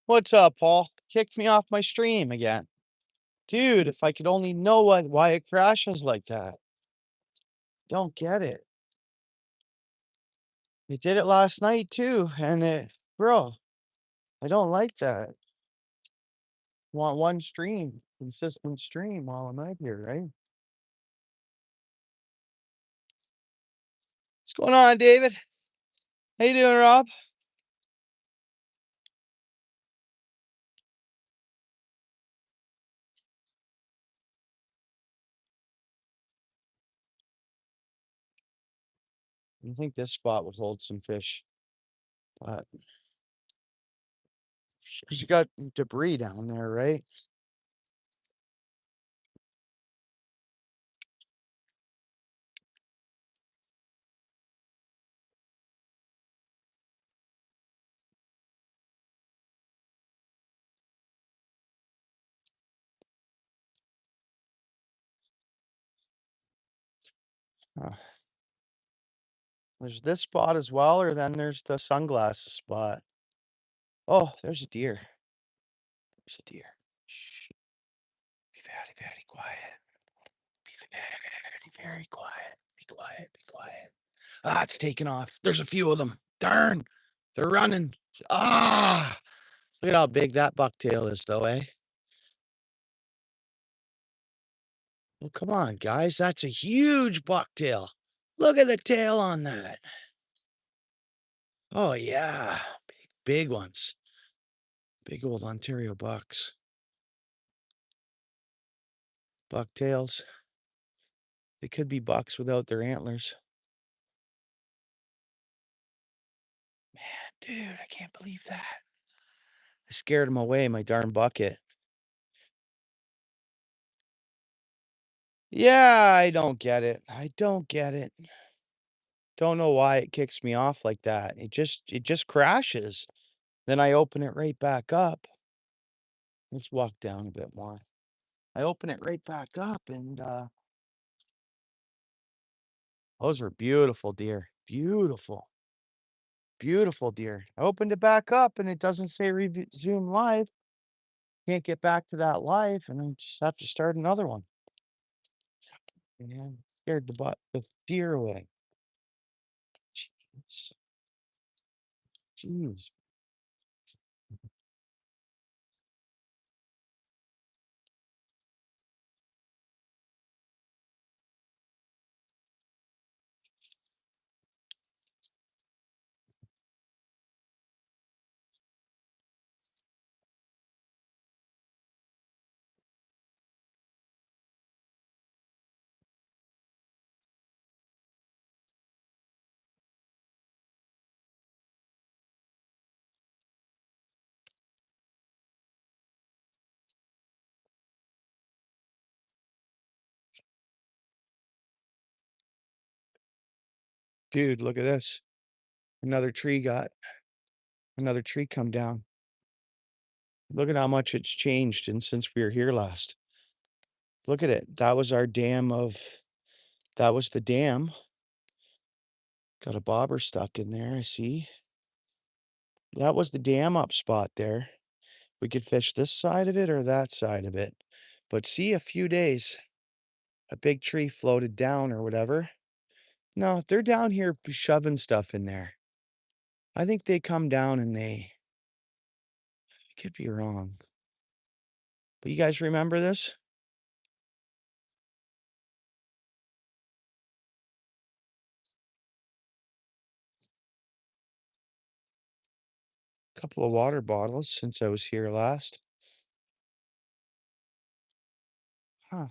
What's up, Paul? Kicked me off my stream again. Dude, if I could only know why it crashes like that. Don't get it. It did it last night too, and bro, I don't like that. Want one stream, consistent stream while I'm out here, right? What's going on, David? How you doing, Rob? I think this spot would hold some fish, but because you got debris down there, right? Uh, there's this spot as well, or then there's the sunglasses spot. Oh, there's a deer. There's a deer. Shh. Be very quiet. Be very quiet. Be quiet. Be quiet. Ah, it's taking off. There's a few of them. Darn. They're running. Ah. Look at how big that bucktail is, though, eh? Well, come on, guys. That's a huge bucktail. Look at the tail on that. Oh, yeah. Big ones. Big old Ontario bucks. Bucktails. They could be bucks without their antlers. Man, dude, I can't believe that. I scared him away, my darn bucket. Yeah, I don't get it. I don't get it. Don't know why it kicks me off like that. It just crashes. Then I open it right back up. Let's walk down a bit more. I open it right back up and those are beautiful deer. Beautiful. Beautiful deer. I opened it back up and it doesn't say resume live. Can't get back to that live and I just have to start another one. And scared the deer away. Jeez. Jeez. Dude, look at this. Another tree come down. Look at how much it's changed and since we were here last. Look at it. That was our dam that was the dam. Got a bobber stuck in there, I see. That was the dam up spot there. We could fish this side of it or that side of it. But see, a few days, a big tree floated down or whatever. No, they're down here shoving stuff in there. I think they come down and I could be wrong. But you guys remember this? Couple of water bottles since I was here last. Huh.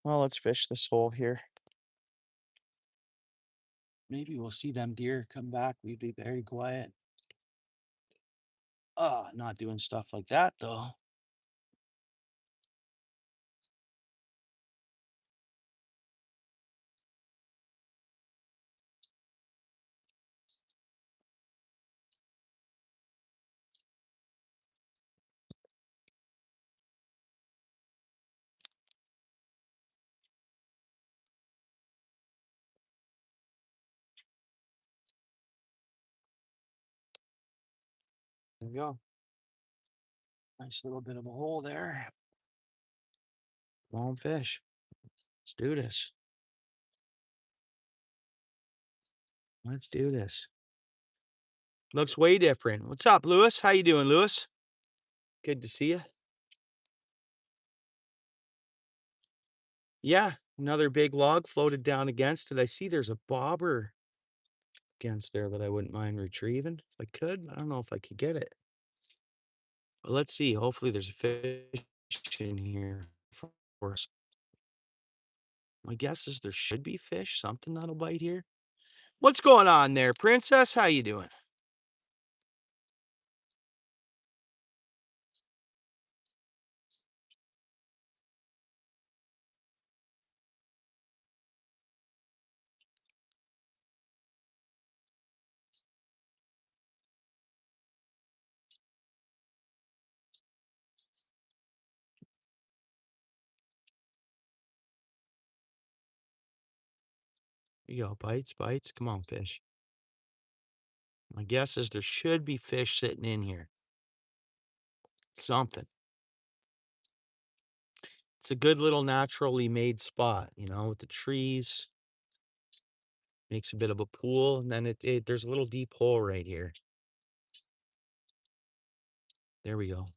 Well, let's fish this hole here. Maybe we'll see them deer come back. We'd be very quiet. Not doing stuff like that though. go. Nice little bit of a hole there. Long fish. Let's do this. Let's do this. Looks way different. What's up, Lewis? How you doing, Lewis? Good to see you. Yeah, another big log floated down against it. I see there's a bobber against there that I wouldn't mind retrieving if I could. I don't know if I could get it. But let's see. Hopefully there's a fish in here for us. My guess is there should be fish, something that'll bite here. What's going on there, Princess? How you doing? Here you go. Bites, bites. Come on, fish. My guess is there should be fish sitting in here. Something. It's a good little naturally made spot, with the trees. Makes a bit of a pool, and then there's a little deep hole right here. There we go.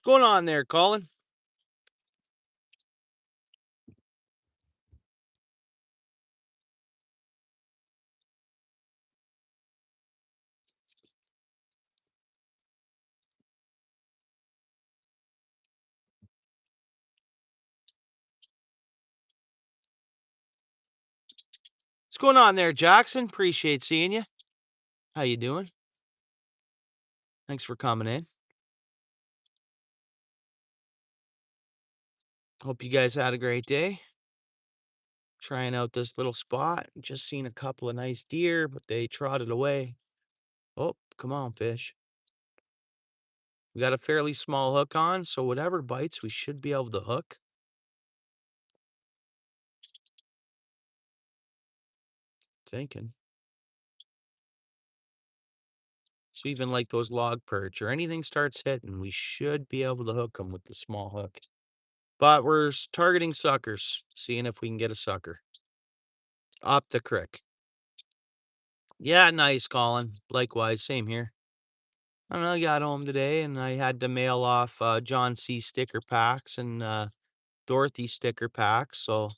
What's going on there, Colin? What's going on there, Jackson? Appreciate seeing you. How you doing? Thanks for coming in. Hope you guys had a great day. Trying out this little spot. Just seen a couple of nice deer, but they trotted away. Oh, come on, fish. We got a fairly small hook on, so whatever bites, we should be able to hook. Thinking. So even like those log perch or anything starts hitting, we should be able to hook them with the small hook. But we're targeting suckers, seeing if we can get a sucker. Up the creek. Yeah, nice, Colin. Likewise, same here. I don't know, I got home today and I had to mail off John C. sticker packs and Dorothy sticker packs. So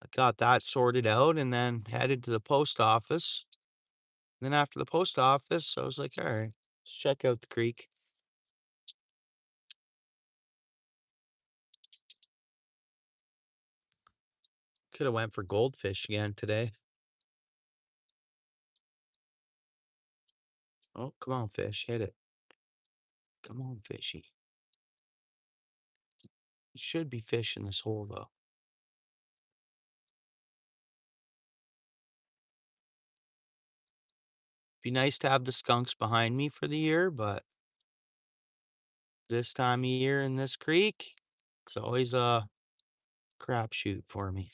I got that sorted out and then headed to the post office. Then after the post office, I was like, all right, let's check out the creek. Could have went for goldfish again today. Oh, come on, fish. Hit it. Come on, fishy. It should be fish in this hole, though. Be nice to have the skunks behind me for the year, but this time of year in this creek, it's always a crapshoot for me.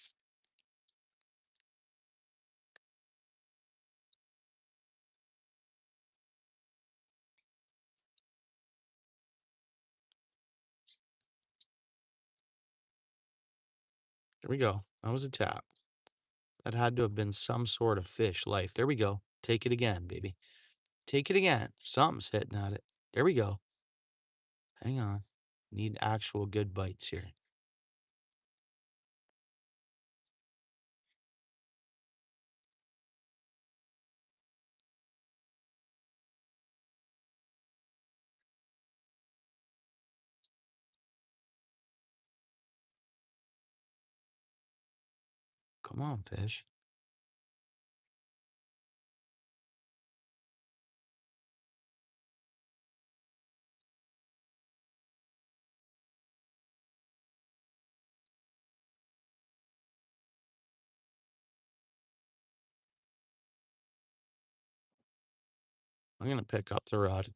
There we go. That was a tap. That had to have been some sort of fish life. There we go. Take it again, baby. Take it again. Something's hitting at it. There we go. Hang on. Need actual good bites here. Come on, fish. I'm gonna pick up the rod.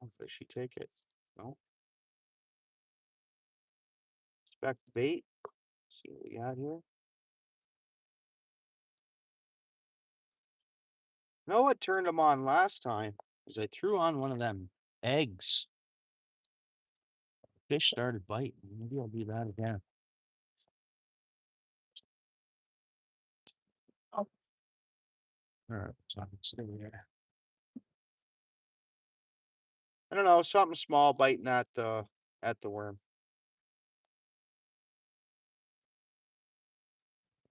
Oh, fishy, take it. No. Spec bait. See what we got here. Know what turned them on last time? Is I threw on one of them eggs. Fish started biting. Maybe I'll do that again. Oh. All right, so I'm staying here. I don't know, something small biting at the worm.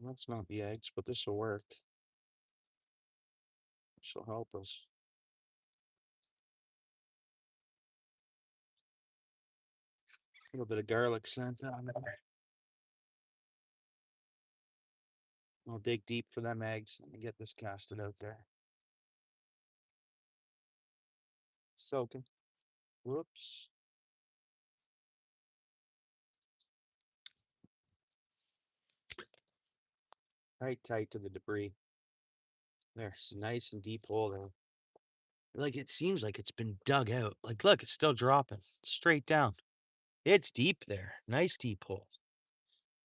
That's not the eggs, but this will work. This will help us. A little bit of garlic scent on there. I'll dig deep for them eggs and get this casted out there. Soaking. Whoops. Right tight to the debris. There's a nice and deep hole there. Like it seems like it's been dug out. Like, look, it's still dropping straight down. It's deep there. Nice deep hole.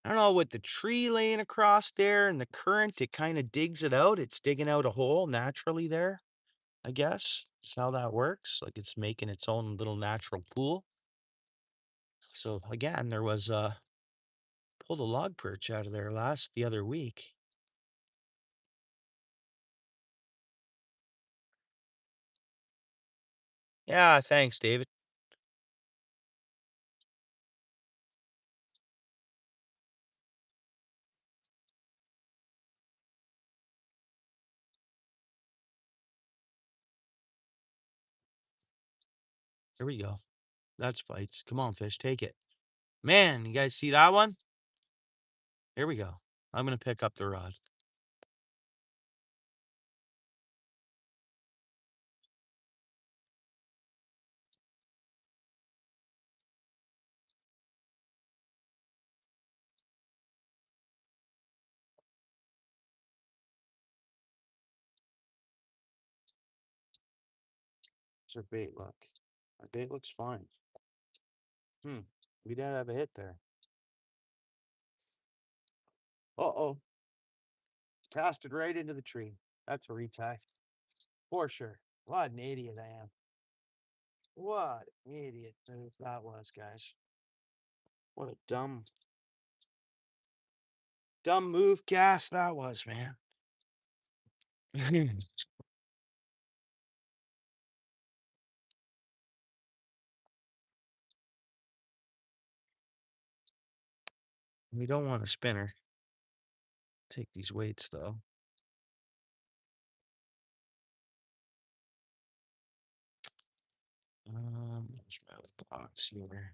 I don't know, with the tree laying across there and the current, it kind of digs it out. It's digging out a hole naturally there, I guess. That's how that works. Like it's making its own little natural pool. So again, there was pulled a log perch out of there the other week. Yeah, thanks, David. Here we go. That's fights. Come on, fish, take it. Man, you guys see that one? Here we go. I'm gonna pick up the rod. What's our bait look? Our bait looks fine. We did have a hit there. Uh-oh. Cast it right into the tree. That's a retie. For sure. What an idiot I am. What an idiot move that was, guys. What a dumb move cast that was, man. We don't want a spinner. Take these weights, though. Where's my box here?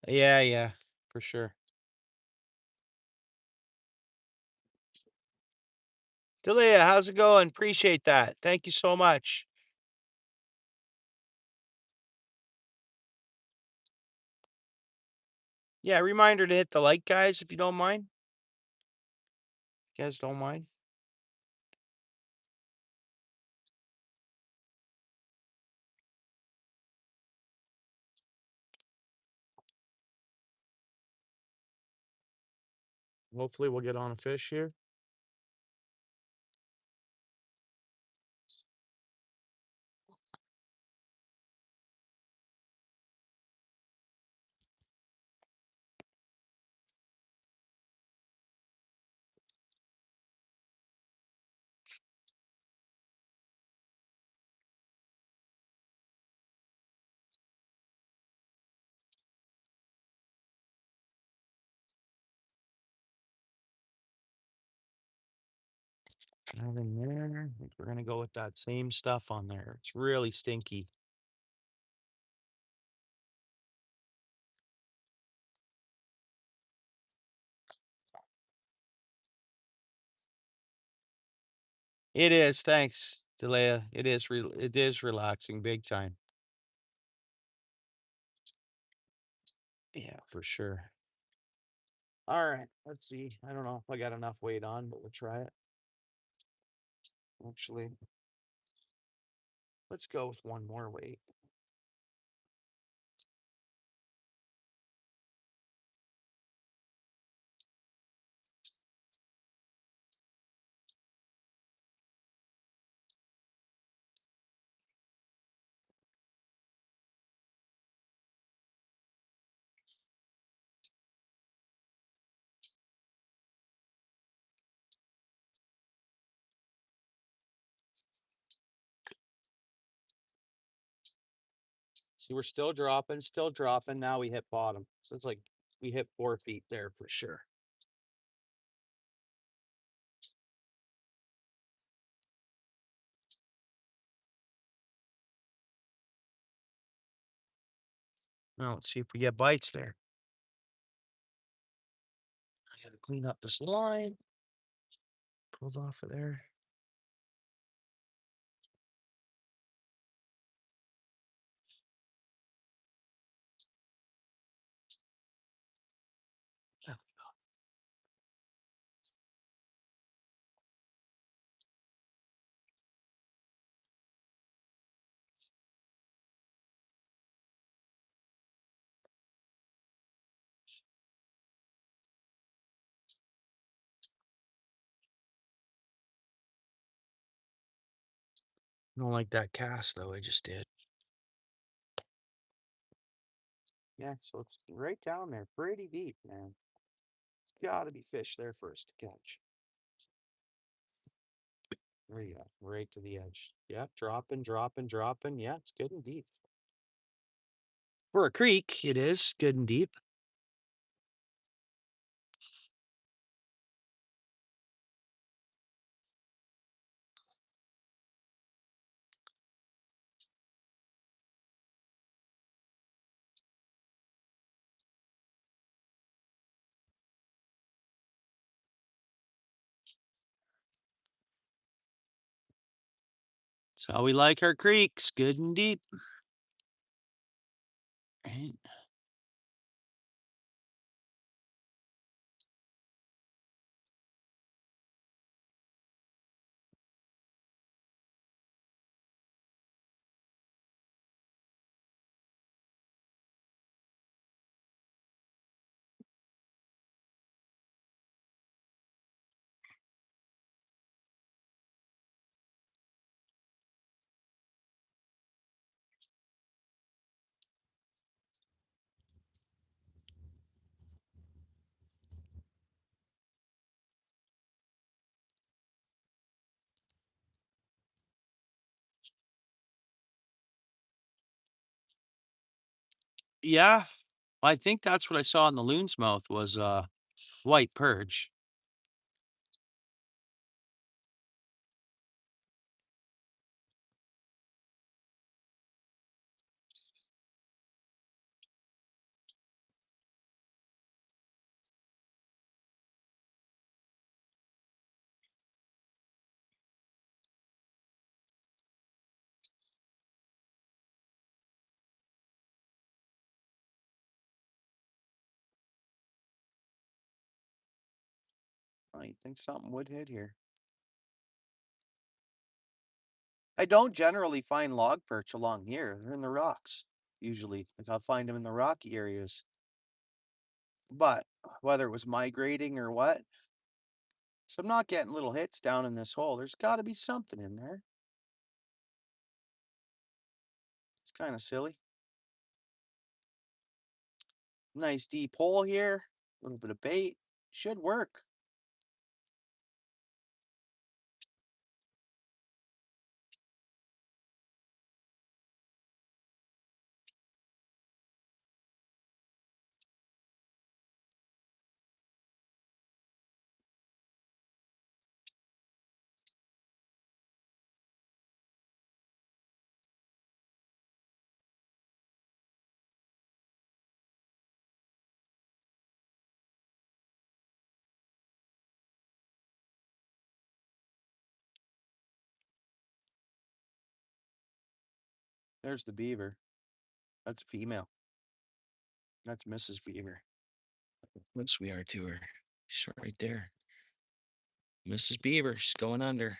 Yeah, for sure. Delia, how's it going? Appreciate that. Thank you so much. Yeah, reminder to hit the like, guys, if you don't mind. You guys don't mind? Hopefully we'll get on a fish here. Nothing there. I think we're gonna go with that same stuff on there. It's really stinky. It is, thanks, Delia. It is relaxing big time. Yeah, for sure. All right, let's see. I don't know if I got enough weight on, but we'll try it. Actually, let's go with one more weight. See, we're still dropping, still dropping. Now we hit bottom. So it's like we hit 4 feet there for sure. Now let's see if we get bites there. I gotta clean up this line. Pulled off of there. I don't like that cast though. I just did. Yeah, so it's right down there, pretty deep, man. It's gotta be fish there for us to catch. There you go, right to the edge. Yeah, dropping, dropping, dropping. Yeah, it's good and deep. For a creek, it is good and deep. That's how we like our creeks, good and deep. Right. Yeah, I think that's what I saw in the loon's mouth was white perch. I think something would hit here. I don't generally find log perch along here. They're in the rocks, usually. Like I'll find them in the rocky areas. But whether it was migrating or what, so I'm not getting little hits down in this hole. There's got to be something in there. It's kind of silly. Nice deep hole here. A little bit of bait. Should work. There's the beaver. That's female. That's Mrs. Beaver. Close we are to her. She's right there. Mrs. Beaver, she's going under.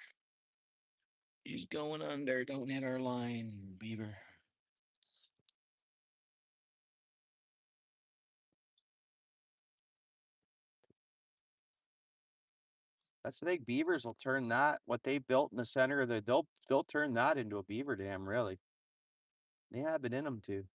She's going under. Don't hit our line, Beaver. That's the thing. Beavers will turn that what they built in the center of the they'll turn that into a beaver dam. Really, they have it in them too.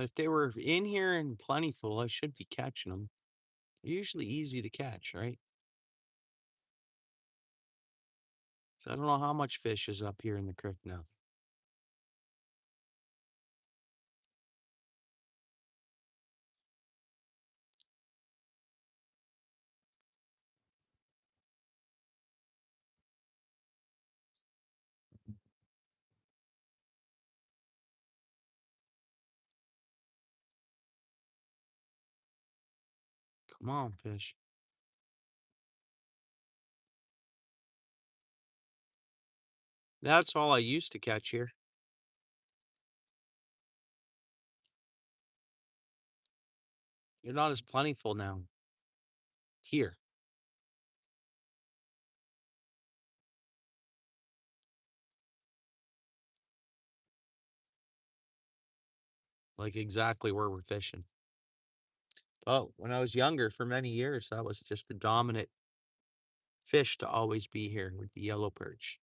If they were in here and plentiful, I should be catching them. They're usually easy to catch, right? So I don't know how much fish is up here in the creek now. Come on, fish. That's all I used to catch here. They're not as plentiful now. Here. Like exactly where we're fishing. Oh, when I was younger, for many years, that was just the dominant fish to always be here with the yellow perch.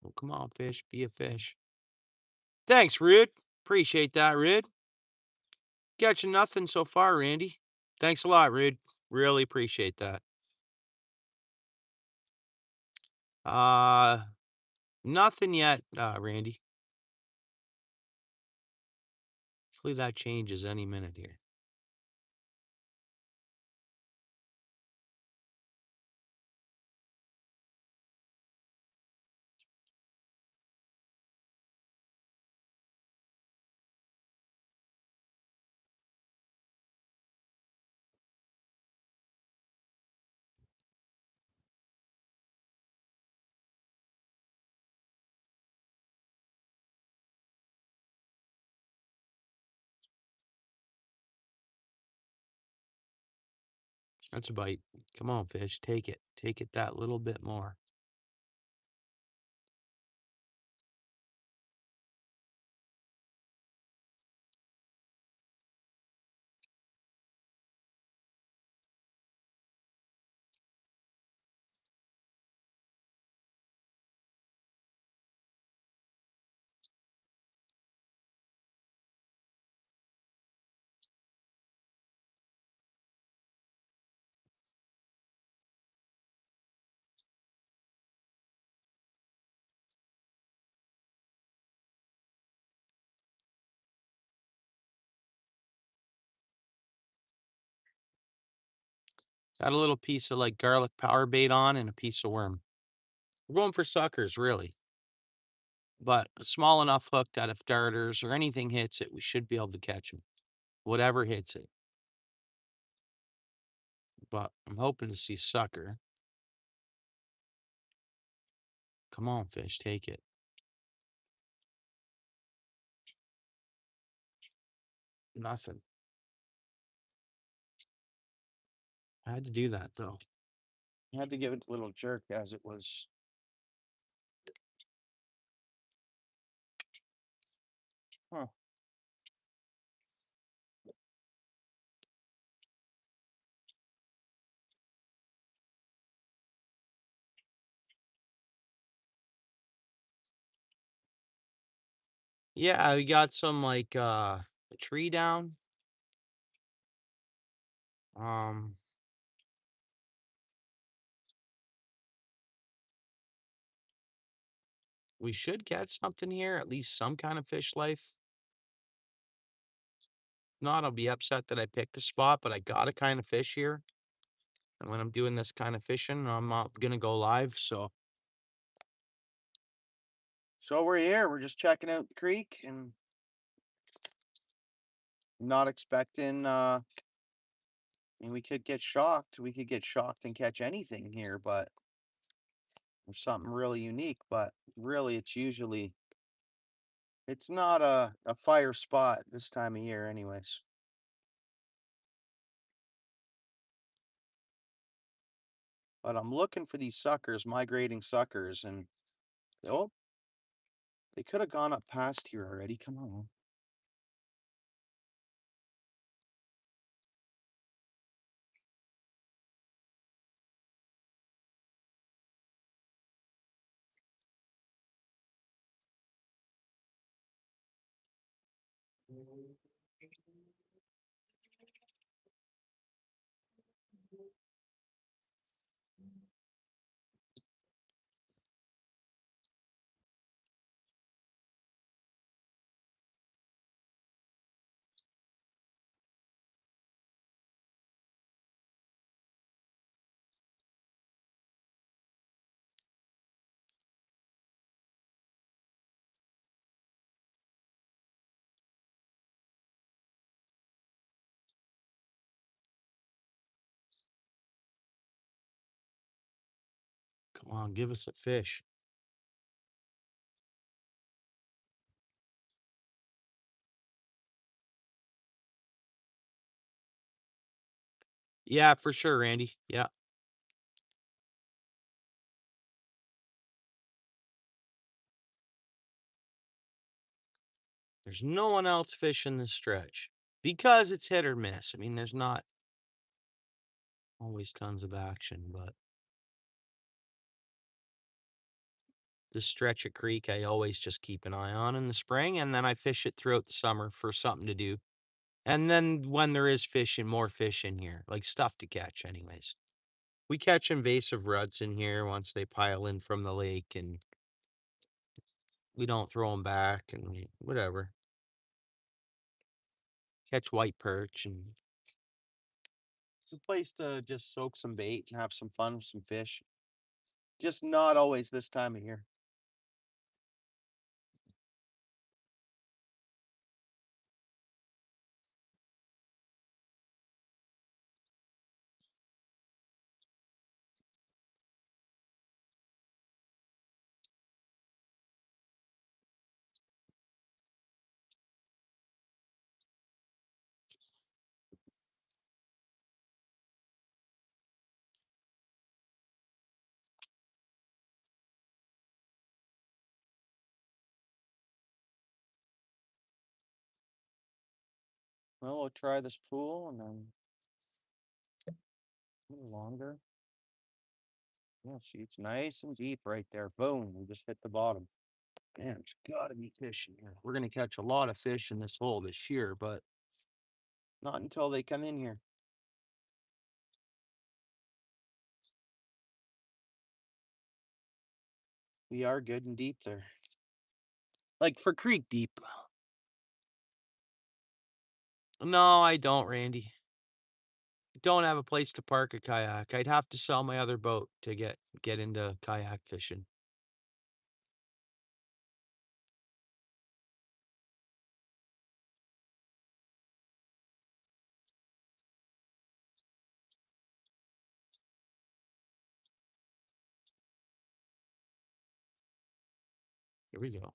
Oh, come on, fish. Be a fish. Thanks, Rude. Appreciate that, Rude. Catching nothing so far, Randy. Thanks a lot, Rude. Really appreciate that. Uh, Nothing yet, Randy. Hopefully that changes any minute here. That's a bite. Come on, fish. Take it. Take it that little bit more. Got a little piece of like garlic power bait on and a piece of worm. We're going for suckers, really. But a small enough hook that if darters or anything hits it, we should be able to catch them. Whatever hits it. But I'm hoping to see sucker. Come on, fish. Take it. Nothing. I had to do that, though. I had to give it a little jerk as it was. Huh. Yeah, we got some like a tree down. Um we should get something here, at least some kind of fish life. If not, I'll be upset that I picked the spot, but I got a kind of fish here. And when I'm doing this kind of fishing, I'm not gonna go live, so we're here. We're just checking out the creek and not expecting I mean, we could get shocked. We could get shocked and catch anything here, but there's something really unique. But really, it's not a fire spot this time of year, anyways. But I'm looking for these suckers, migrating suckers, and oh, they could have gone up past here already. Come on. Come on, give us a fish. Yeah, for sure, Randy. Yeah. There's no one else fishing this stretch because it's hit or miss. I mean, there's not always tons of action, but this stretch of creek, I always just keep an eye on in the spring, and then I fish it throughout the summer for something to do. And then when there is fishing, more fish in here, like stuff to catch, anyways. We catch invasive ruds in here once they pile in from the lake, and we don't throw them back, and whatever. Catch white perch, and it's a place to just soak some bait and have some fun with some fish. Just not always this time of year. Well, we'll try this pool and then a little longer. Yeah, see, it's nice and deep right there. Boom, we just hit the bottom. Man, there's gotta be fish in here. We're gonna catch a lot of fish in this hole this year, but not until they come in here. We are good and deep there. Like for creek deep. No, I don't, Randy. I don't have a place to park a kayak. I'd have to sell my other boat to get into kayak fishing. Here we go.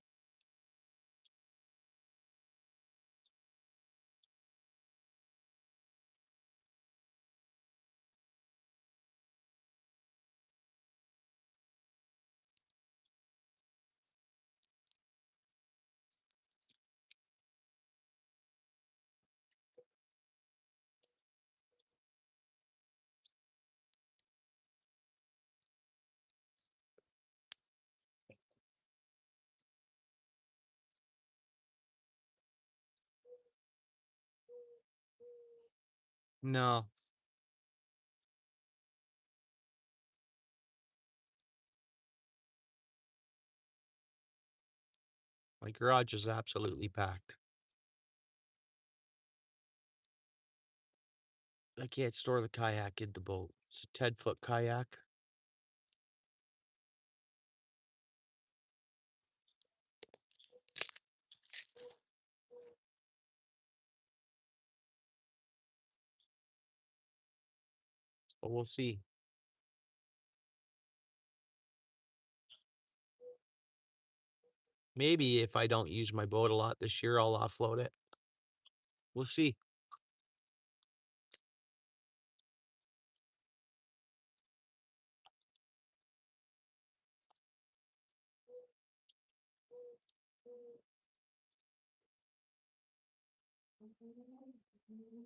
No. My garage is absolutely packed. I can't store the kayak in the boat. It's a 10-foot kayak. But we'll see. Maybe if I don't use my boat a lot this year, I'll offload it. We'll see.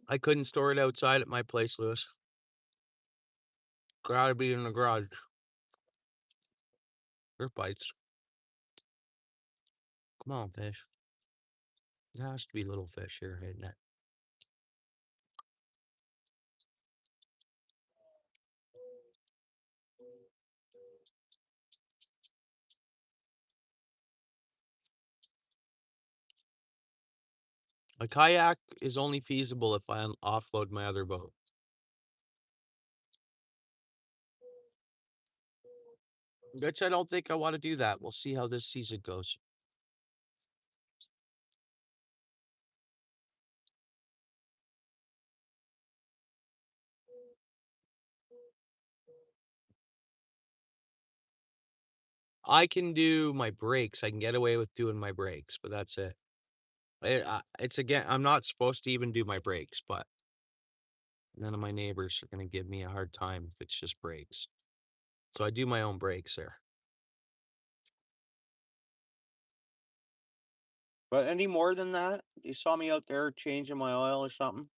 I couldn't store it outside at my place, Lewis. Gotta be in the garage. There's bites. Come on, fish. It has to be little fish here hitting it. A kayak is only feasible if I offload my other boat. Which I don't think I want to do that. We'll see how this season goes. I can do my breaks. I can get away with doing my breaks, but that's it. It's again, I'm not supposed to even do my breaks, but none of my neighbors are going to give me a hard time if it's just breaks. So I do my own breaks there. But any more than that? You saw me out there changing my oil or something?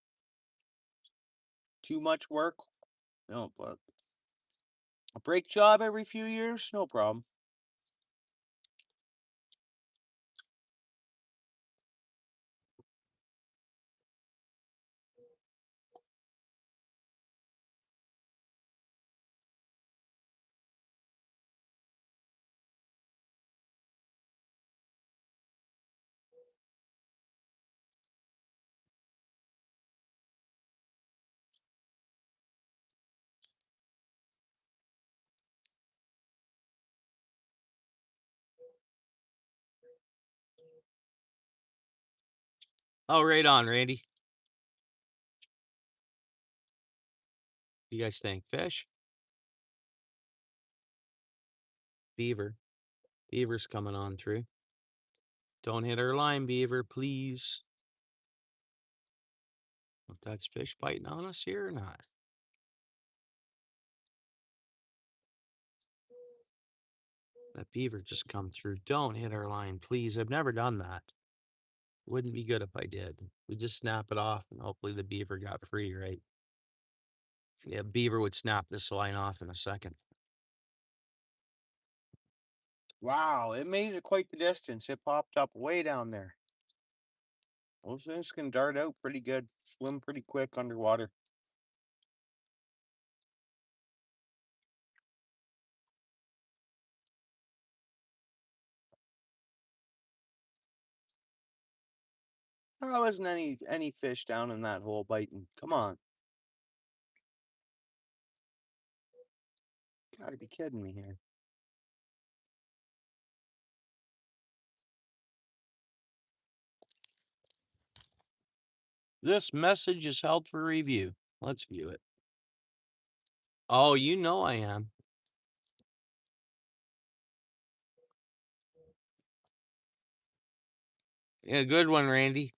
Too much work? No, but a brake job every few years? No problem. Oh, right on, Randy. You guys think fish? Beaver. Beaver's coming on through. Don't hit our line, Beaver, please. If that's fish biting on us here or not. That beaver just come through. Don't hit our line, please. I've never done that. Wouldn't be good if I did. We just snap it off and hopefully the beaver got free, right? Yeah, beaver would snap this line off in a second. Wow, it made it quite the distance. It popped up way down there. Those things can dart out pretty good, swim pretty quick underwater. There wasn't any fish down in that hole biting. Come on. Gotta be kidding me here. This message is held for review. Let's view it. Oh, you know I am. Yeah, good one, Randy.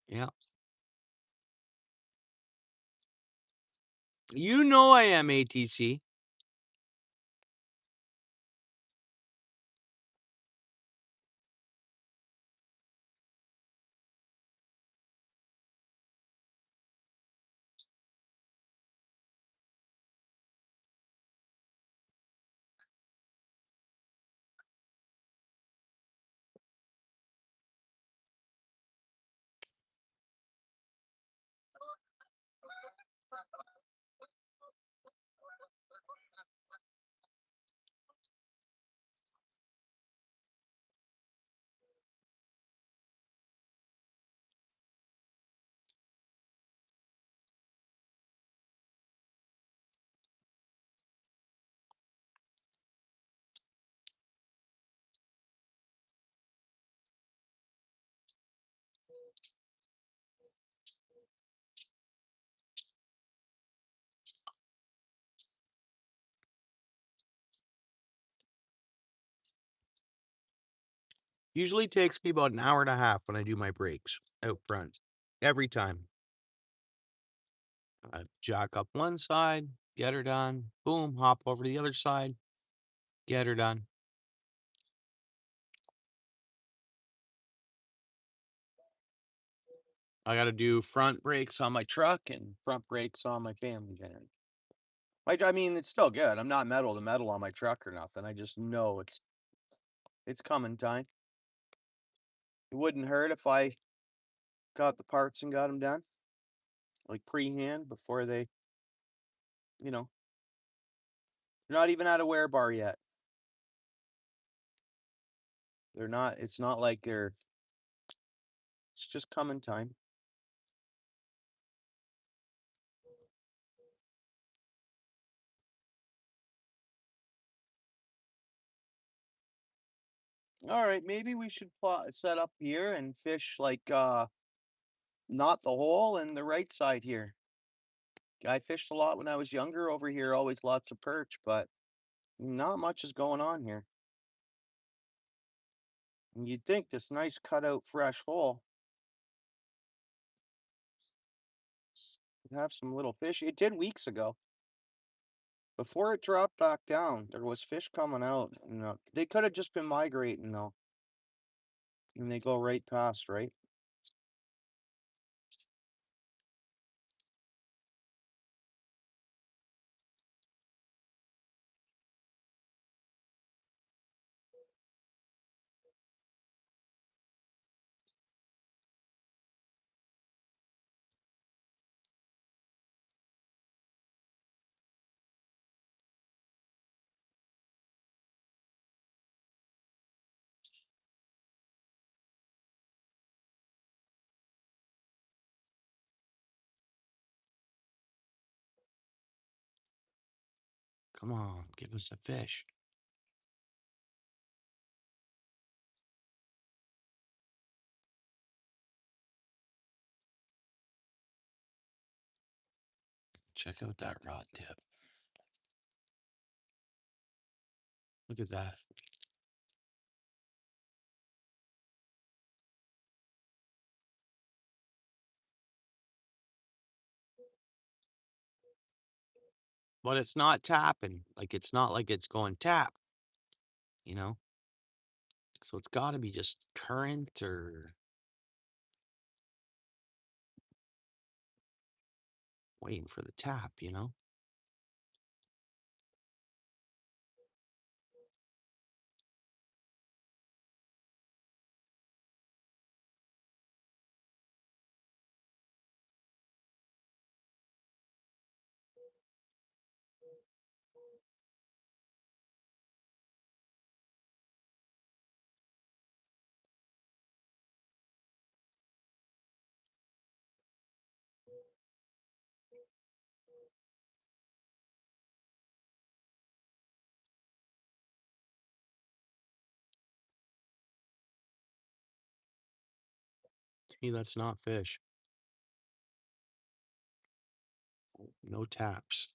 Yeah. You know I am, ATC. Usually takes me about an hour and a half when I do my breaks out front. Every time. I jack up one side, get her done, boom, hop over to the other side, get her done. I gotta do front brakes on my truck and front brakes on my family van. I mean, it's still good. I'm not metal to metal on my truck or nothing. I just know it's coming time. It wouldn't hurt if I got the parts and got them done, like pre-hand before they, you know, they're not even at a wear bar yet. They're not. It's not like they're. It's just coming time. All right, maybe we should set up here and fish like not the hole and the right side here. I fished a lot when I was younger over here, always lots of perch, but not much is going on here. And you'd think this nice cutout fresh hole would have some little fish. It did weeks ago. Before it dropped back down, there was fish coming out. And, they could have just been migrating though. And they go right past, right? Come on, give us a fish. Check out that rod tip. Look at that. But it's not tapping. Like it's not like it's going tap, you know? So it's got to be just current or waiting for the tap, you know? To me, that's not fish. No taps.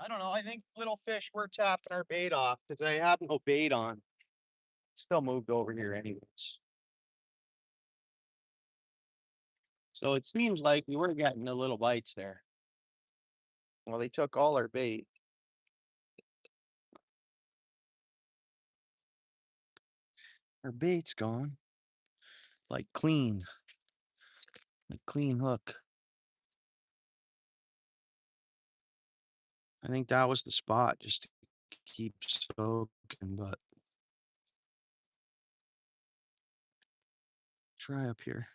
I don't know. I think little fish, we're tapping our bait off because I have no bait on. Still moved over here anyways. So it seems like we were getting the little bites there. Well, they took all our bait. Our bait's gone. Like clean. Like clean hook. I think that was the spot just to keep soaking, but try up here.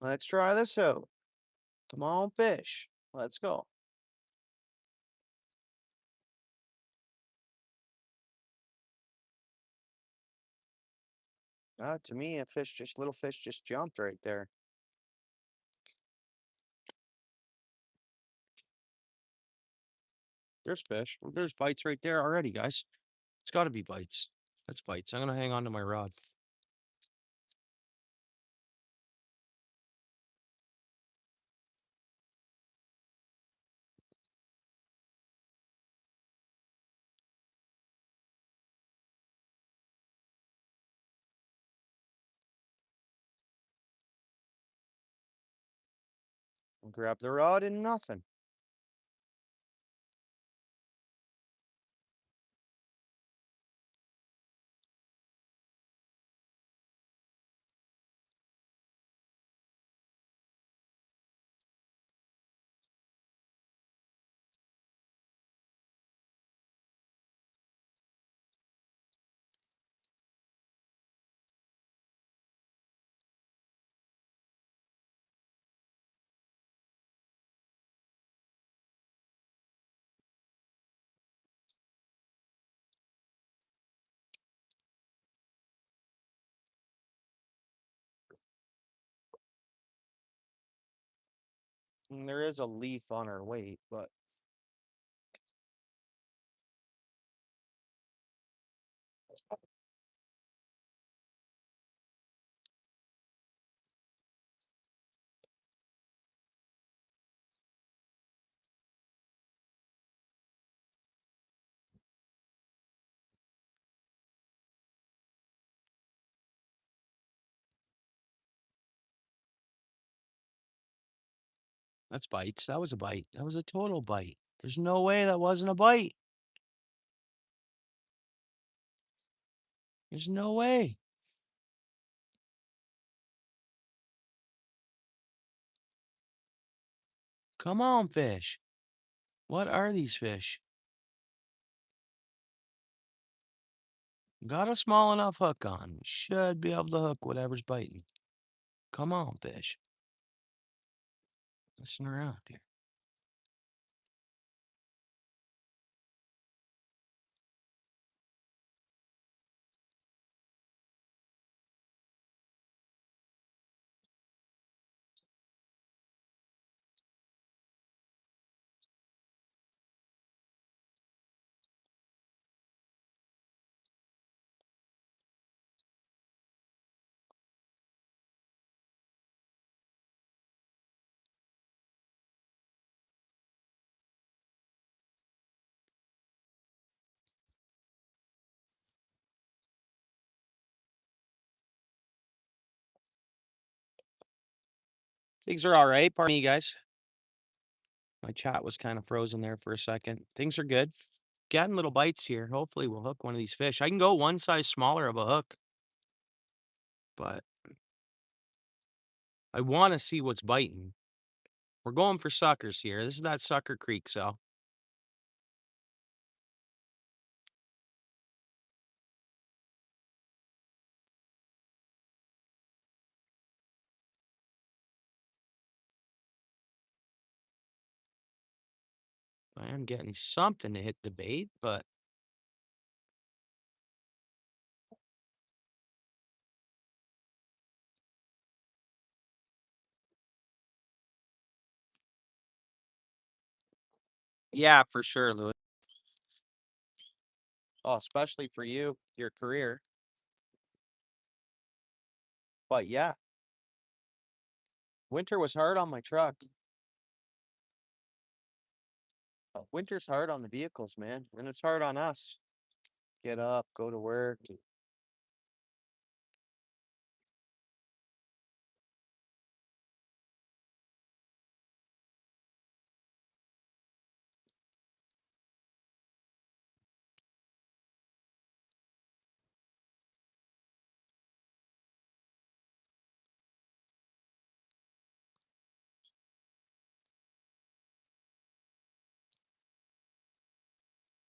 Let's try this out. Come on, fish. Let's go. To me, little fish just jumped right there. There's fish. There's bites right there already, guys. It's got to be bites. That's bites. I'm going to hang on to my rod. Grab the rod and nothing. And there is a leaf on our weight, but that's bites. That was a bite. That was a total bite. There's no way that wasn't a bite. There's no way. Come on, fish. What are these fish? Got a small enough hook on. We should be able to hook whatever's biting. Come on, fish. Listen around here. Things are all right. Pardon me, guys. My chat was kind of frozen there for a second. Things are good. Getting little bites here. Hopefully, we'll hook one of these fish. I can go one size smaller of a hook, but I want to see what's biting. We're going for suckers here. This is that sucker creek, so I am getting something to hit the bait, but yeah, for sure, Louis. Oh, especially for you, your career. But yeah, winter was hard on my truck. Winter's hard on the vehicles, man, and it's hard on us. Get up, go to work.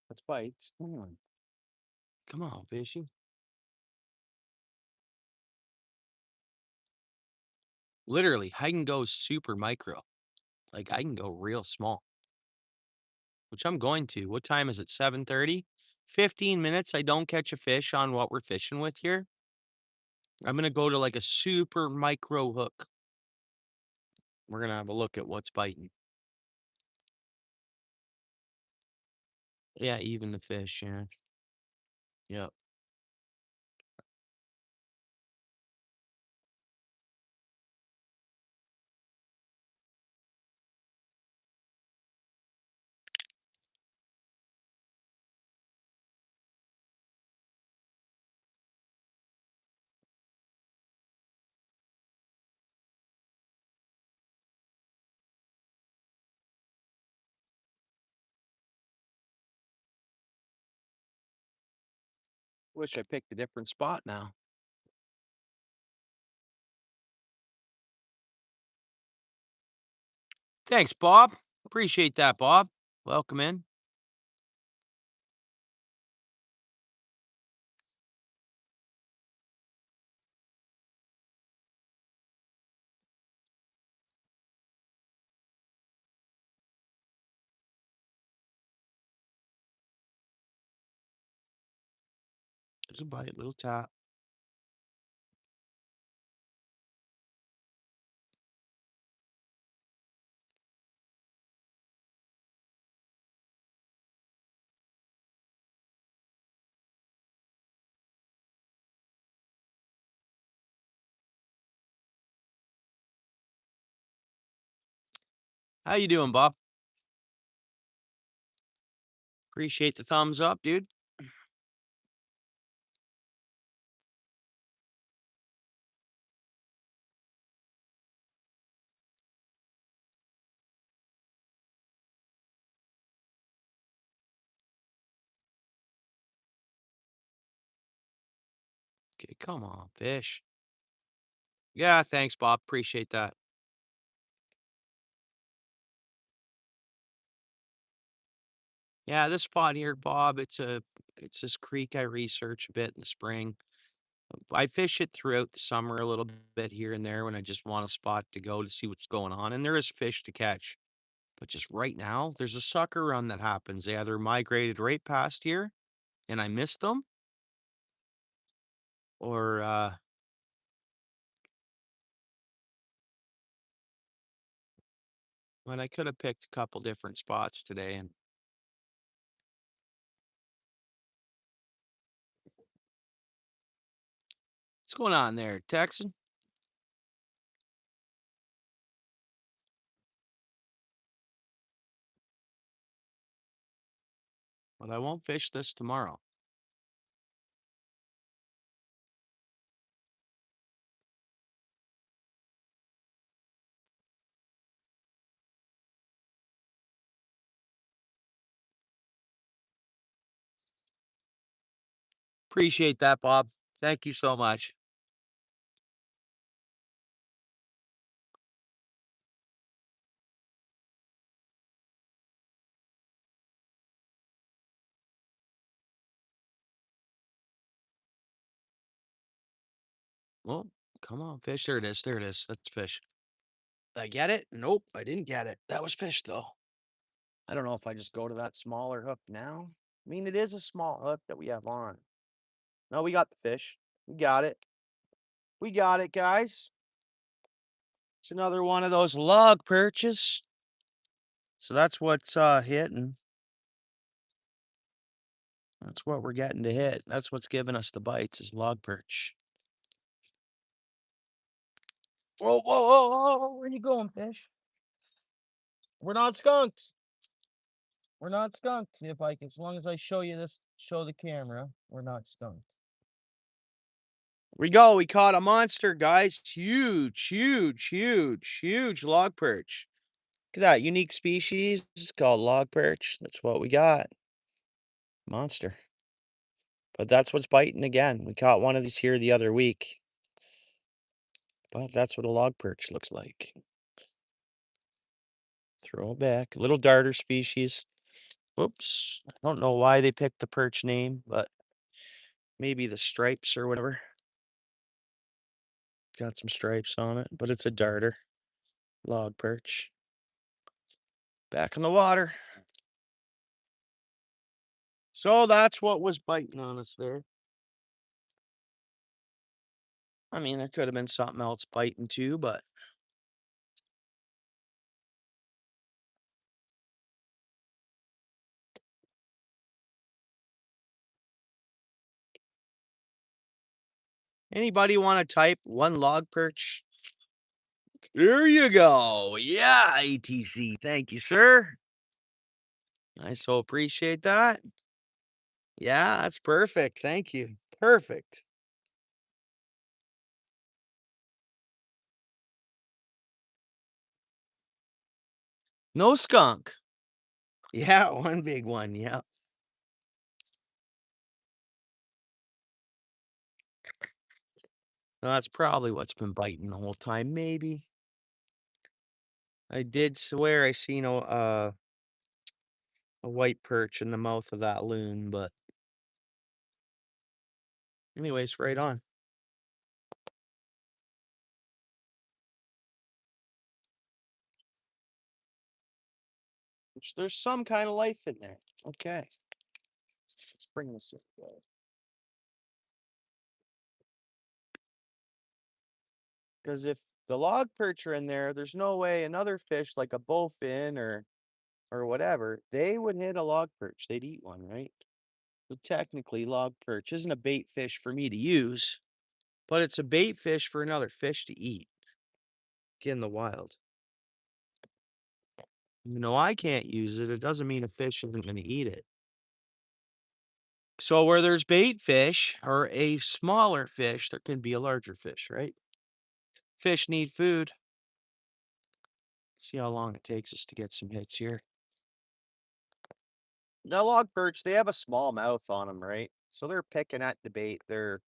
That's bites. Come on, fishy. Literally, I can go super micro. Like I can go real small, which I'm going to. What time is it? 7:30? 15 minutes. I don't catch a fish on what we're fishing with here. I'm gonna go to like a super micro hook. We're gonna have a look at what's biting. Yeah, even the fish, yeah. Yep. Wish I picked a different spot now. Thanks, Bob. Appreciate that, Bob. Welcome in. There's a bite, little tap. How you doing, Bob? Appreciate the thumbs up, dude. Okay, come on, fish. Yeah, thanks, Bob. Appreciate that. Yeah, this spot here, Bob, it's this creek I research a bit in the spring. I fish it throughout the summer a little bit here and there when I just want a spot to go to see what's going on. And there is fish to catch. But just right now, there's a sucker run that happens. They either migrated right past here and I missed them, or when I could have picked a couple different spots today. And what's going on there, Texan? But I won't fish this tomorrow. Appreciate that, Bob. Thank you so much. Well, come on, fish. There it is. There it is. That's fish. Did I get it? Nope, I didn't get it. That was fish, though. I don't know if I just go to that smaller hook now. I mean, it is a small hook that we have on. No, we got the fish. We got it. We got it, guys. It's another one of those log perches. So that's what's hitting. That's what we're getting to hit. That's what's giving us the bites is log perch. Whoa, whoa, whoa, whoa, where you going, fish? We're not skunked. We're not skunked. If I can, as long as I show you this, show the camera, we're not skunked. We go. We caught a monster, guys. It's huge, huge, huge, huge log perch. Look at that unique species. It's called log perch. That's what we got. Monster. But that's what's biting again. We caught one of these here the other week. But that's what a log perch looks like. Throw it back. Little darter species. Whoops. I don't know why they picked the perch name, but maybe the stripes or whatever. Got some stripes on it, but it's a darter. Log perch. Back in the water. So that's what was biting on us there. I mean, there could have been something else biting too, but anybody want to type one log perch? There you go. Yeah, ATC. Thank you, sir. I so appreciate that. Yeah, that's perfect. Thank you. Perfect. No skunk. Yeah, one big one. Yeah. That's probably what's been biting the whole time, maybe. I did swear I seen a white perch in the mouth of that loon, but anyways, right on. There's some kind of life in there. Okay. Let's bring this in. Because if the log perch are in there, there's no way another fish like a bullfin or whatever, they would hit a log perch. They'd eat one, right? So technically, log perch isn't a bait fish for me to use, but it's a bait fish for another fish to eat in the wild. You know, I can't use it. It doesn't mean a fish isn't going to eat it. So where there's bait fish or a smaller fish, there can be a larger fish, right? Fish need food. Let's see how long it takes us to get some hits here. The log perch, they have a small mouth on them, right? So they're picking at the bait. They're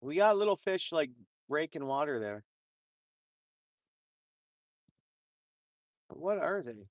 We got little fish like breaking water there. What are they?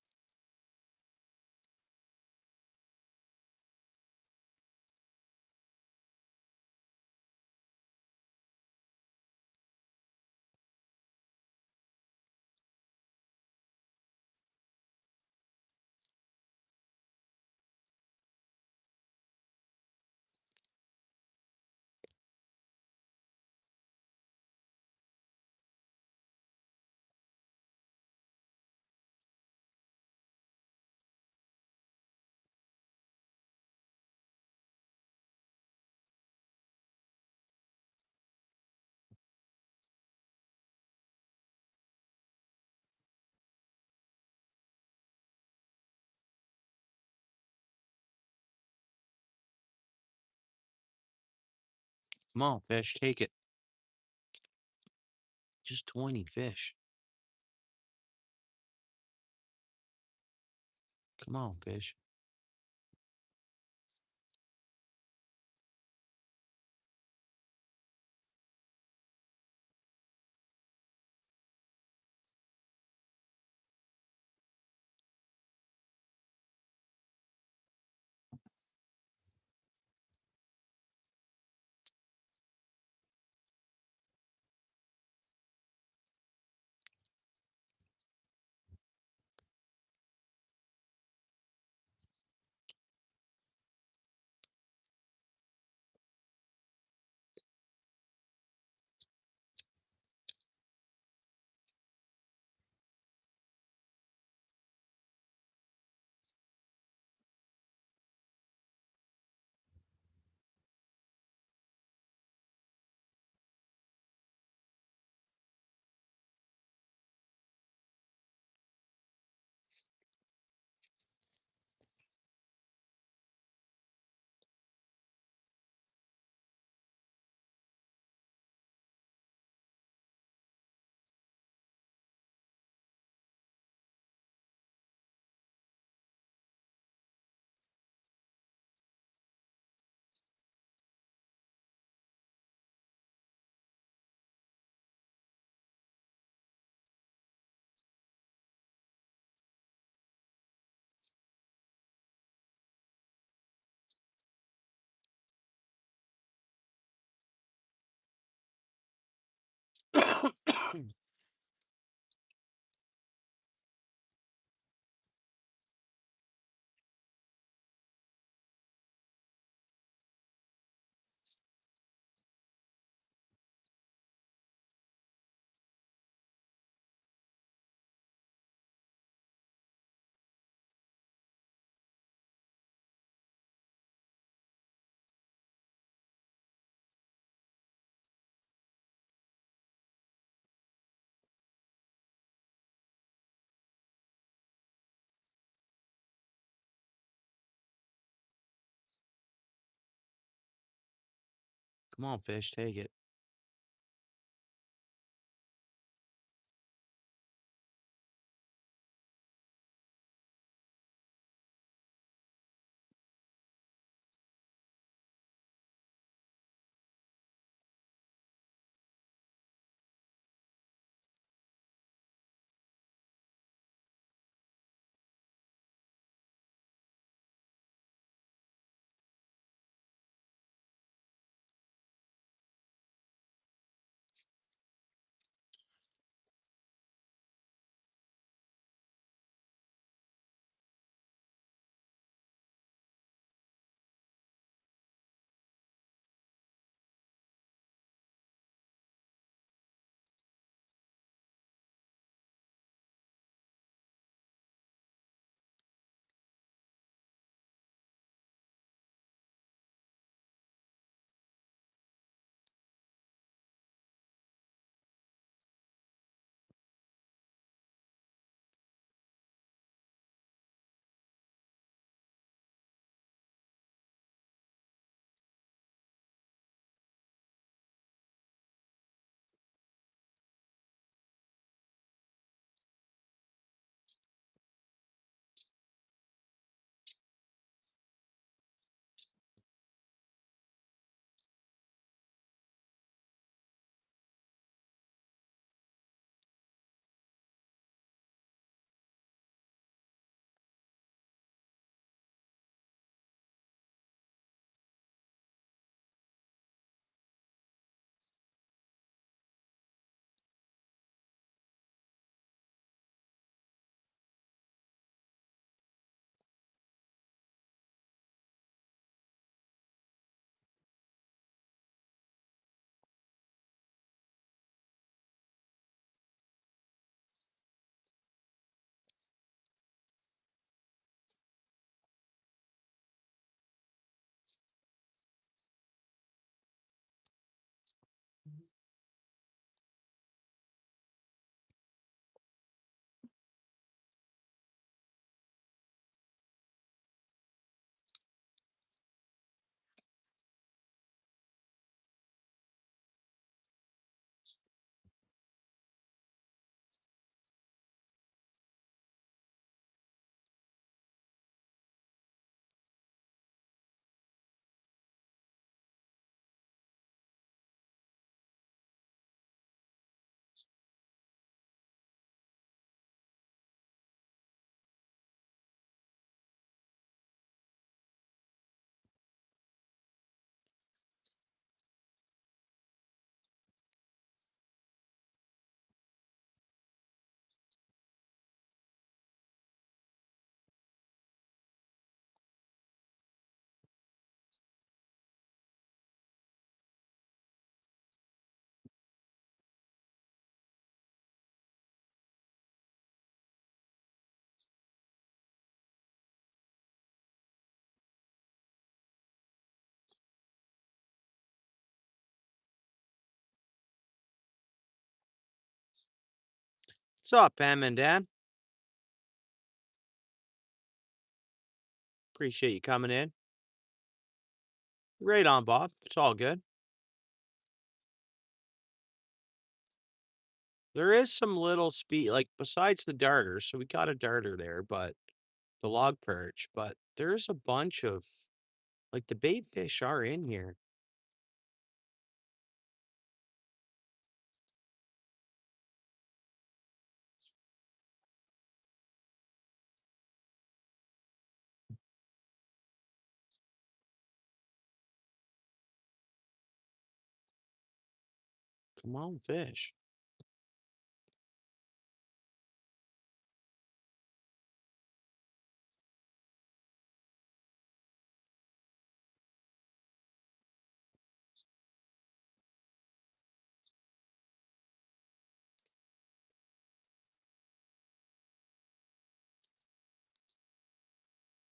Come on, fish, take it. Just 20 fish. Come on, fish. Come on, fish, take it. What's up, Pam and Dan? Appreciate you coming in. Right on, Bob. It's all good. There is some little speed, like besides the darter. So we got a darter there, but the log perch. But there's a bunch of like the bait fish are in here. Come on, fish.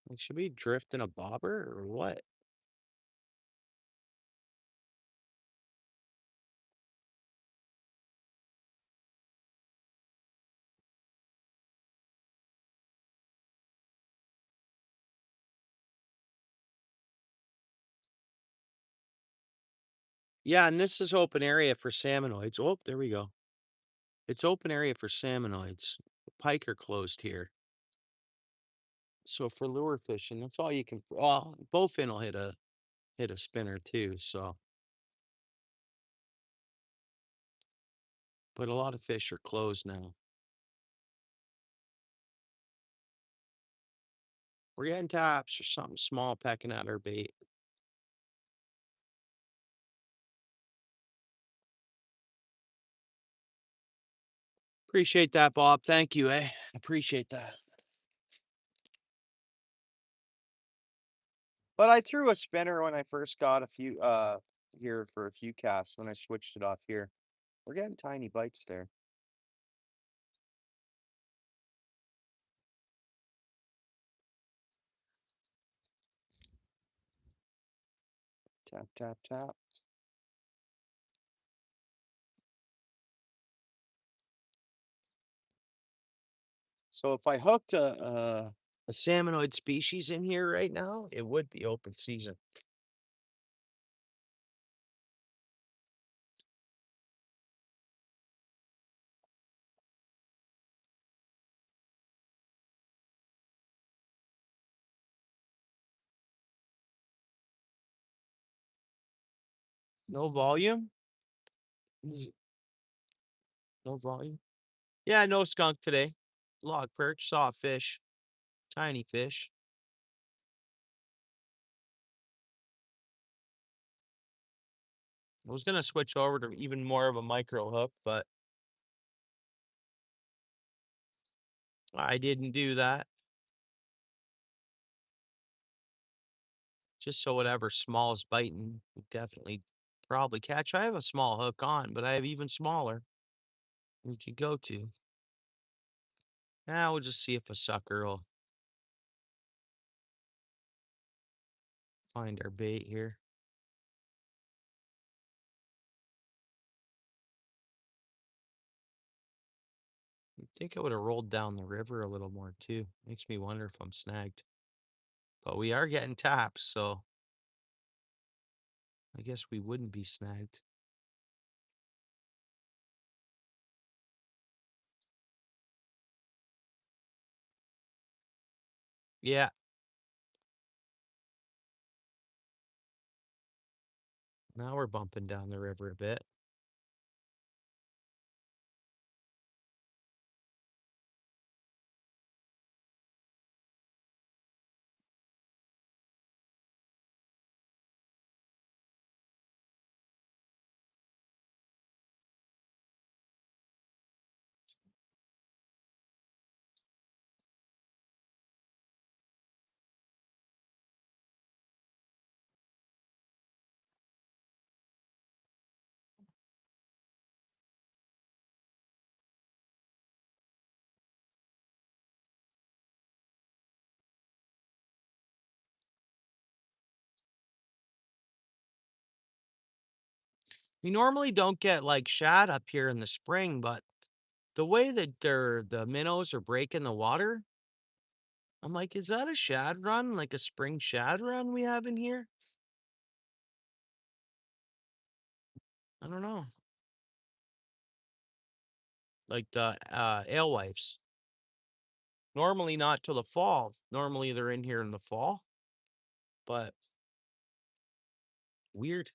Like, should we drift in a bobber or what? Yeah, and this is open area for salmonoids. Oh, there we go. It's open area for salmonoids. Pike are closed here. So for lure fishing, that's all you can. Oh, bowfin will hit a spinner too. So, but a lot of fish are closed now. We're getting taps or something small pecking at our bait. Appreciate that, Bob. Thank you, eh? Appreciate that. But I threw a spinner when I first got a few here for a few casts when I switched it off here. We're getting tiny bites there. Tap, tap, tap. So if I hooked a salmonoid species in here right now, it would be open season. No volume? No volume? Yeah, no skunk today. Log perch, saw a fish, tiny fish. I was gonna switch over to even more of a micro hook, but I didn't do that. Just so whatever small is biting, we definitely probably catch. I have a small hook on, but I have even smaller we could go to. Now we'll just see if a sucker will find our bait here. I think I would have rolled down the river a little more too. Makes me wonder if I'm snagged. But we are getting taps, so I guess we wouldn't be snagged. Yeah. Now we're bumping down the river a bit. We normally don't get like shad up here in the spring, but The way that the minnows are breaking the water, I'm like, is that a shad run, like a spring shad run we have in here? I don't know. Like the alewives. Normally not till the fall. Normally they're in here in the fall, but weird.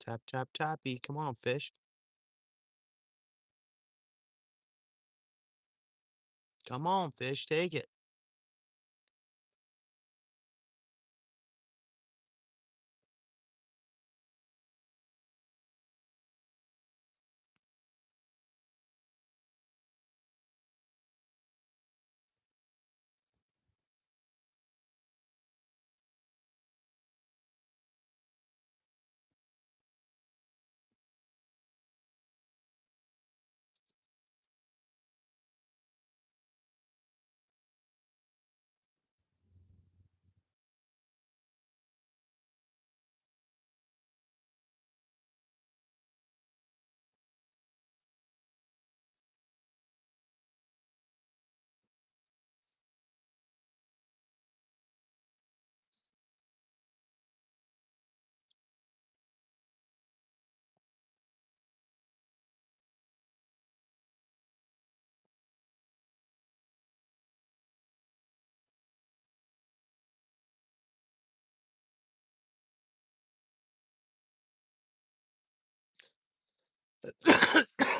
Tap, tap, tappy. Come on, fish. Come on, fish. Take it.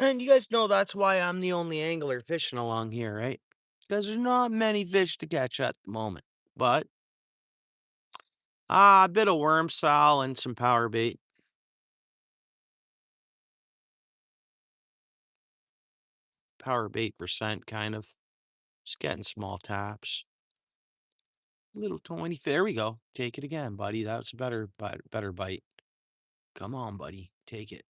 And you guys know that's why I'm the only angler fishing along here, right? Because there's not many fish to catch at the moment. But a bit of worm sow and some power bait. Power bait percent, kind of. Just getting small taps. Little 20. There we go. Take it again, buddy. That's a better bite. Come on, buddy. Take it.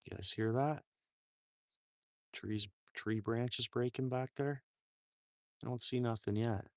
You guys hear that? Tree branches breaking back there? I don't see nothing yet.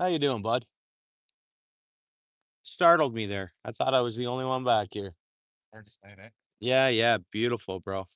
How you doing, bud? Startled me there. I thought I was the only one back here. Hard to say, eh? Yeah, yeah, beautiful, bro.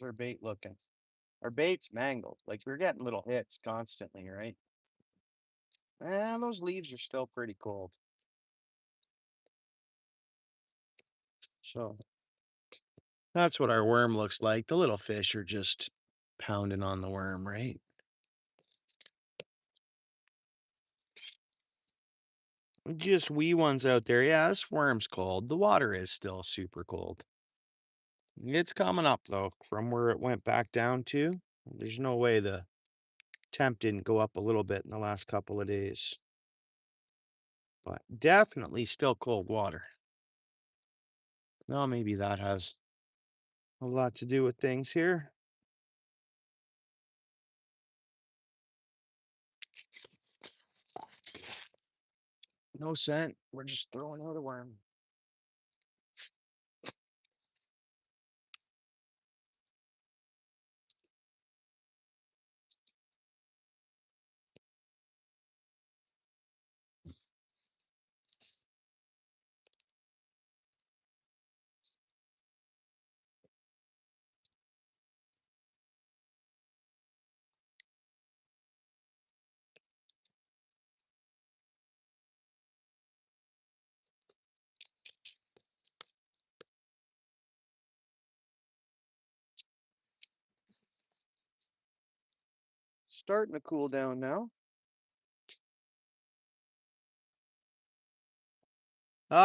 How's our bait looking? Our bait's mangled. Like we're getting little hits constantly, right? Those leaves are still pretty cold. So that's what our worm looks like. The little fish are just pounding on the worm, right? Just wee ones out there. Yeah, this worm's cold. The water is still super cold. It's coming up though, from where it went back down to. There's no way the temp didn't go up a little bit in the last couple of days. But definitely still cold water. Well, maybe that has a lot to do with things here. No scent. We're just throwing out a worm. Starting to cool down now.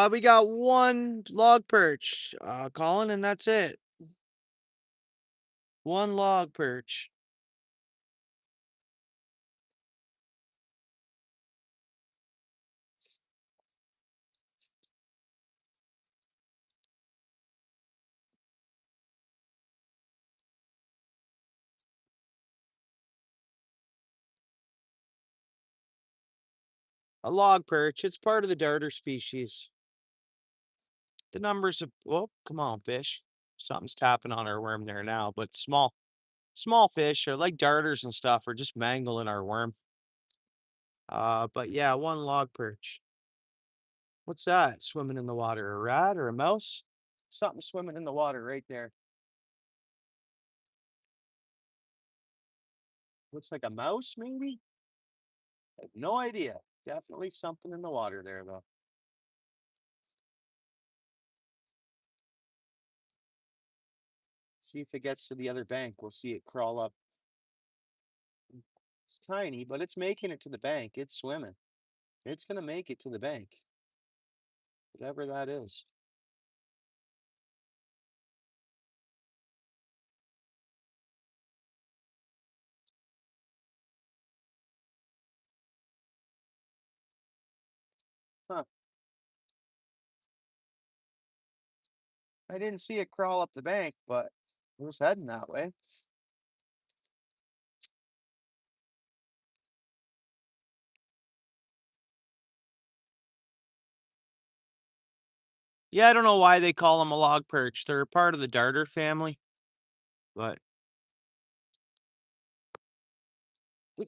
We got one log perch, Colin, and that's it. One log perch. A log perch. It's part of the darter species. The numbers of oh, come on, fish. Something's tapping on our worm there now, but small fish are like darters and stuff are just mangling our worm. But yeah, one log perch. What's that? Swimming in the water? A rat or a mouse? Something swimming in the water right there. Looks like a mouse, maybe? I have no idea. Definitely something in the water there, though. See if it gets to the other bank. We'll see it crawl up. It's tiny, but it's making it to the bank. It's swimming. It's going to make it to the bank. Whatever that is. Huh. I didn't see it crawl up the bank, but it was heading that way. Yeah, I don't know why they call them a log perch. They're part of the darter family. But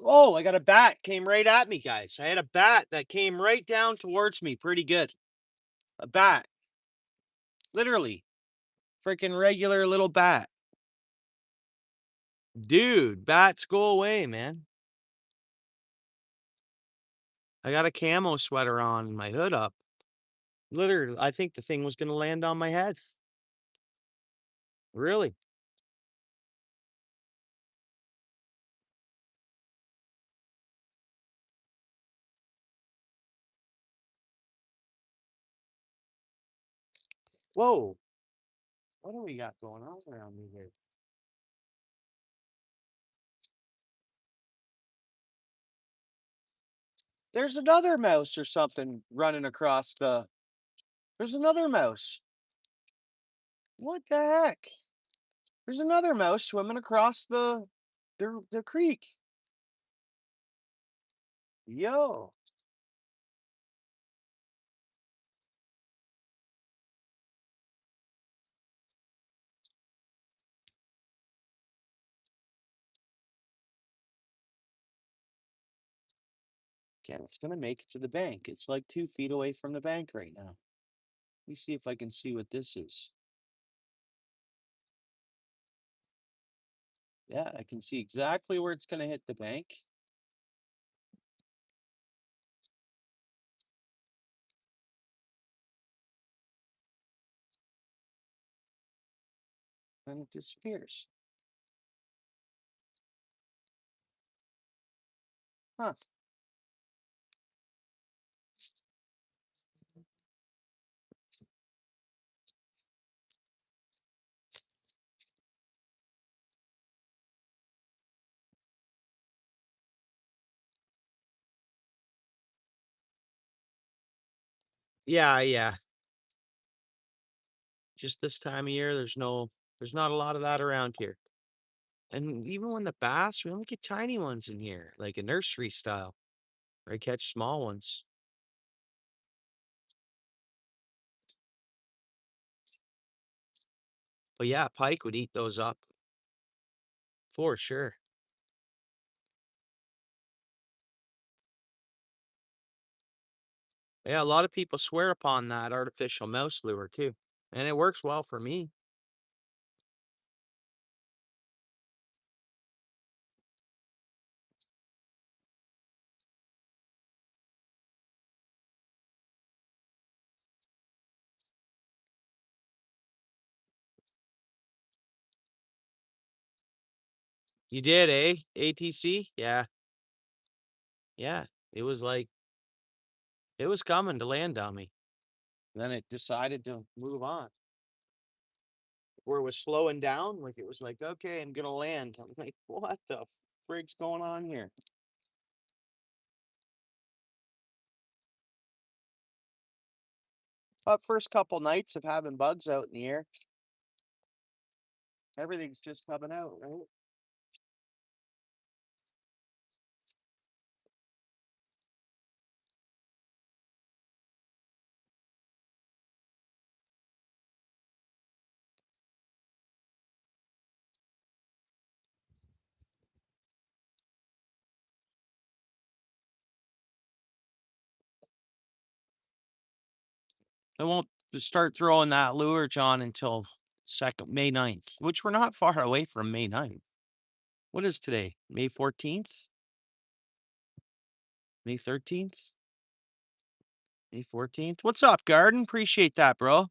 oh, I got a bat came right at me, guys. I had a bat that came right down towards me pretty good. A bat. Literally. Freaking regular little bat. Dude, bats go away, man. I got a camo sweater on and my hood up. Literally, I think the thing was gonna land on my head. Really. Whoa. What do we got going on around me here? There's another mouse or something running across the. There's another mouse. What the heck? There's another mouse swimming across the creek. Yo. Okay, it's gonna make it to the bank. It's like 2 feet away from the bank right now. Let me see if I can see what this is. Yeah, I can see exactly where it's gonna hit the bank. And it disappears. Huh. Yeah, yeah. Just this time of year, there's not a lot of that around here. And even when the bass, we only get tiny ones in here, like a nursery style. I catch small ones. But yeah, pike would eat those up for sure. Yeah, a lot of people swear upon that artificial mouse lure too. And it works well for me. You did, eh? ATC? Yeah. Yeah. It was like it was coming to land on me. Then it decided to move on. Where it was slowing down, like it was like, okay, I'm gonna land. I'm like, what the frig's going on here? But first couple nights of having bugs out in the air, everything's just coming out, right? I won't start throwing that lure, John, until second May 9th, which we're not far away from May 9th. What is today? May 14th? May 13th? May 14th? What's up, Garden? Appreciate that, bro.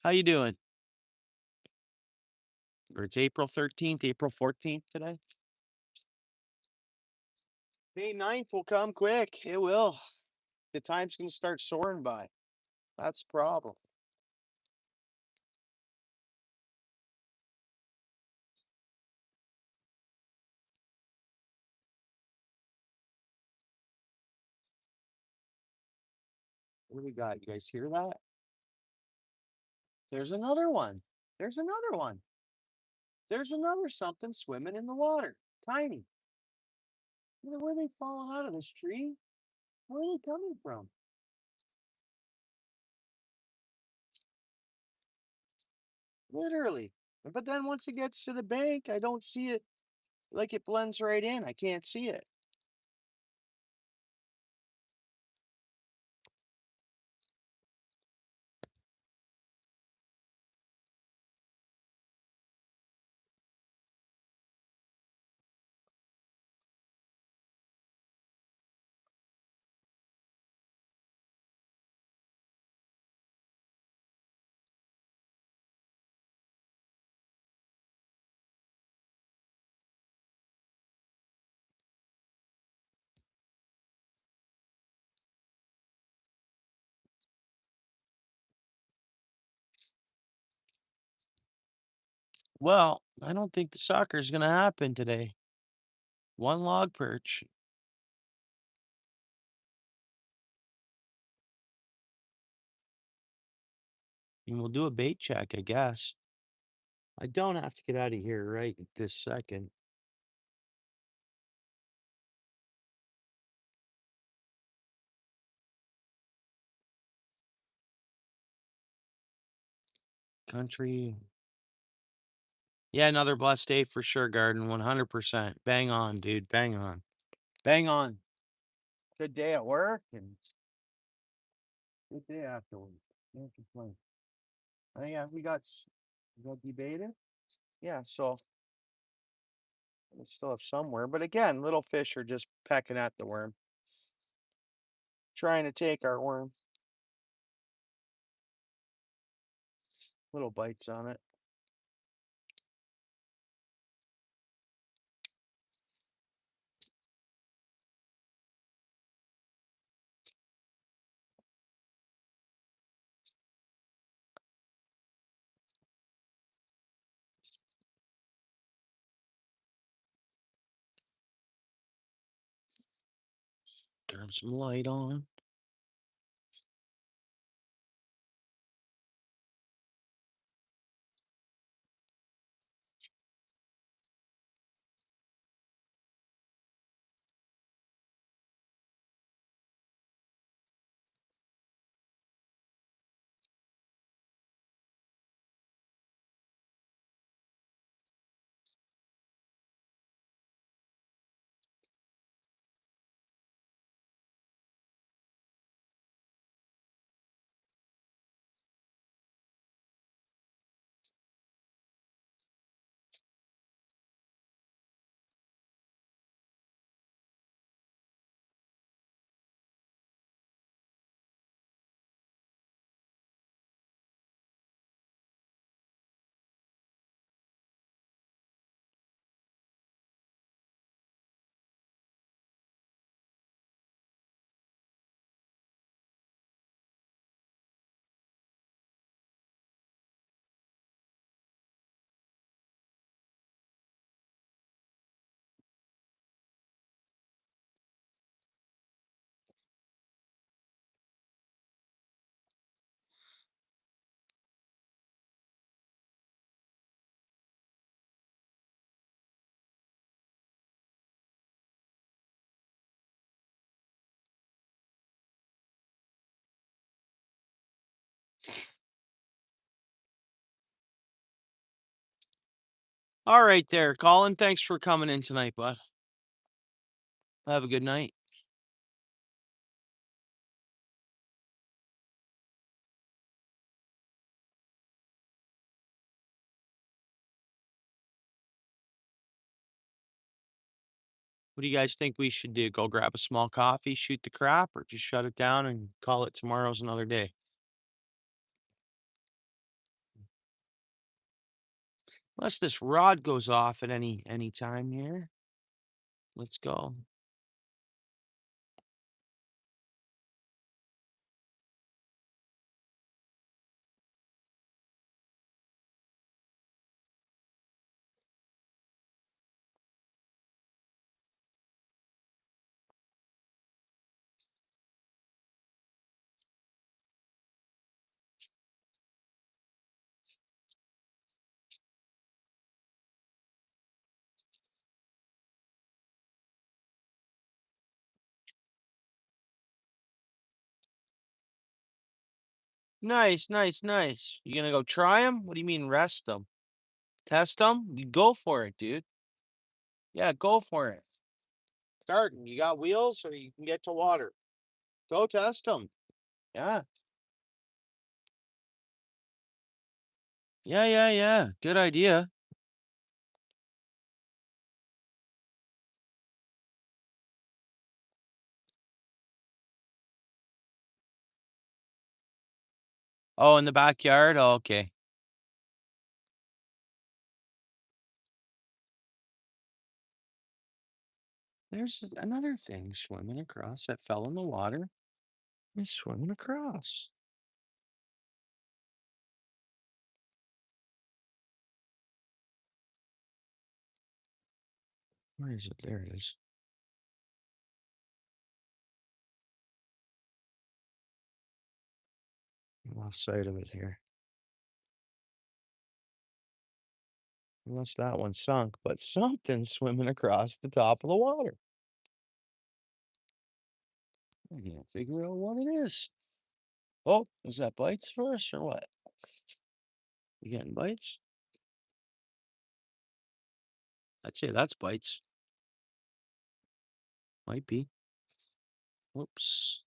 How you doing? Or it's April 13th, April 14th today? May 9th will come quick. It will. The time's going to start soaring by. That's the problem. What do we got? You guys hear that? There's another one. There's another one. There's another something swimming in the water. Tiny. Where are they falling out of this tree? Where are they coming from? Literally. But then once it gets to the bank, I don't see it. Like it blends right in. I can't see it. Well, I don't think the soccer is gonna happen today. One log perch. And we'll do a bait check, I guess. I don't have to get out of here right this second. Country. Yeah, another blessed day for sure, Garden. 100%. Bang on, dude. Bang on. Bang on. Good day at work and good day afterwards. Can't complain. Yeah, we got debated. Yeah, so we still have somewhere. But again, little fish are just pecking at the worm, trying to take our worm. Little bites on it. Turn some light on. All right there, Colin. Thanks for coming in tonight, bud. Have a good night. What do you guys think we should do? Go grab a small coffee, shoot the crap, or just shut it down and call it tomorrow's another day? Unless this rod goes off at any time here. Let's go. Nice, nice, nice. You gonna go try them? What do you mean rest them? Test them? You go for it, dude. Yeah, go for it. Starting. You got wheels or you can get to water. Go test them. Yeah. Yeah, yeah, yeah. Good idea. Oh, in the backyard? Oh, okay. There's another thing swimming across that fell in the water. It's swimming across. Where is it? There it is. I lost sight of it here. Unless that one sunk, but something's swimming across the top of the water. I can't figure out what it is. Oh, is that bites for us or what? You getting bites? I'd say that's bites. Might be. Whoops.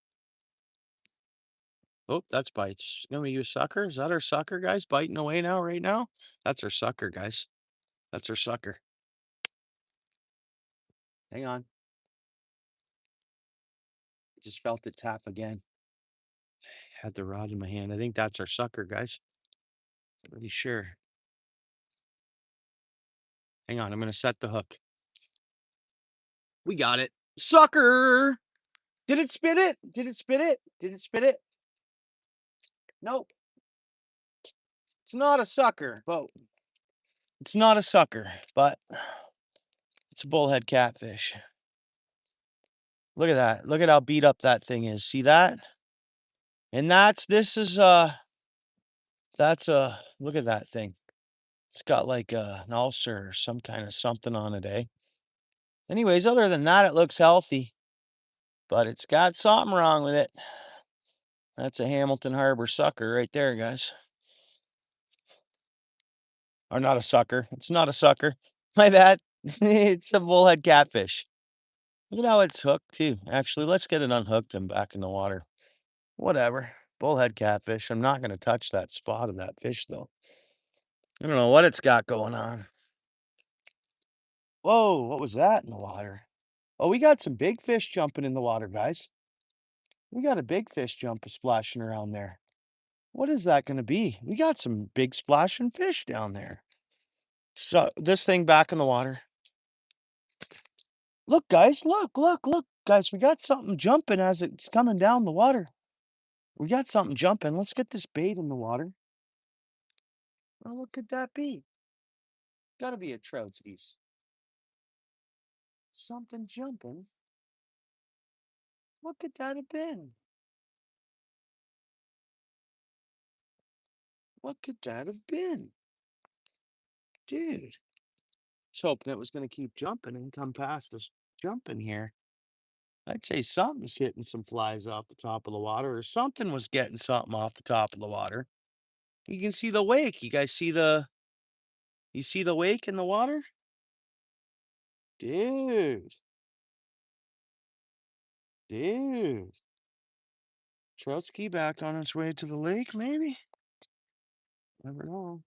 Oh, that's bites. Gonna be a sucker? Is that our sucker, guys? Biting away now, right now? That's our sucker, guys. That's our sucker. Hang on. I just felt it tap again. Had the rod in my hand. I think that's our sucker, guys. Pretty sure. Hang on, I'm gonna set the hook. We got it. Sucker! Did it spit it? Did it spit it? Did it spit it? Nope. It's not a sucker, but it's not a sucker, but it's a bullhead catfish. Look at that. Look at how beat up that thing is. See that? And this is look at that thing. It's got like an ulcer or some kind of something on it, eh? Anyways, other than that, it looks healthy, but it's got something wrong with it. That's a Hamilton Harbor sucker right there, guys. Or not a sucker. It's not a sucker. My bad. It's a bullhead catfish. Look at how it's hooked, too. Actually, let's get it unhooked and back in the water. Whatever. Bullhead catfish. I'm not going to touch that spot of that fish, though. I don't know what it's got going on. Whoa, what was that in the water? Oh, we got some big fish jumping in the water, guys. We got a big fish splashing around there. What is that going to be? We got some big splashing fish down there. So this thing back in the water. Look, guys, look, guys. We got something jumping as it's coming down the water. We got something jumping. Let's get this bait in the water. Oh, what could that be? Gotta be a troutskies. Something jumping. What could that have been? What could that have been? Dude. I was hoping it was going to keep jumping and come past us jumping here. I'd say something's hitting some flies off the top of the water, or something was getting something off the top of the water. You can see the wake. You guys see you see the wake in the water? Dude. Dude. Trotsky back on its way to the lake, maybe? Never know.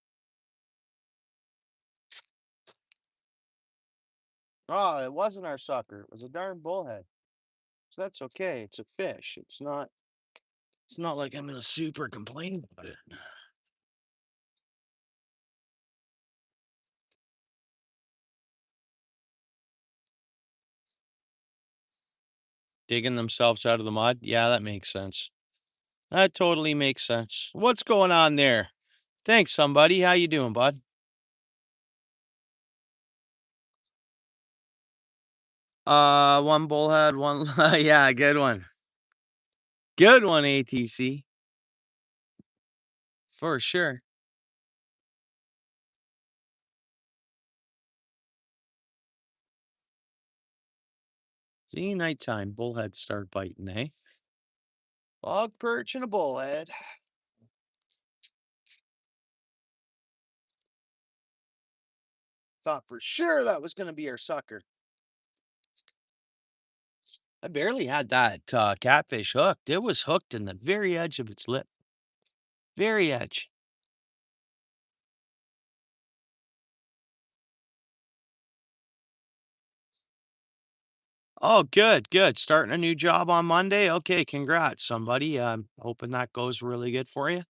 Oh, it wasn't our sucker. It was a darn bullhead. So that's okay. It's a fish. It's not like I'm gonna super complain about it. Digging themselves out of the mud? Yeah, that makes sense. That totally makes sense. What's going on there? Thanks, somebody. How you doing, bud? One bullhead, one. Yeah, good one. Good one, ATC. For sure. See, nighttime, bullhead start biting, eh? Log perch and a bullhead. Thought for sure that was going to be our sucker. I barely had that catfish hooked. It was hooked in the very edge of its lip. Very edge. Oh, good, good. Starting a new job on Monday. Okay, congrats, somebody. I'm hoping that goes really good for you.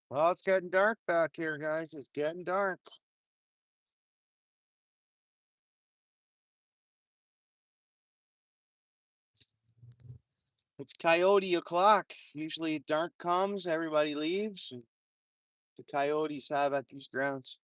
Well, it's getting dark back here, guys. It's getting dark. It's coyote o'clock. Usually dark comes, everybody leaves, and the coyotes have at these grounds.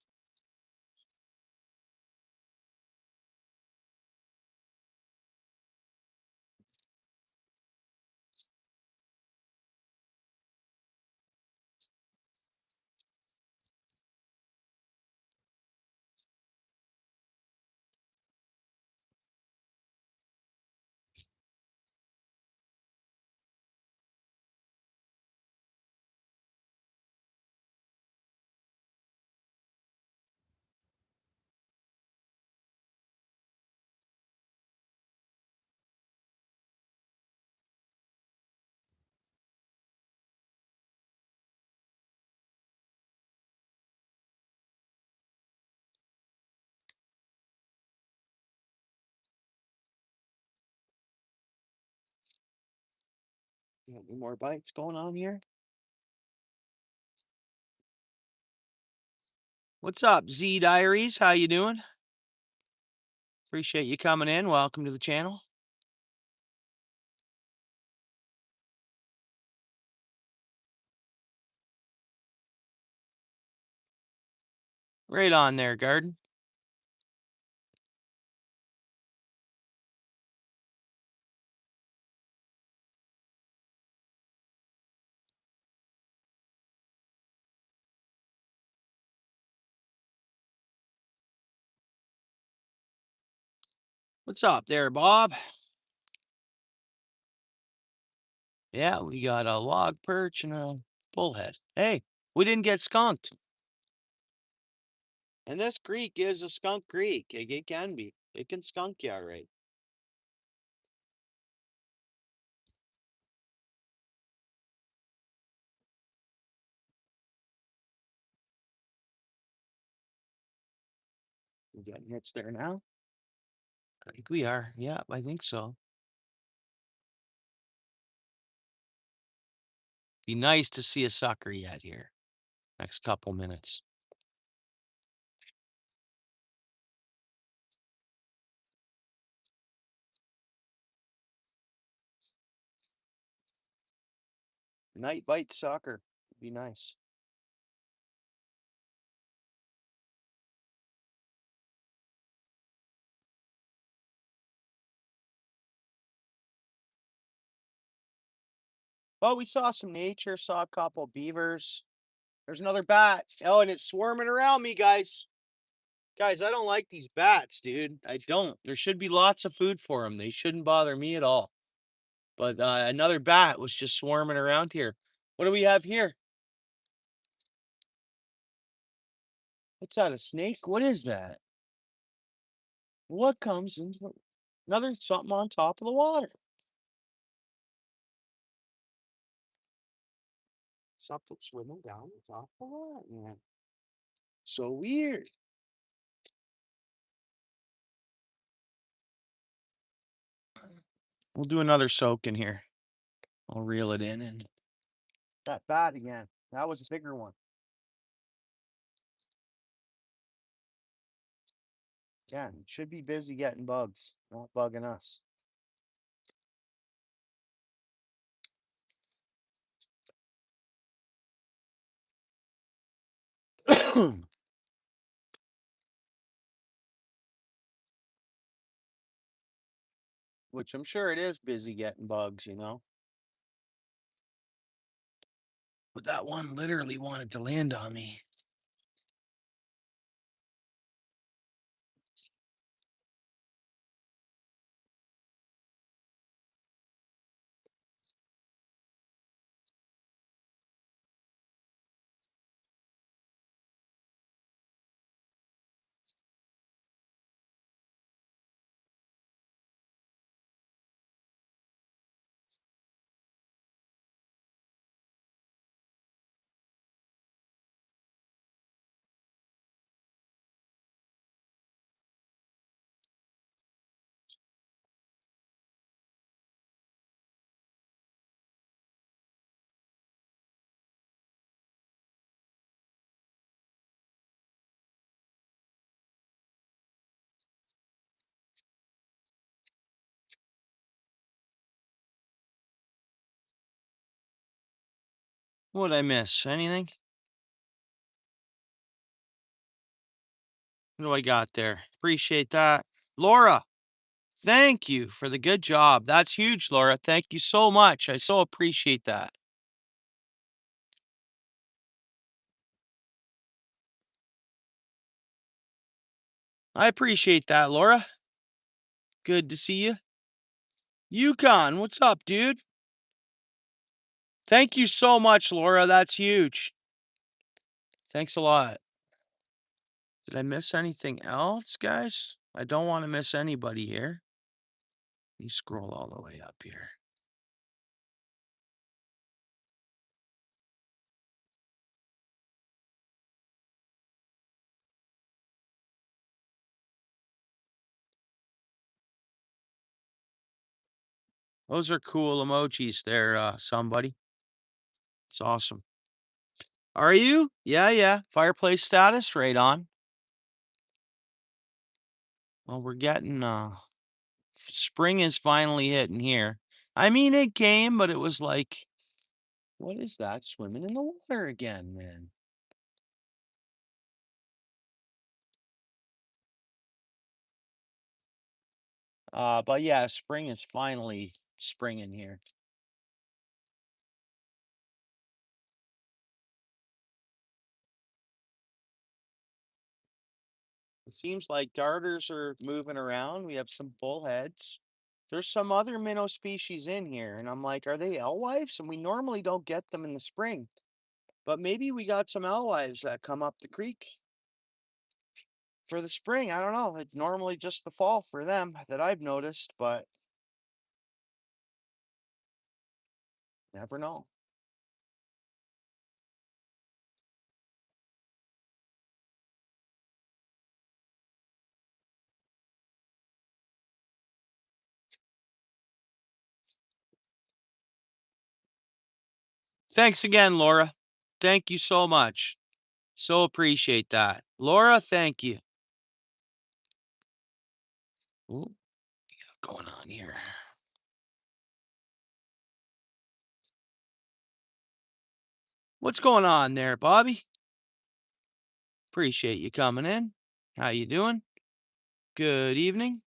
Any more bites going on here? What's up, Z Diaries? How you doing? Appreciate you coming in. Welcome to the channel. Right on there, Garden. What's up there, Bob? Yeah, we got a log perch and a bullhead. Hey, we didn't get skunked. And this creek is a skunk creek. It can be. It can skunk you, all right. We getting hits there now? I think we are. Yeah, I think so. Be nice to see a sucker yet here. Next couple minutes. Night bite sucker. Be nice. Well, we saw some nature, saw a couple beavers. There's another bat. Oh, and it's swarming around me, guys. Guys, I don't like these bats, dude. I don't. There should be lots of food for them. They shouldn't bother me at all. But another bat was just swarming around here. What do we have here? What's that, a snake? What is that? What comes in? Another something on top of the water. Something swimming down the top of the water, man. So weird. We'll do another soak in here. I'll reel it in and that bat again. That was a bigger one. Again, should be busy getting bugs, not bugging us. Which I'm sure it is busy getting bugs, you know. But that one literally wanted to land on me. What'd I miss? Anything? What do I got there? Appreciate that. Laura, thank you for the good job. That's huge, Laura. Thank you so much. I so appreciate that. I appreciate that, Laura. Good to see you. Yukon, what's up, dude? Thank you so much, Laura. That's huge. Thanks a lot. Did I miss anything else, guys? I don't want to miss anybody here. Let me scroll all the way up here. Those are cool emojis there, somebody. It's awesome. Are you? Yeah, yeah. Fireplace status, right on. Well, we're getting spring is finally hitting here. I mean, it came, but it was like, what is that swimming in the water again, man? But yeah, spring is finally springing here. It seems like darters are moving around. We have some bullheads. There's some other minnow species in here, and I'm like, are they alewives? And we normally don't get them in the spring, but maybe we got some alewives that come up the creek for the spring. I don't know. It's normally just the fall for them that I've noticed, but never know. Thanks again, Laura. Thank you so much. So appreciate that. Laura, thank you. Ooh, what's going on here? What's going on there, Bobby? Appreciate you coming in. How you doing? Good evening.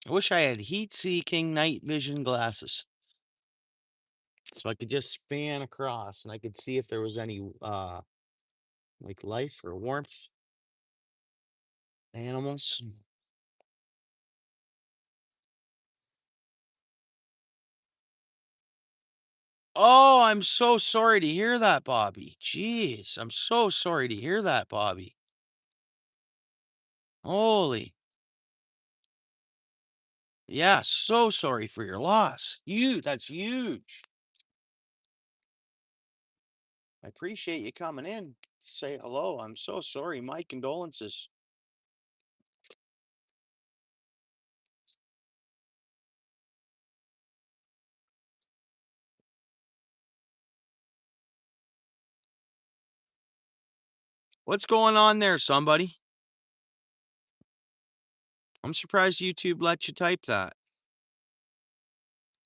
I wish I had heat-seeking night vision glasses so I could just span across and I could see if there was any like life or warmth animals. Oh, I'm so sorry to hear that, Bobby. Jeez, I'm so sorry to hear that, Bobby. Holy. Yeah, so sorry for your loss. That's huge. I appreciate you coming in to say hello. I'm so sorry. My condolences. What's going on there, somebody? I'm surprised YouTube let you type that.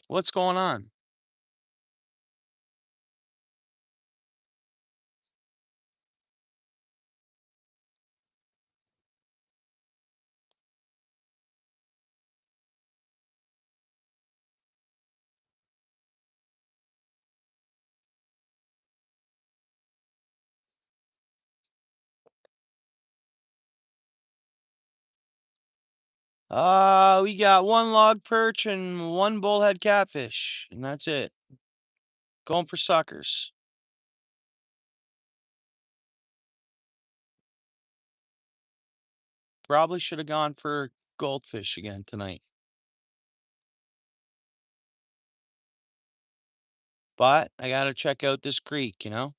What's going on? We got one log perch and one bullhead catfish, and that's it. Going for suckers. Probably should have gone for goldfish again tonight. But I got to check out this creek, you know?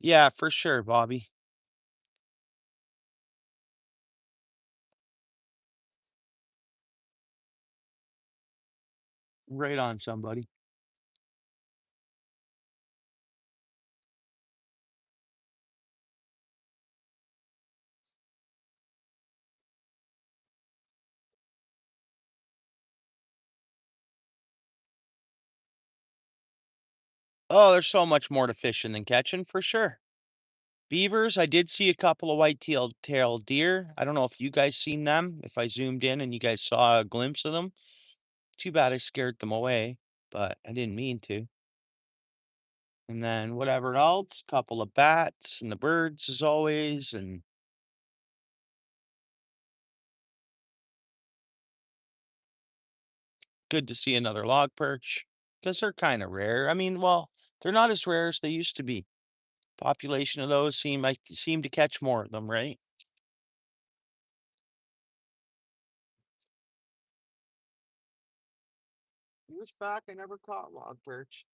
Yeah, for sure, Bobby. Right on, somebody. Oh, there's so much more to fishing than catching, for sure. Beavers, I did see a couple of white-tailed deer. I don't know if you guys seen them, if I zoomed in and you guys saw a glimpse of them. Too bad I scared them away, but I didn't mean to. And then whatever else, couple of bats and the birds as always, and good to see another log perch because they're kind of rare. I mean, well, they're not as rare as they used to be. Population of those seem to catch more of them, right? Years back, I never caught log perch.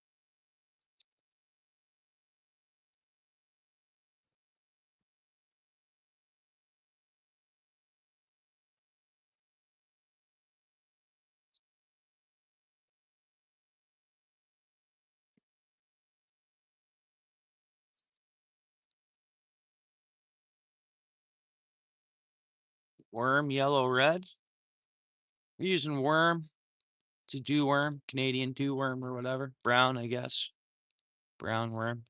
Worm, yellow, red. We're using worm. It's a dew worm, Canadian dew worm or whatever. Brown, I guess. Brown worm.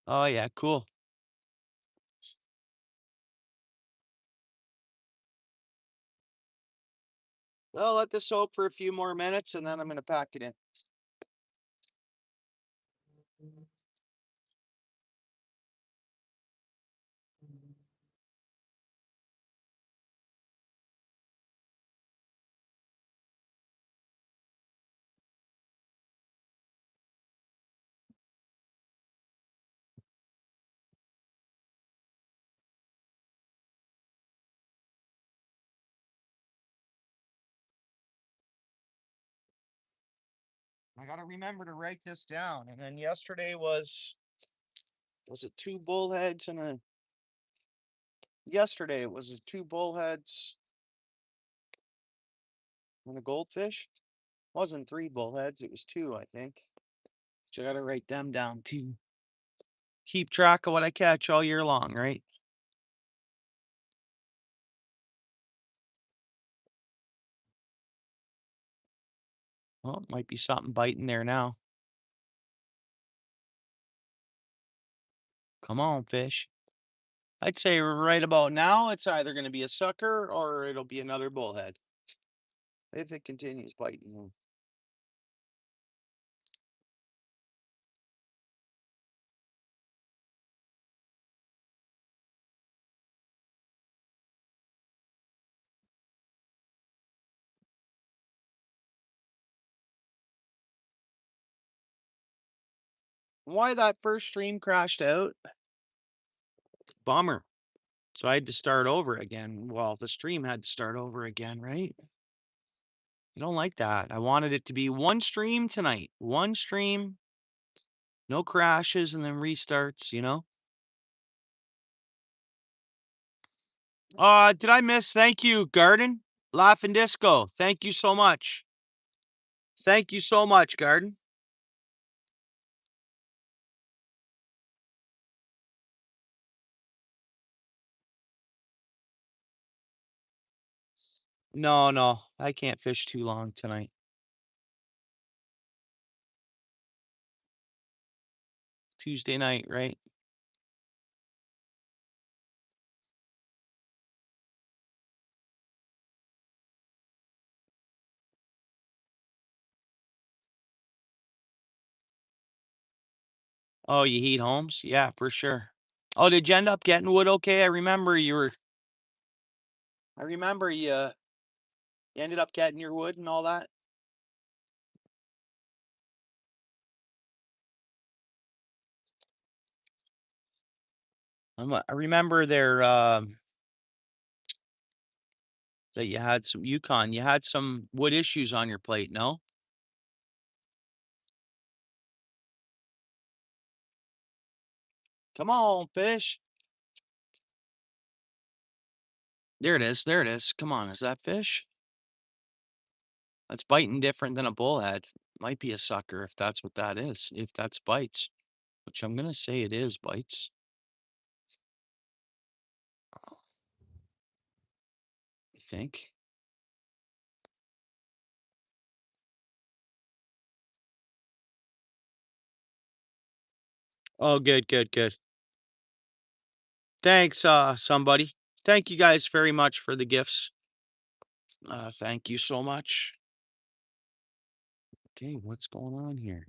Oh yeah, cool. Well, let this soak for a few more minutes and then I'm gonna pack it in. I gotta remember to write this down. And then yesterday was it two bullheads and a yesterday it was two bullheads and a goldfish? Wasn't three bullheads, it was two, I think. So I gotta write them down too. Keep track of what I catch all year long, right? Well, might be something biting there now. Come on, fish. I'd say right about now, it's either going to be a sucker or it'll be another bullhead. If it continues biting. Why that first stream crashed out? Bummer. So I had to start over again. Well, the stream had to start over again, right? I don't like that. I wanted it to be one stream tonight. One stream, no crashes and then restarts, you know? Did I miss? Thank you, Garden. Laughing Disco. Thank you so much. Thank you so much, Garden. No, no, I can't fish too long tonight. Tuesday night, right? Oh, you heat homes? Yeah, for sure. Oh, did you end up getting wood okay? I remember you ended up getting your wood and all that. I remember that you had some Yukon. You had some wood issues on your plate, no? Come on, fish. There it is. There it is. Come on. Is that fish? That's biting different than a bullhead. Might be a sucker if that's what that is. If that's bites, which I'm going to say it is bites. I think. Oh, good, good, good. Thanks, somebody. Thank you guys very much for the gifts. Thank you so much. Okay, what's going on here?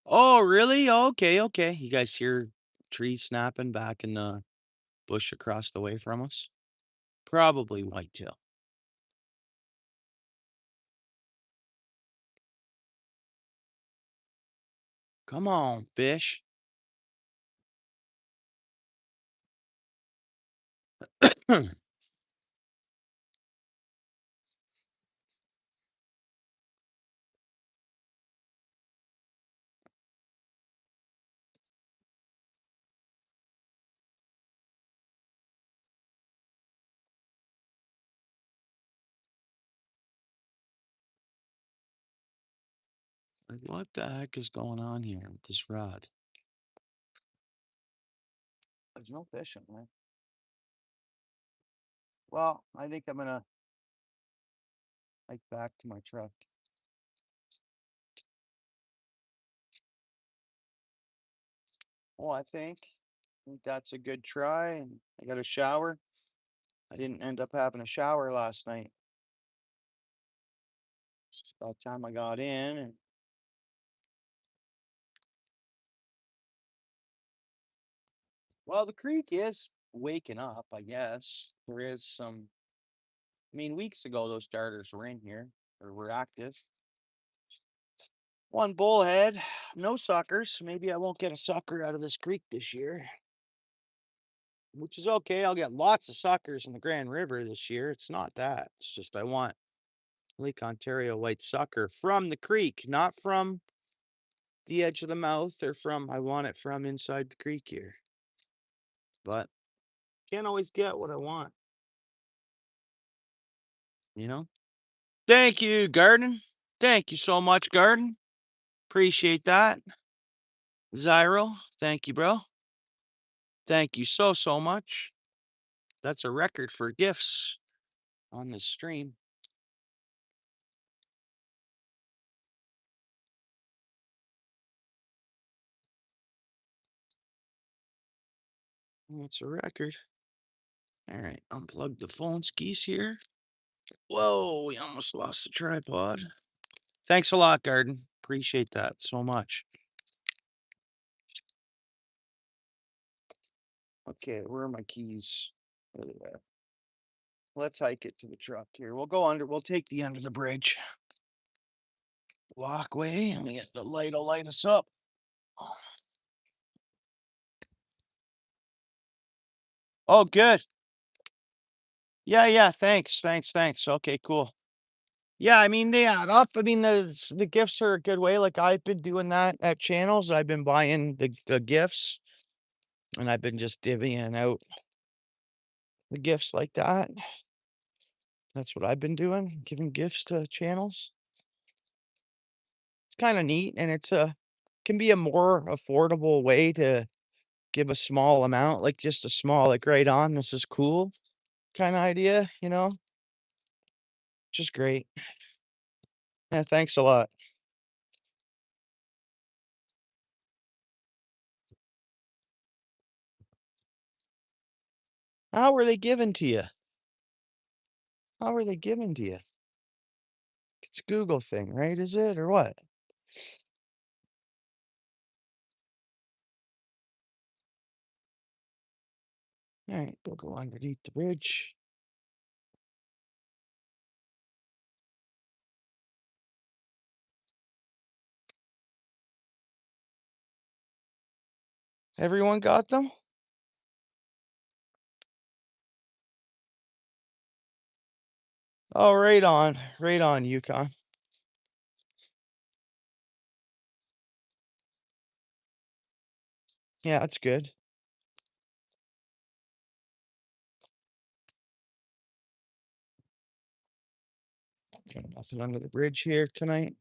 Oh, really? Okay, okay. You guys hear trees snapping back in the bush across the way from us? Probably whitetail. Come on, fish. Like, what the heck is going on here with this rod? There's no fish in there. Well, I think I'm gonna hike back to my truck. Well, I think that's a good try, and I got a shower. I didn't end up having a shower last night. It's about time I got in, and well, the creek is waking up, I guess. There is some. I mean, weeks ago those darters were in here or were active. One bullhead, no suckers. Maybe I won't get a sucker out of this creek this year, which is okay. I'll get lots of suckers in the Grand River this year. It's not that. It's just I want Lake Ontario white sucker from the creek, not from the edge of the mouth or from, I want it from inside the creek here. But can't always get what I want, you know? Thank you, Garden. Thank you so much, Garden. Appreciate that. Zyro, thank you, bro. Thank you so, so much. That's a record for gifts on this stream. That's a record. All right, unplug the phone skis here. Whoa, we almost lost the tripod. Thanks a lot, Garden. Appreciate that so much. Okay, where are my keys? There they are. Let's hike it to the truck here. We'll go under, we'll take the end of the bridge. Walkway, and we get the light will light us up. Oh, good. Yeah, yeah. Thanks, thanks, thanks. Okay, cool. Yeah, I mean they add up. I mean the gifts are a good way. Like I've been doing that at channels. I've been buying the gifts, and I've been just divvying out the gifts like that. That's what I've been doing, giving gifts to channels. It's kind of neat, and it's a can be a more affordable way to give a small amount, like just a small, like right on. This is cool kind of idea, just great. Yeah, thanks a lot. How were they given to you? How were they given to you? It's a Google thing, right? Is it or what? All right, we'll go underneath the bridge. Everyone got them? Oh, right on, Yukon. Yeah, that's good. Okay, nothing under the bridge here tonight.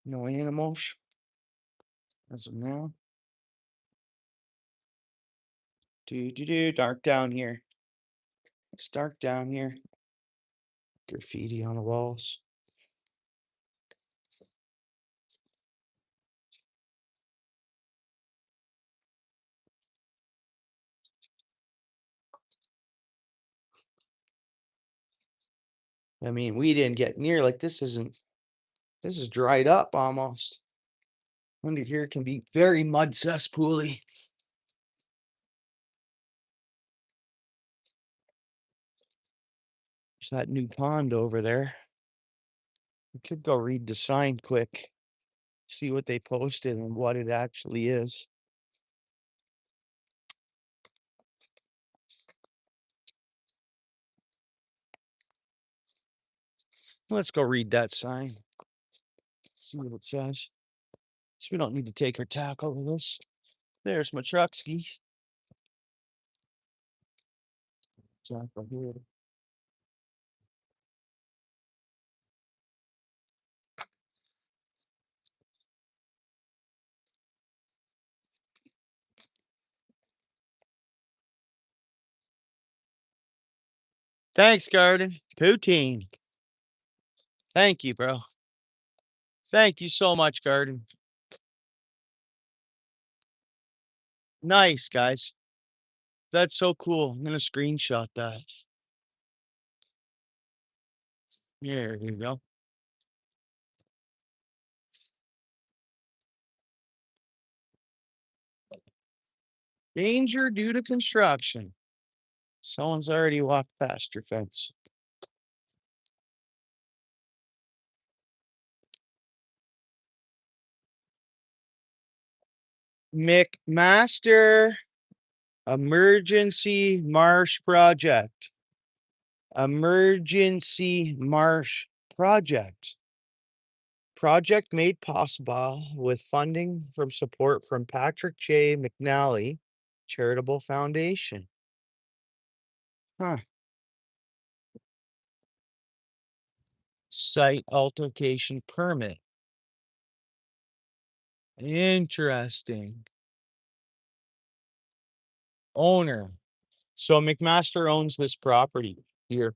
No animals as of now. Dark down here. It's dark down here. Graffiti on the walls. I mean, we didn't get near like this is dried up almost. Under here can be very mud cesspooly. There's that new pond over there. We could go read the sign quick, see what they posted and what it actually is. Let's go read that sign. See what it says. So we don't need to take our tackle with us. There's my truck ski. Tackle here. Thanks, Garden. Poutine. Thank you, bro. Thank you so much, Garden. Nice, guys. That's so cool. I'm gonna screenshot that. There you go. Danger due to construction. Someone's already walked past your fence. McMaster Emergency Marsh Project. Emergency Marsh Project. Project made possible with funding from support from Patrick J. McNally Charitable Foundation. Huh. Site altercation permit. Interesting. Owner. So McMaster owns this property here.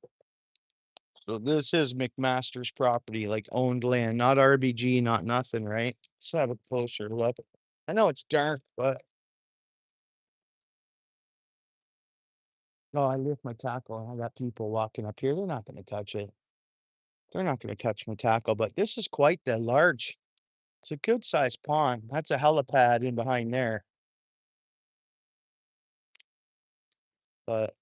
So this is McMaster's property, like owned land, not RBG, not nothing, right? Let's have a closer look. I know it's dark, but oh, I lift my tackle. I got people walking up here. They're not going to touch it. They're not going to touch my tackle, but this is quite the large. It's a good sized pond. That's a helipad in behind there. But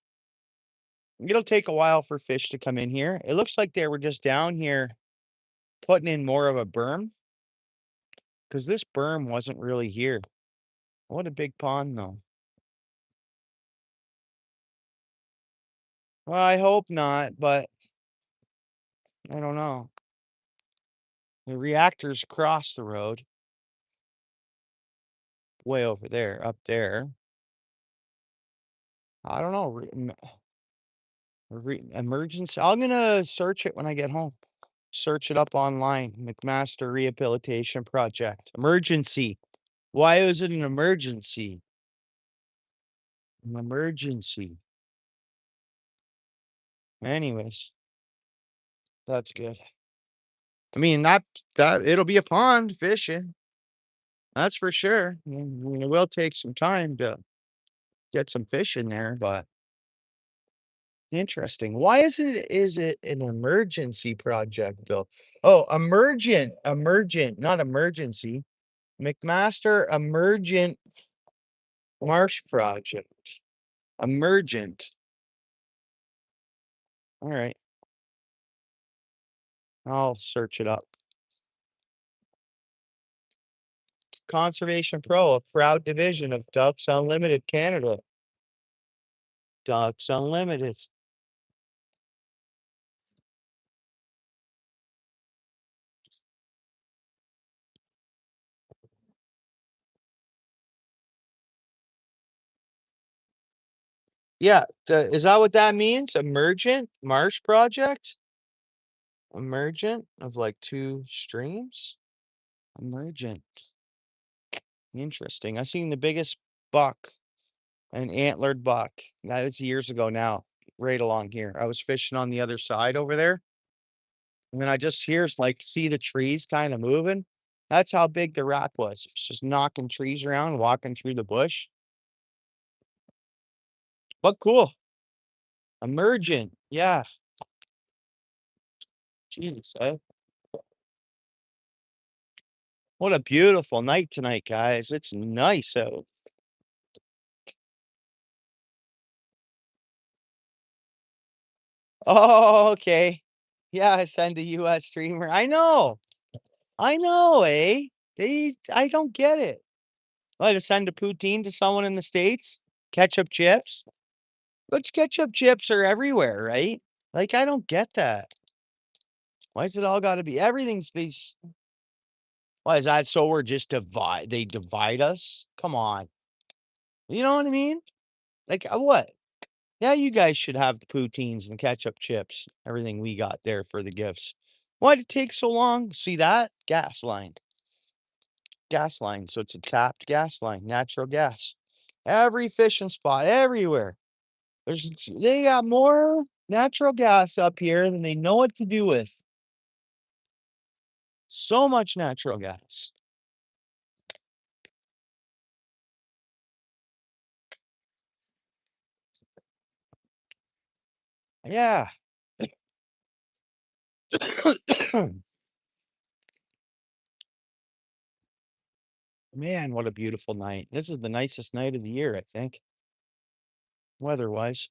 it'll take a while for fish to come in here. It looks like they were just down here putting in more of a berm because this berm wasn't really here. What a big pond, though. Well, I hope not, but I don't know. The reactor's across the road, way over there, up there. I don't know. Emergency. I'm gonna search it when I get home. Search it up online. McMaster Rehabilitation Project. Emergency. Why is it an emergency? An emergency. Anyways, that's good. I mean, that it'll be a pond fishing. That's for sure. I mean, it will take some time to get some fish in there, but interesting. Why is it an emergency project though? Oh, emergent, not emergency. McMaster Emergent Marsh Project. Emergent. All right. I'll search it up. Conservation Pro, a proud division of Ducks Unlimited Canada. Ducks Unlimited. Yeah, is that what that means? Emergent marsh project? Emergent of like two streams? Emergent. Interesting. I seen the biggest buck, an antlered buck. That was years ago now, right along here. I was fishing on the other side over there. And then I just hears like see the trees kind of moving. That's how big the rack was. It's just knocking trees around, walking through the bush. But cool. Emergent. Yeah. Jesus. What a beautiful night tonight, guys. It's nice out. Oh, okay. Yeah, I send a US streamer. I know. I know, eh? I don't get it. What, to send a poutine to someone in the States? Ketchup chips? But ketchup chips are everywhere, right? Like, I don't get that. Why is it all gotta be everything's these? Why is that so we're just they divide us? Come on. You know what I mean? Like, what? Yeah, you guys should have the poutines and ketchup chips, everything we got there for the gifts. Why'd it take so long? See that? Gas line. Gas line. So it's a tapped gas line, natural gas. Every fishing spot, everywhere. They got more natural gas up here than they know what to do with. So much natural gas. Yeah. Man, what a beautiful night. This is the nicest night of the year, I think, weather-wise.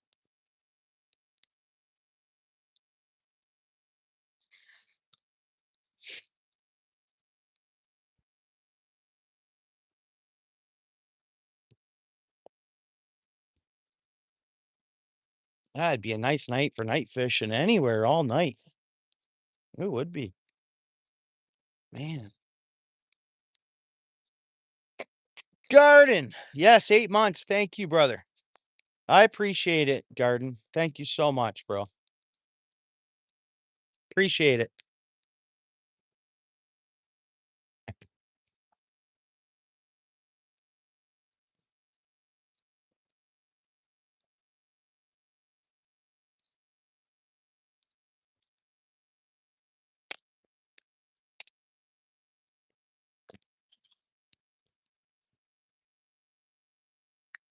That'd be a nice night for night fishing anywhere all night. It would be. Man. Garden. Yes, 8 months. Thank you, brother. I appreciate it, Garden. Thank you so much, bro. Appreciate it.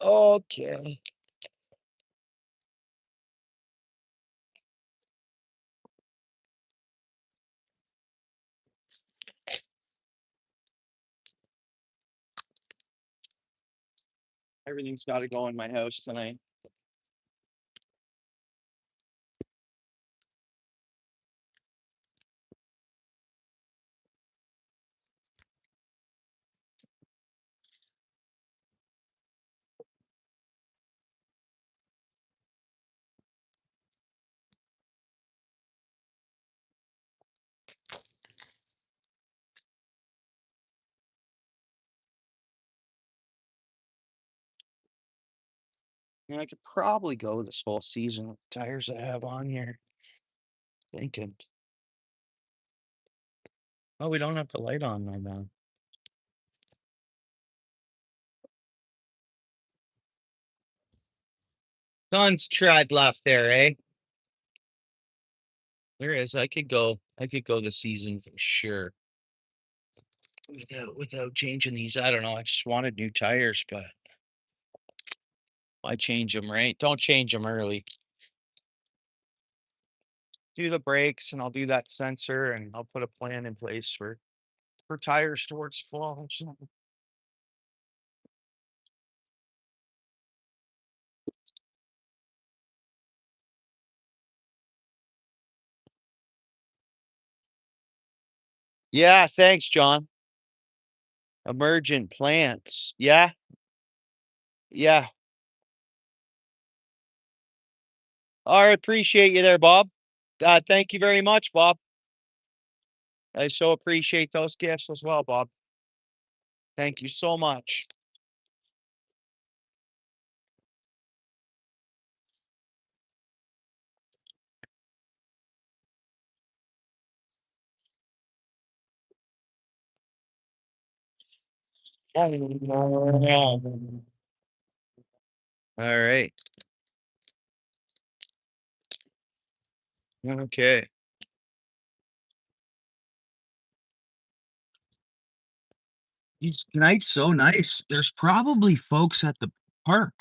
Okay. Everything's got to go in my house tonight. I could probably go this whole season with the tires I have on here. Thinking. Oh, we don't have the light on right now. Tons tread left there, eh? There is. I could go the season for sure. Without changing these. I don't know. I just wanted new tires, but I change them right. Don't change them early. Do the brakes and I'll do that sensor and I'll put a plan in place for tires towards fall. Yeah, thanks, John. Emergent plants. Yeah, yeah. I appreciate you there, Bob. Thank you very much, Bob. I so appreciate those gifts as well, Bob. Thank you so much. All right. Okay. Tonight's so nice. There's probably folks at the park.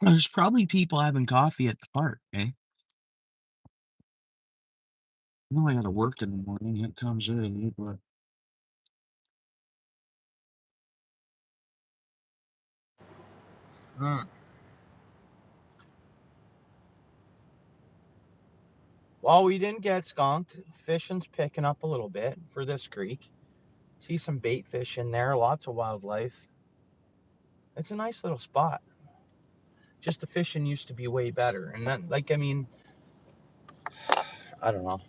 There's probably people having coffee at the park, eh? I know I gotta work in the morning. It comes early, but Hmm. Well, we didn't get skunked. Fishing's picking up a little bit for this creek. See some bait fish in there, lots of wildlife. It's a nice little spot. Just the fishing used to be way better. And that, like, I mean, I don't know.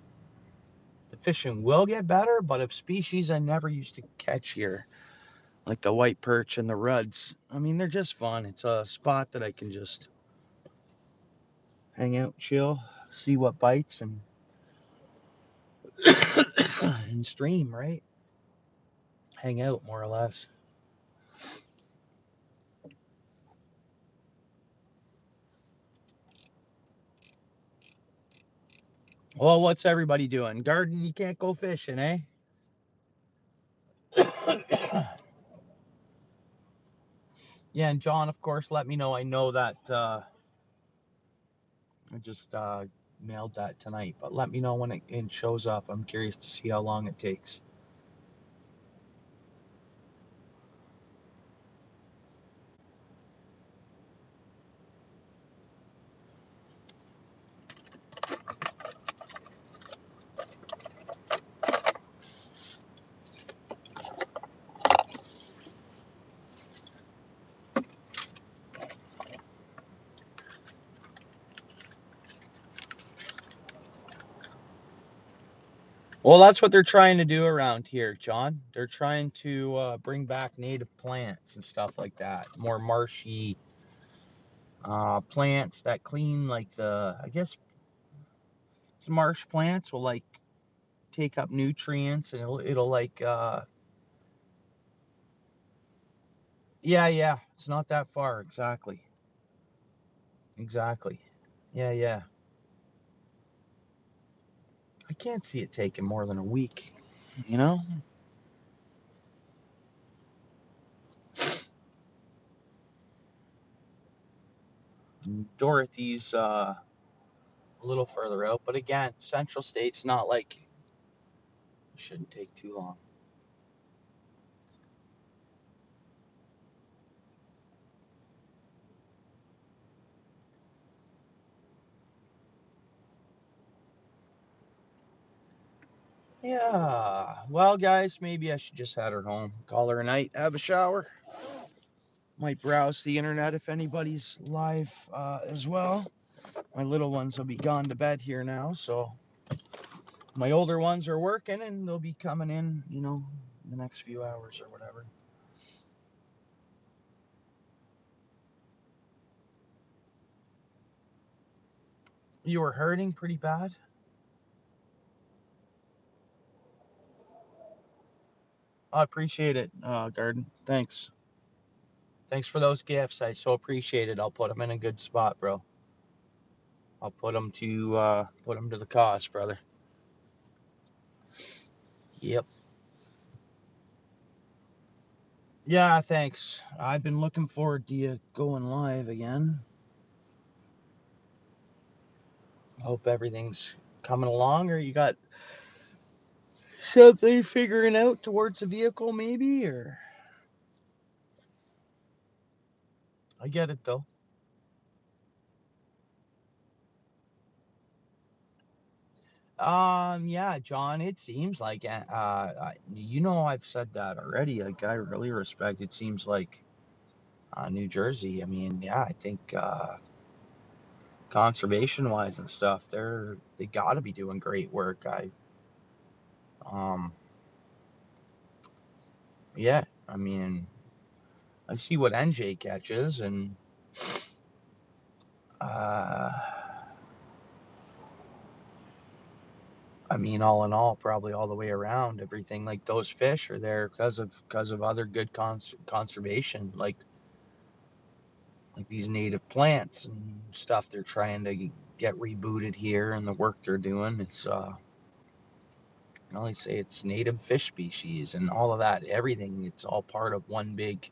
The fishing will get better, but of species I never used to catch here, like the white perch and the ruds, I mean, they're just fun. It's a spot that I can just hang out, chill, see what bites, and and stream, right? Hang out more or less. Well, what's everybody doing? Garden, you can't go fishing, eh? Yeah, and John, of course, let me know. I know that I just mailed that tonight, but let me know when it shows up. I'm curious to see how long it takes. Well, that's what they're trying to do around here, John. They're trying to bring back native plants and stuff like that. More marshy plants that clean, like I guess some marsh plants will like take up nutrients and it'll like, yeah, yeah. It's not that far. Exactly. Exactly. Yeah, yeah. I can't see it taking more than a week, you know? Dorothy's a little further out, but again, Central State's not like, it shouldn't take too long. Yeah. Well, guys, maybe I should just head her home. Call her a night, have a shower. Might browse the internet if anybody's live as well. My little ones will be gone to bed here now, so my older ones are working and they'll be coming in, in the next few hours or whatever. You were hurting pretty bad? I appreciate it, Garden. Thanks. Thanks for those gifts. I so appreciate it. I'll put them in a good spot, bro. I'll put them to the cause, brother. Yep. Yeah, thanks. I've been looking forward to you going live again. Hope everything's coming along, or you got something figuring out towards the vehicle, maybe, or I get it though. Yeah, John, it seems like, I've said that already. Like, I really respect. It seems like New Jersey. I mean, yeah, I think conservation wise and stuff, they got to be doing great work. Um, yeah, I mean, I see what NJ catches, and uh, I mean, all in all, probably all the way around, everything like those fish are there because of other good conservation, like these native plants and stuff they're trying to get rebooted here, and the work they're doing. It's I can only say it's native fish species and all of that. Everything, it's all part of one big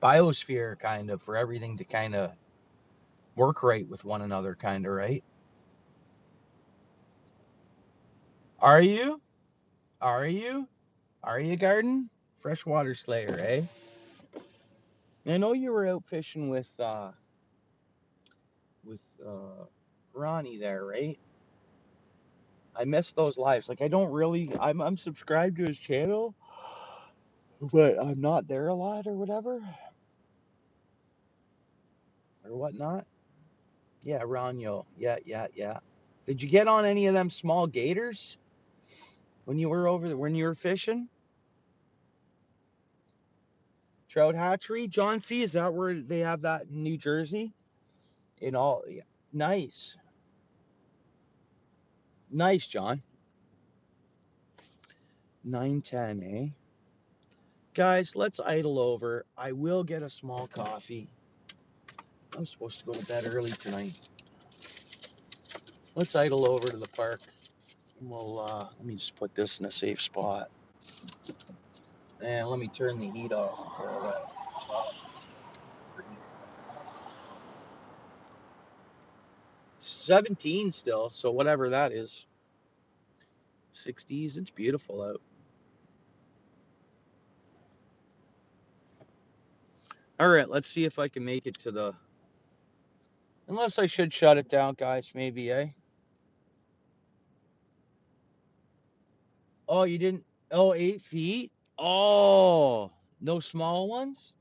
biosphere, kind of, for everything to kind of work right with one another, kind of, right? Are you? Are you? Are you, Garden? Freshwater Slayer, eh? I know you were out fishing with Ronnie there, right? I miss those lives. Like, I don't really. I'm subscribed to his channel, but I'm not there a lot or whatever or whatnot. Yeah, Ronyo. Yeah, yeah, yeah. Did you get on any of them small gators when you were when you were fishing? Trout hatchery, John C. Is that where they have that in New Jersey? In all, yeah. Nice, nice, John. 9:10, eh? Guys, let's idle over. I will get a small coffee. I'm supposed to go to bed early tonight. Let's idle over to the park. And we'll let me just put this in a safe spot. And let me turn the heat off until that. 17 still, so whatever that is. 60s, it's beautiful out. All right, let's see if I can make it to the. Unless I should shut it down, guys, maybe, eh? Oh, you didn't. Oh, 8 feet? Oh, no small ones?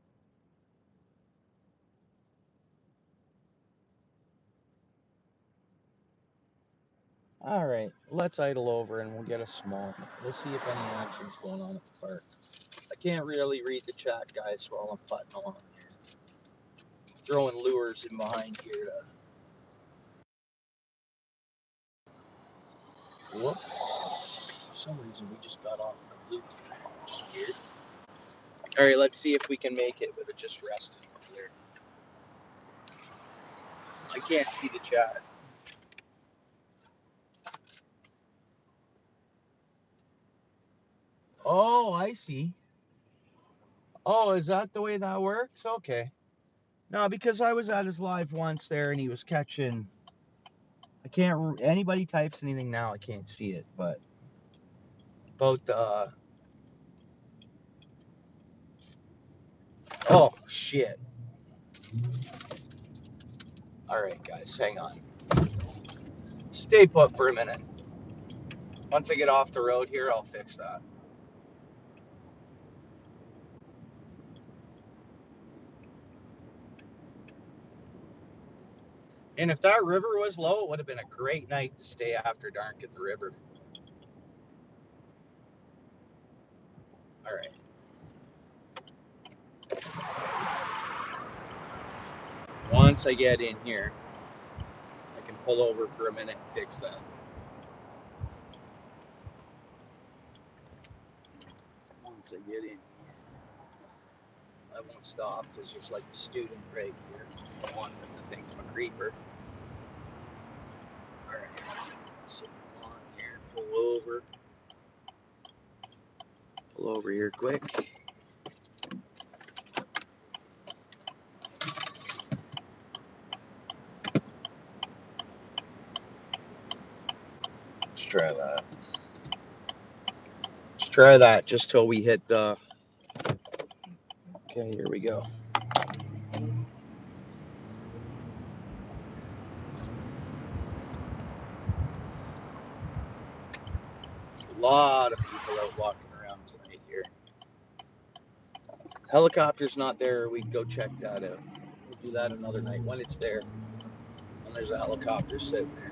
All right, let's idle over and we'll get a small. We'll see if any action's going on at the park. I can't really read the chat, guys, while I'm putting along here. Throwing lures in behind here to. Whoops. For some reason, we just got off the Bluetooth, which is weird. All right, let's see if we can make it with it just resting over there. I can't see the chat. Oh, I see. Oh, is that the way that works? Okay. No, because I was at his live once there and he was catching. I can't. Anybody types anything now, I can't see it. But about oh shit. All right, guys, hang on. Stay put for a minute. Once I get off the road here, I'll fix that. And if that river was low, it would have been a great night to stay after dark at the river. All right. Once I get in here, I can pull over for a minute and fix that. Once I get in here, I won't stop because there's like a student right here. The one that I think's a creeper. All right. So on here, pull over. Pull over here quick. Let's try that. Let's try that just till we hit the. Okay, here we go. A lot of people out walking around tonight here. Helicopter's not there. We can go check that out. We'll do that another night when it's there. When there's a helicopter sitting there.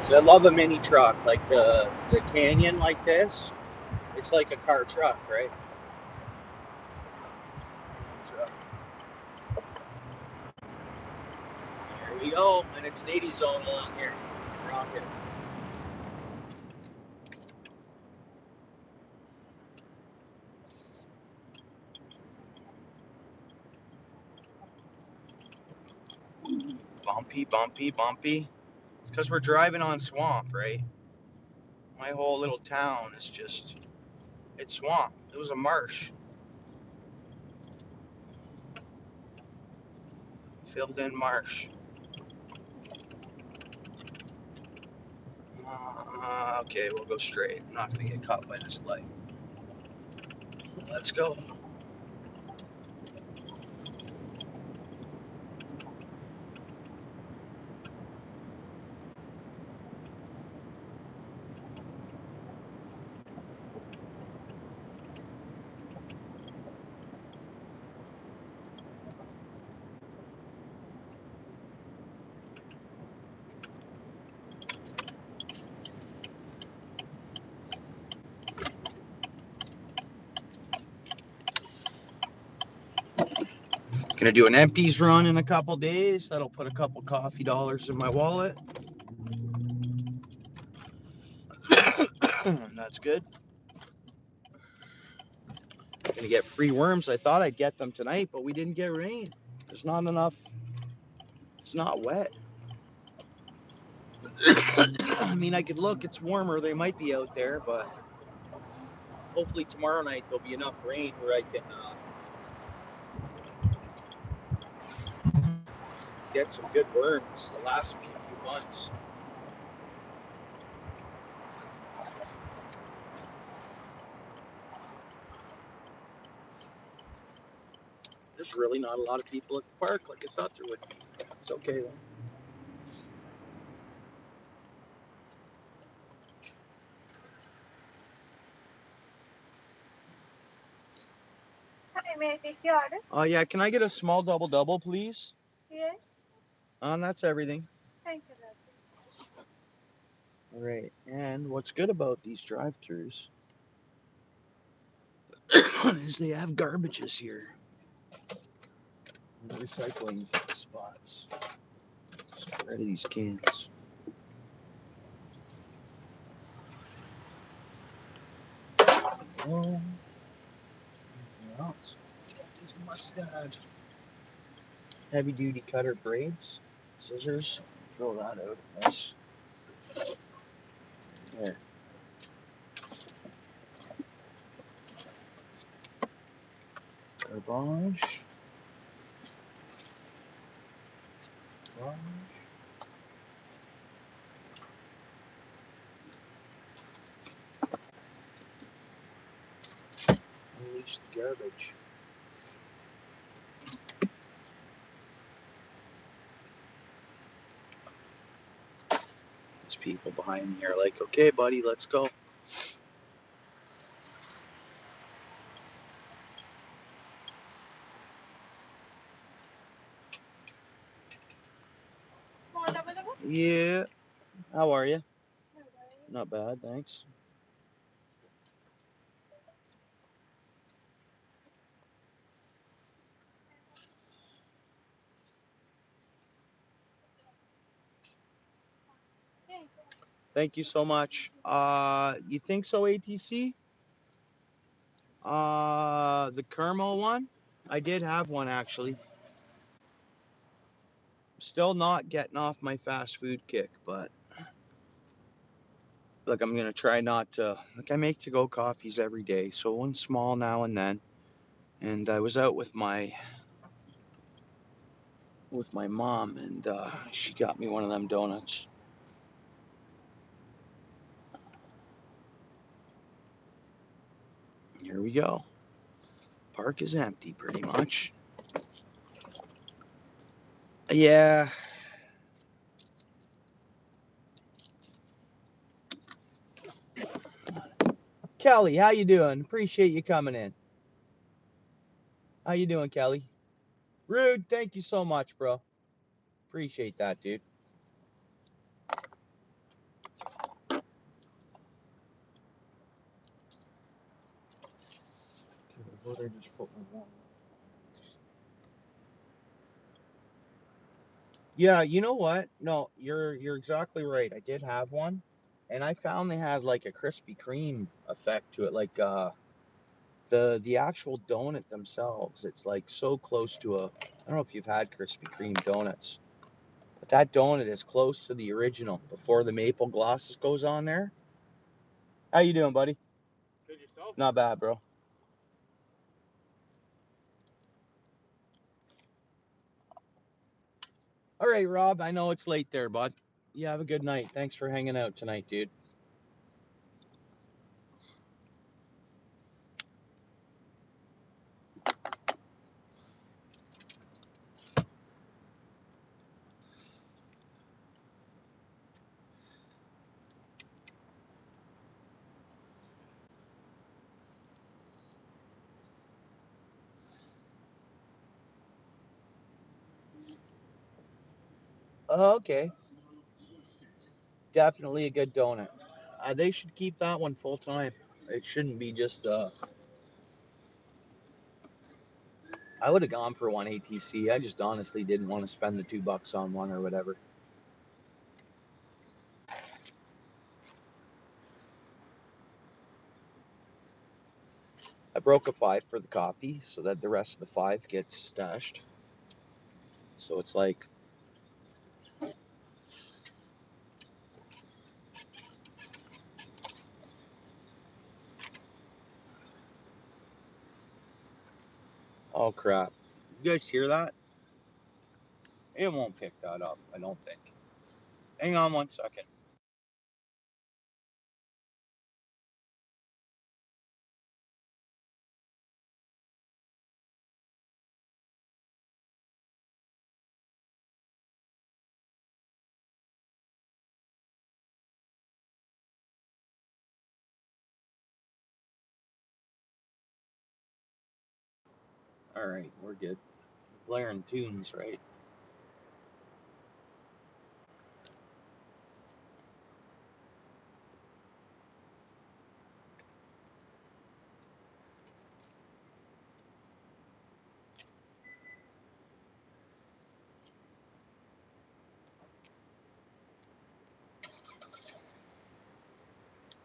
So I love a mini truck, like the Canyon like this. It's like a car truck, right? Truck. There we go, and it's an 80 zone along here. Rocket. Bumpy, bumpy, bumpy. It's because we're driving on swamp, right? My whole little town is just, it's swamp. It was a marsh. Filled in marsh. Okay, we'll go straight. I'm not going to get caught by this light. Let's go. Gonna do an empties run in a couple days. That'll put a couple coffee dollars in my wallet. That's good. Gonna get free worms. I thought I'd get them tonight, but we didn't get rain. There's not enough. It's not wet. I mean, I could look. It's warmer. They might be out there, but hopefully tomorrow night there'll be enough rain where I can get some good worms to last me a few months. There's really not a lot of people at the park like I thought there would be. It's okay though. Hi, may I take your order? Oh yeah, can I get a small double, please? Yes. And that's everything. Thank you, All right. And what's good about these drive-thrus is they have garbages here. And recycling spots. Let's get rid of these cans. Oh, anything else? Got these mustard. Heavy duty cutter braids. Scissors. Throw that out. Nice. There. Garbage. Unleash the garbage. These people behind me are like, okay, buddy, let's go. Small double. Yeah. How are you? Not bad, thanks. Thank you so much. You think so, ATC? The caramel one? I did have one actually. Still not getting off my fast food kick, but look, I'm gonna try not to. Like I make to-go coffees every day, so one small now and then. And I was out with my mom, and she got me one of them donuts. Here we go. Park is empty, pretty much. Yeah. Kelly, how you doing? Appreciate you coming in. How you doing, Kelly? Rude, thank you so much, bro. Appreciate that, dude. What I just put my one. Yeah, you know what? No, you're exactly right. I did have one, and I found they had like a Krispy Kreme effect to it, like the actual donut themselves. It's like so close to a. I don't know if you've had Krispy Kreme donuts, but that donut is close to the original before the maple glosses goes on there. How you doing, buddy? Good yourself? Not bad, bro. All right, Rob. I know it's late there, bud. You have a good night. Thanks for hanging out tonight, dude. Oh, okay. Definitely a good donut. They should keep that one full time. It shouldn't be just. I would have gone for one ATC. I just honestly didn't want to spend the $2 on one or whatever. I broke a 5 for the coffee so that the rest of the 5 gets stashed. So it's like. Oh crap! You guys hear that? It won't pick that up. I don't think. Hang on 1 second. All right, we're good. Blaring tunes, right?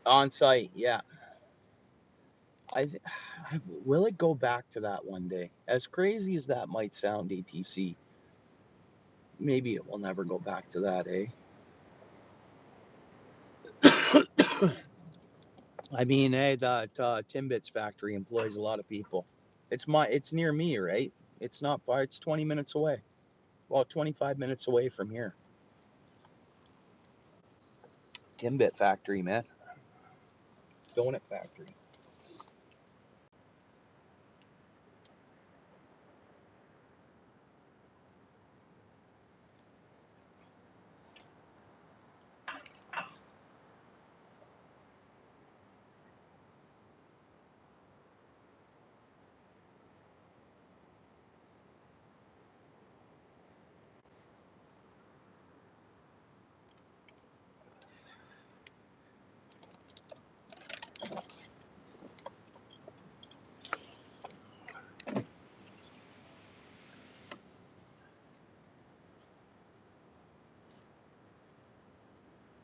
On site, yeah. I th- will it go back to that one day? As crazy as that might sound, ATC, maybe it will never go back to that, eh? I mean, hey, that Timbits factory employs a lot of people. It's near me, right? It's not far. It's 20 minutes away. Well, 25 minutes away from here. Timbit factory, man. Donut factory.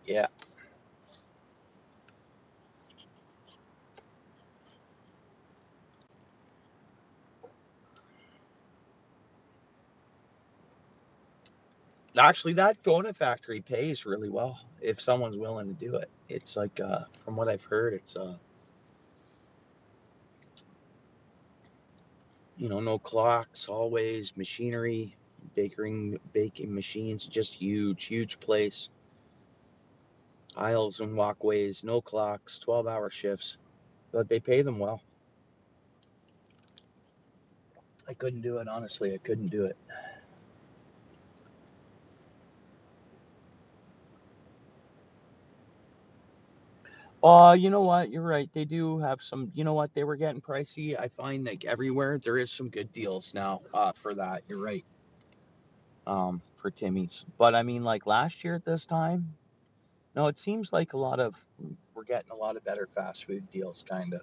Yeah. Actually, that donut factory pays really well if someone's willing to do it. It's like, from what I've heard, it's no clocks, hallways, machinery, baking machines, just huge, huge place. Aisles and walkways, no clocks, 12-hour shifts, but they pay them well. I couldn't do it, honestly. I couldn't do it. You know what? You're right. They do have some. You know what? They were getting pricey. I find like everywhere there is some good deals now. For that, you're right. For Timmy's, but I mean, like last year at this time, no, it seems like we're getting a lot of better fast food deals, kind of.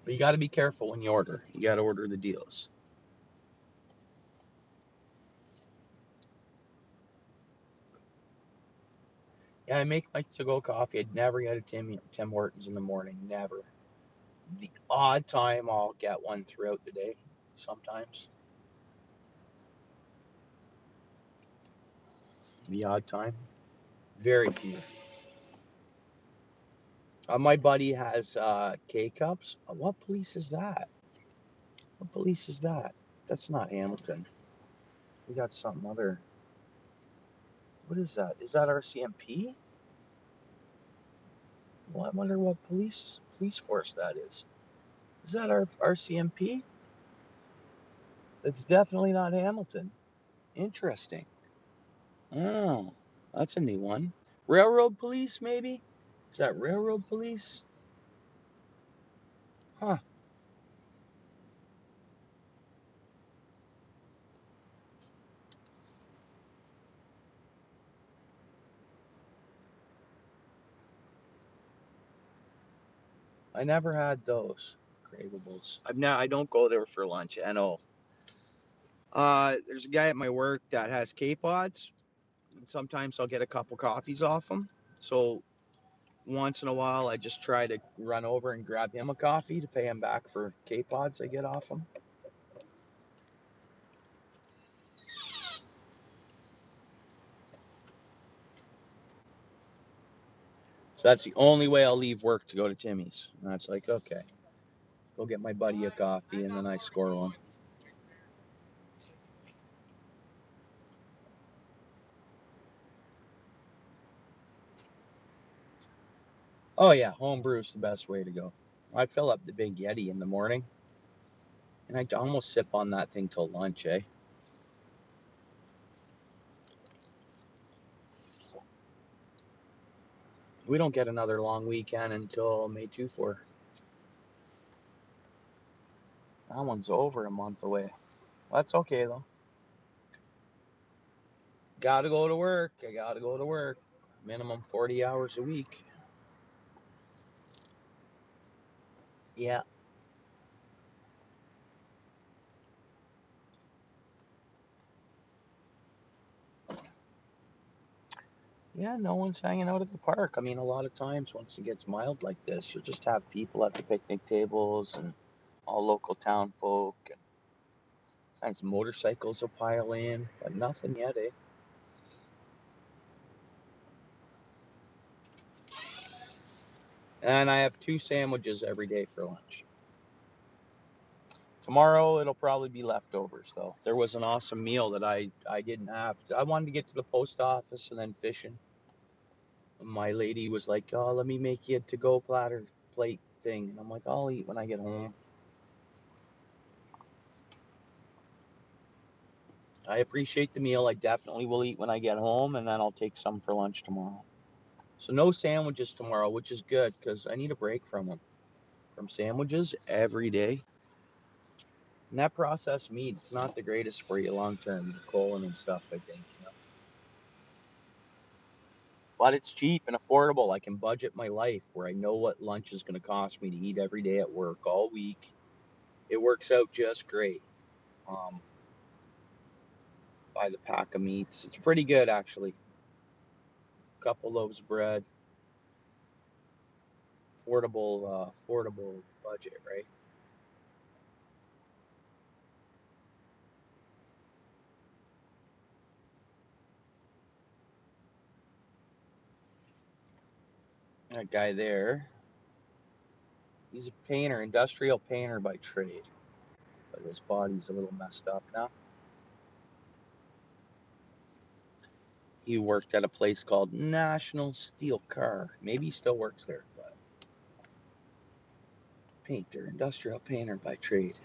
But you got to be careful when you order. You got to order the deals. Yeah, I make my to-go coffee. I'd never get a Tim Hortons in the morning. Never. The odd time I'll get one throughout the day. Sometimes. The odd time. Very few. My buddy has K-Cups. What police is that? What police is that? That's not Hamilton. We got something other. What is that? Is that RCMP? Well, I wonder what police force that is. Is that our RCMP? It's definitely not Hamilton. Interesting. Oh, that's a new one. Railroad police, maybe? Is that railroad police? Huh. I never had those cravables. I don't go there for lunch. I know. There's a guy at my work that has K-Pods, and sometimes I'll get a couple coffees off him. So once in a while, I just try to run over and grab him a coffee to pay him back for K-Pods I get off him. So that's the only way I'll leave work to go to Timmy's. And that's like, okay, go get my buddy a coffee, and then I score one. Oh yeah, home brew is the best way to go. I fill up the big Yeti in the morning, and I almost sip on that thing till lunch, eh? We don't get another long weekend until May 24. That one's over a month away. That's okay though. Gotta go to work. I gotta go to work. Minimum 40 hours a week. Yeah. Yeah, no one's hanging out at the park. I mean, a lot of times once it gets mild like this, you'll just have people at the picnic tables and all local town folk, and sometimes motorcycles will pile in, but nothing yet, eh? And I have 2 sandwiches every day for lunch. Tomorrow it'll probably be leftovers though. There was an awesome meal that I didn't have. I wanted to get to the post office and then fishing. My lady was like, "Oh, let me make you a to-go platter plate thing," and I'm like, "I'll eat when I get home." I appreciate the meal. I definitely will eat when I get home, and then I'll take some for lunch tomorrow. So no sandwiches tomorrow, which is good because I need a break from them. From sandwiches every day. And that processed meat, it's not the greatest for you long term, the colon and stuff, I think. You know? But it's cheap and affordable. I can budget my life where I know what lunch is going to cost me to eat every day at work all week. It works out just great. Um, buy the pack of meats. It's pretty good actually. Couple loaves of bread. Affordable budget, right? That guy there, he's a painter, industrial painter by trade. But his body's a little messed up now. He worked at a place called National Steel Car. Maybe he still works there, but painter, industrial painter by trade.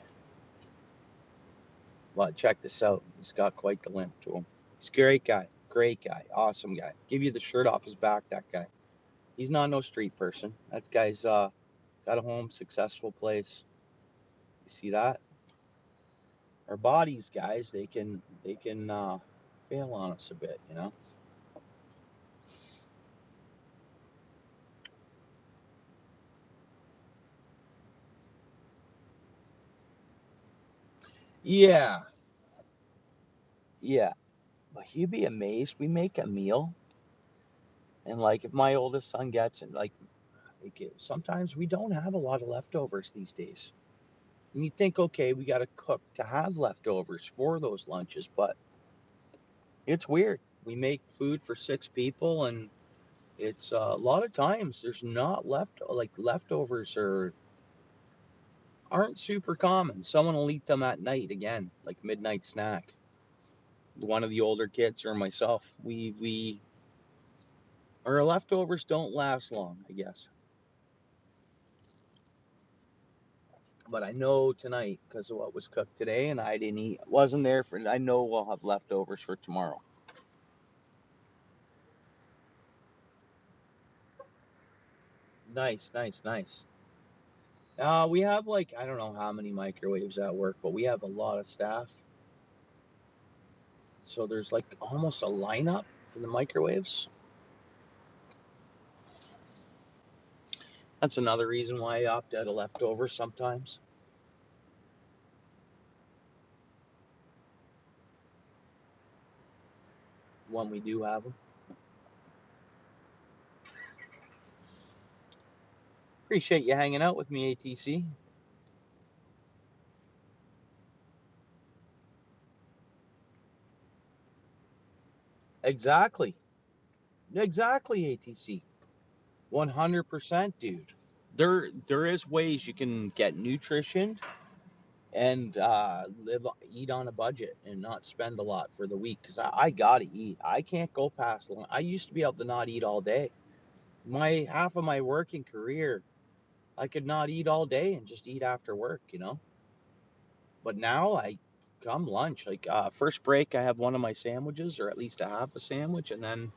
Well, check this out. He's got quite the limp to him. He's a great guy, awesome guy. Give you the shirt off his back, that guy. He's not no street person. That guy's got a home, successful place. You see that? Our bodies, guys, they can fail on us a bit, you know. Yeah, yeah. But you'd be amazed. We make a meal, and like if my oldest son gets it, like sometimes we don't have a lot of leftovers these days. And you think, okay, we got to cook to have leftovers for those lunches, but it's weird. We make food for 6 people, and it's a lot of times there's not leftovers aren't super common. Someone will eat them at night again, like midnight snack. One of the older kids or myself, we our leftovers don't last long, I guess. But I know tonight because of what was cooked today, and I didn't eat. Wasn't there for. I know we'll have leftovers for tomorrow. Nice, nice, nice. We have like I don't know how many microwaves at work, but we have a lot of staff. So there's like almost a lineup for the microwaves. That's another reason why I opt out of leftovers sometimes when we do have them. Appreciate you hanging out with me, ATC. Exactly. Exactly, ATC. 100%, dude. There is ways you can get nutrition and eat on a budget and not spend a lot for the week because I gotta eat. I can't go past long. I used to be able to not eat all day. My half of my working career, I could not eat all day and just eat after work. But now I come lunch, like first break, I have one of my sandwiches or at least a half a sandwich, and then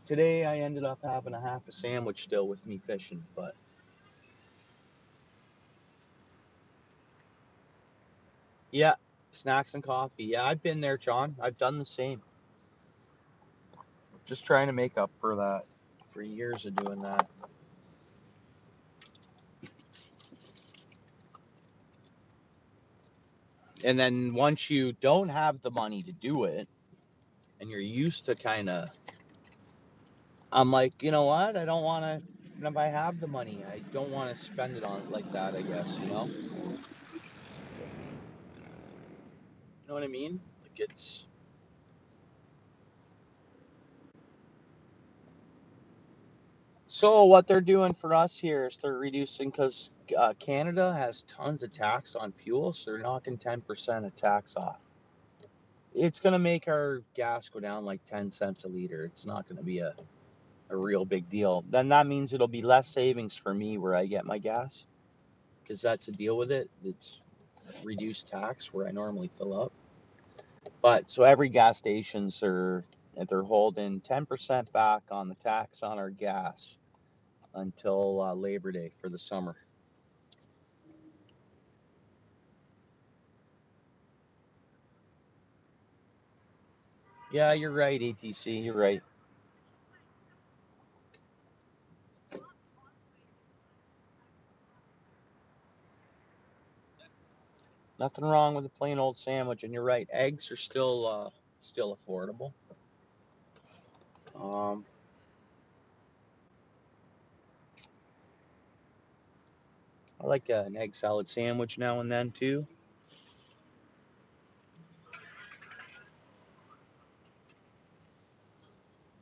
today I ended up having a half a sandwich still with me fishing. But yeah, snacks and coffee. Yeah, I've been there, John. I've done the same. Just trying to make up for that, for years of doing that. And then once you don't have the money to do it, and you're used to kind of, I'm like, you know what? I don't want to. And if I have the money, I don't want to spend it on it like that. I guess you know. You know what I mean? Like it's so what they're doing for us here is they're reducing because Canada has tons of tax on fuel, so they're knocking 10% of tax off. It's gonna make our gas go down like 10 cents a liter. It's not gonna be a real big deal. Then that means it'll be less savings for me where I get my gas because that's the deal with it. It's reduced tax where I normally fill up. But so every gas stations are they're holding 10% back on the tax on our gas until Labor Day for the summer. Yeah, you're right, ATC. You're right. Nothing wrong with a plain old sandwich, and you're right. Eggs are still affordable. Um, I like an egg salad sandwich now and then too.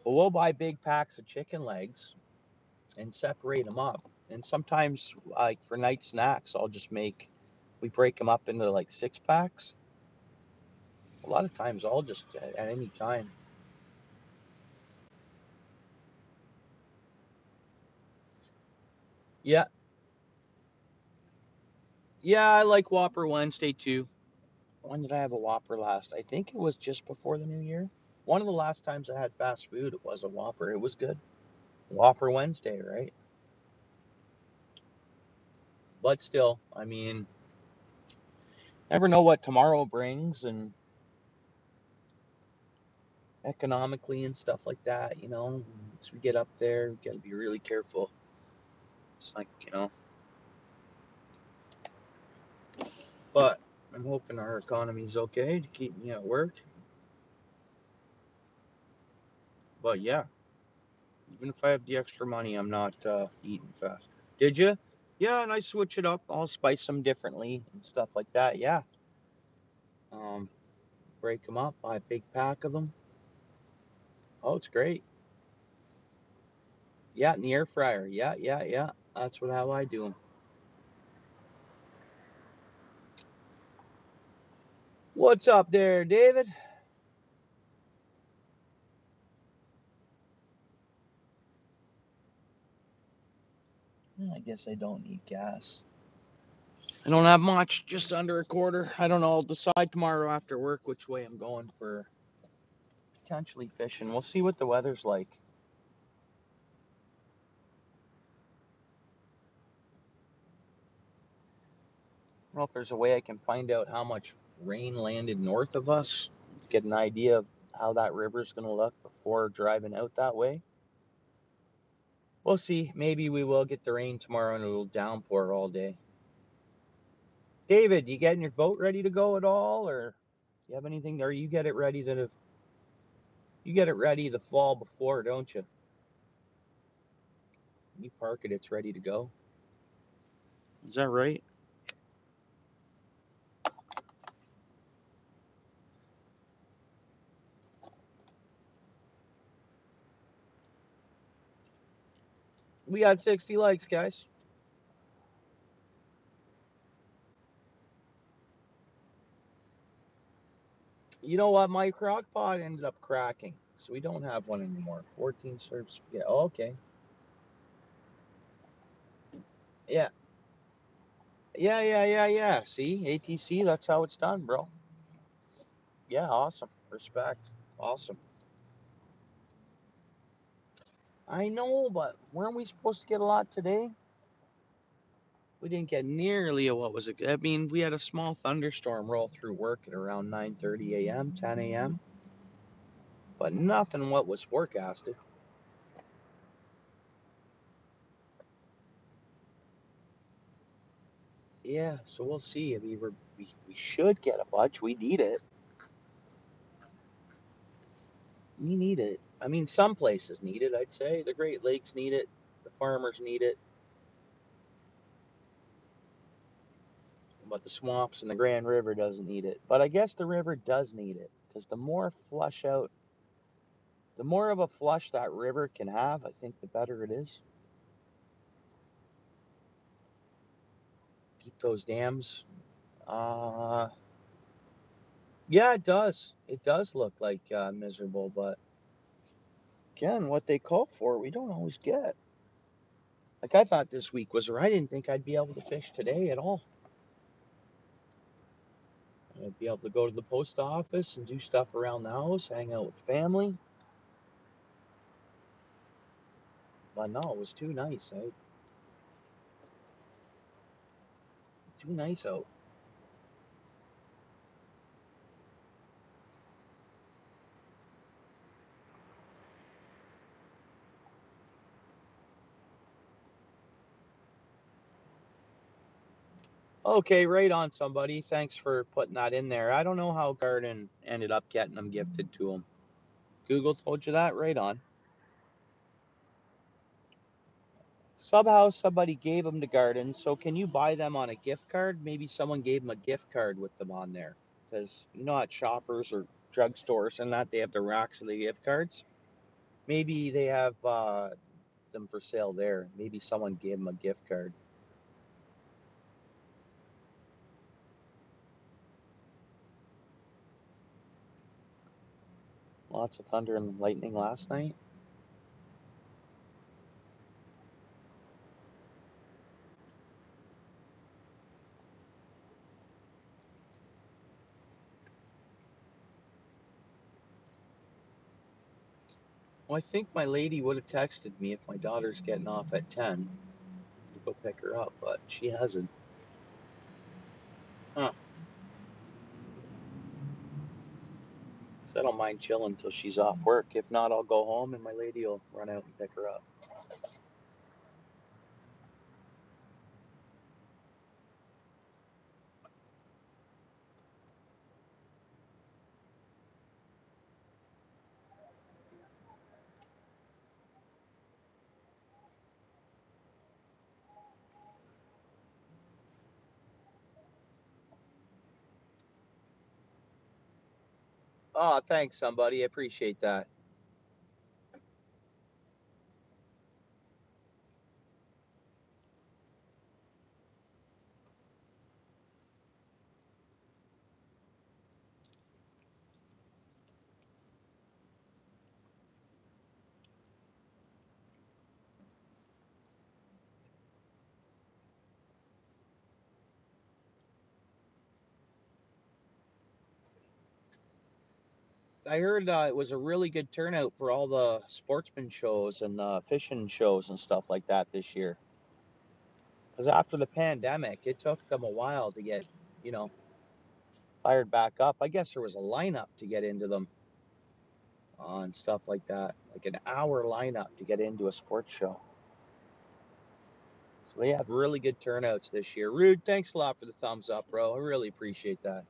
But we'll buy big packs of chicken legs and separate them up. And sometimes, like for night snacks, we break them up into like 6 packs. A lot of times, I'll just at any time. Yeah, yeah, I like Whopper Wednesday too. When did I have a Whopper last? I think it was just before the new year. One of the last times I had fast food, it was a Whopper. It was good. Whopper Wednesday, right? But still, I mean, never know what tomorrow brings and economically and stuff like that. As we get up there, we got to be really careful. It's like. But I'm hoping our economy's okay to keep me at work. But yeah, even if I have the extra money, I'm not eating fast. Did you? Yeah, and I switch it up. I'll spice them differently and stuff like that. Yeah. Um, Break them up, buy a big pack of them. Oh, it's great. Yeah, in the air fryer. Yeah, yeah, yeah. That's how I do them. What's up there, David? I guess I don't need gas. I don't have much, just under a quarter. I don't know. I'll decide tomorrow after work which way I'm going for potentially fishing. We'll see what the weather's like. I don't know if there's a way I can find out how much rain landed north of us to get an idea of how that river's going to look before driving out that way. We'll see. Maybe we will get the rain tomorrow and it'll downpour all day. David, you getting your boat ready to go at all, or you have anything? Or you get it ready the fall before, don't you? You park it, it's ready to go. Is that right? We got 60 likes, guys. You know what? My crock pot ended up cracking, so we don't have one anymore. 14 serves. Yeah, okay. Yeah. Yeah, yeah, yeah, yeah. See, ATC, that's how it's done, bro. Yeah, awesome. Respect. Awesome. I know, but weren't we supposed to get a lot today? We didn't get nearly what was it. I mean, we had a small thunderstorm roll through work at around 9:30 a.m., 10 a.m., but nothing what was forecasted. Yeah, so we'll see. I mean, we should get a bunch. We need it. We need it. I mean, some places need it, I'd say. The Great Lakes need it. The farmers need it. But the swamps and the Grand River doesn't need it. But I guess the river does need it because the more the more of a flush that river can have, I think the better it is. Keep those dams. Uh, yeah, it does. It does look like miserable, but again, what they call for, we don't always get. Like I thought this week was, or I didn't think I'd be able to fish today at all. I'd be able to go to the post office and do stuff around the house, hang out with family. But no, it was too nice. Too nice out. Okay, right on, somebody. Thanks for putting that in there. I don't know how Garden ended up getting them gifted to him. Google told you that? Right on. Somehow somebody gave them to Garden, so can you buy them on a gift card? Maybe someone gave them a gift card with them on there. Because you know at Shoppers or drugstores and that, they have the racks of the gift cards. Maybe they have them for sale there. Maybe someone gave them a gift card. Lots of thunder and lightning last night. Well, I think my lady would have texted me if my daughter's getting off at 10 to go pick her up, but she hasn't. Huh. So I don't mind chilling until she's off work. If not, I'll go home and my lady will run out and pick her up. Oh, thanks, somebody. I appreciate that. I heard it was a really good turnout for all the sportsman shows and fishing shows and stuff like that this year. Because after the pandemic, it took them a while to get, you know, fired back up. I guess there was a lineup to get into them and stuff like that, like an hour lineup to get into a sports show. So they had really good turnouts this year. Rude, thanks a lot for the thumbs up, bro. I really appreciate that.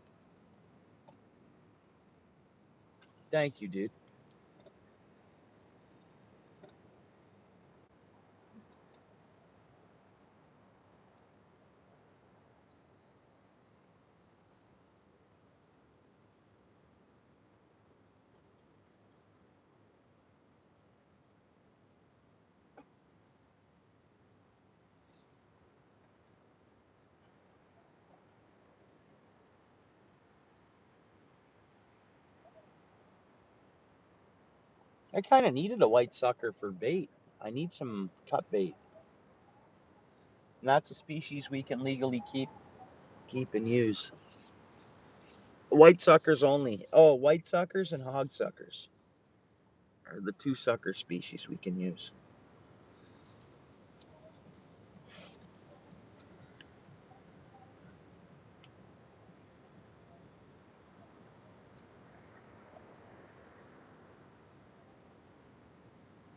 Thank you, dude. I kind of needed a white sucker for bait. I need some cut bait. And that's a species we can legally keep and use. White suckers only. Oh, white suckers and hog suckers are the two sucker species we can use.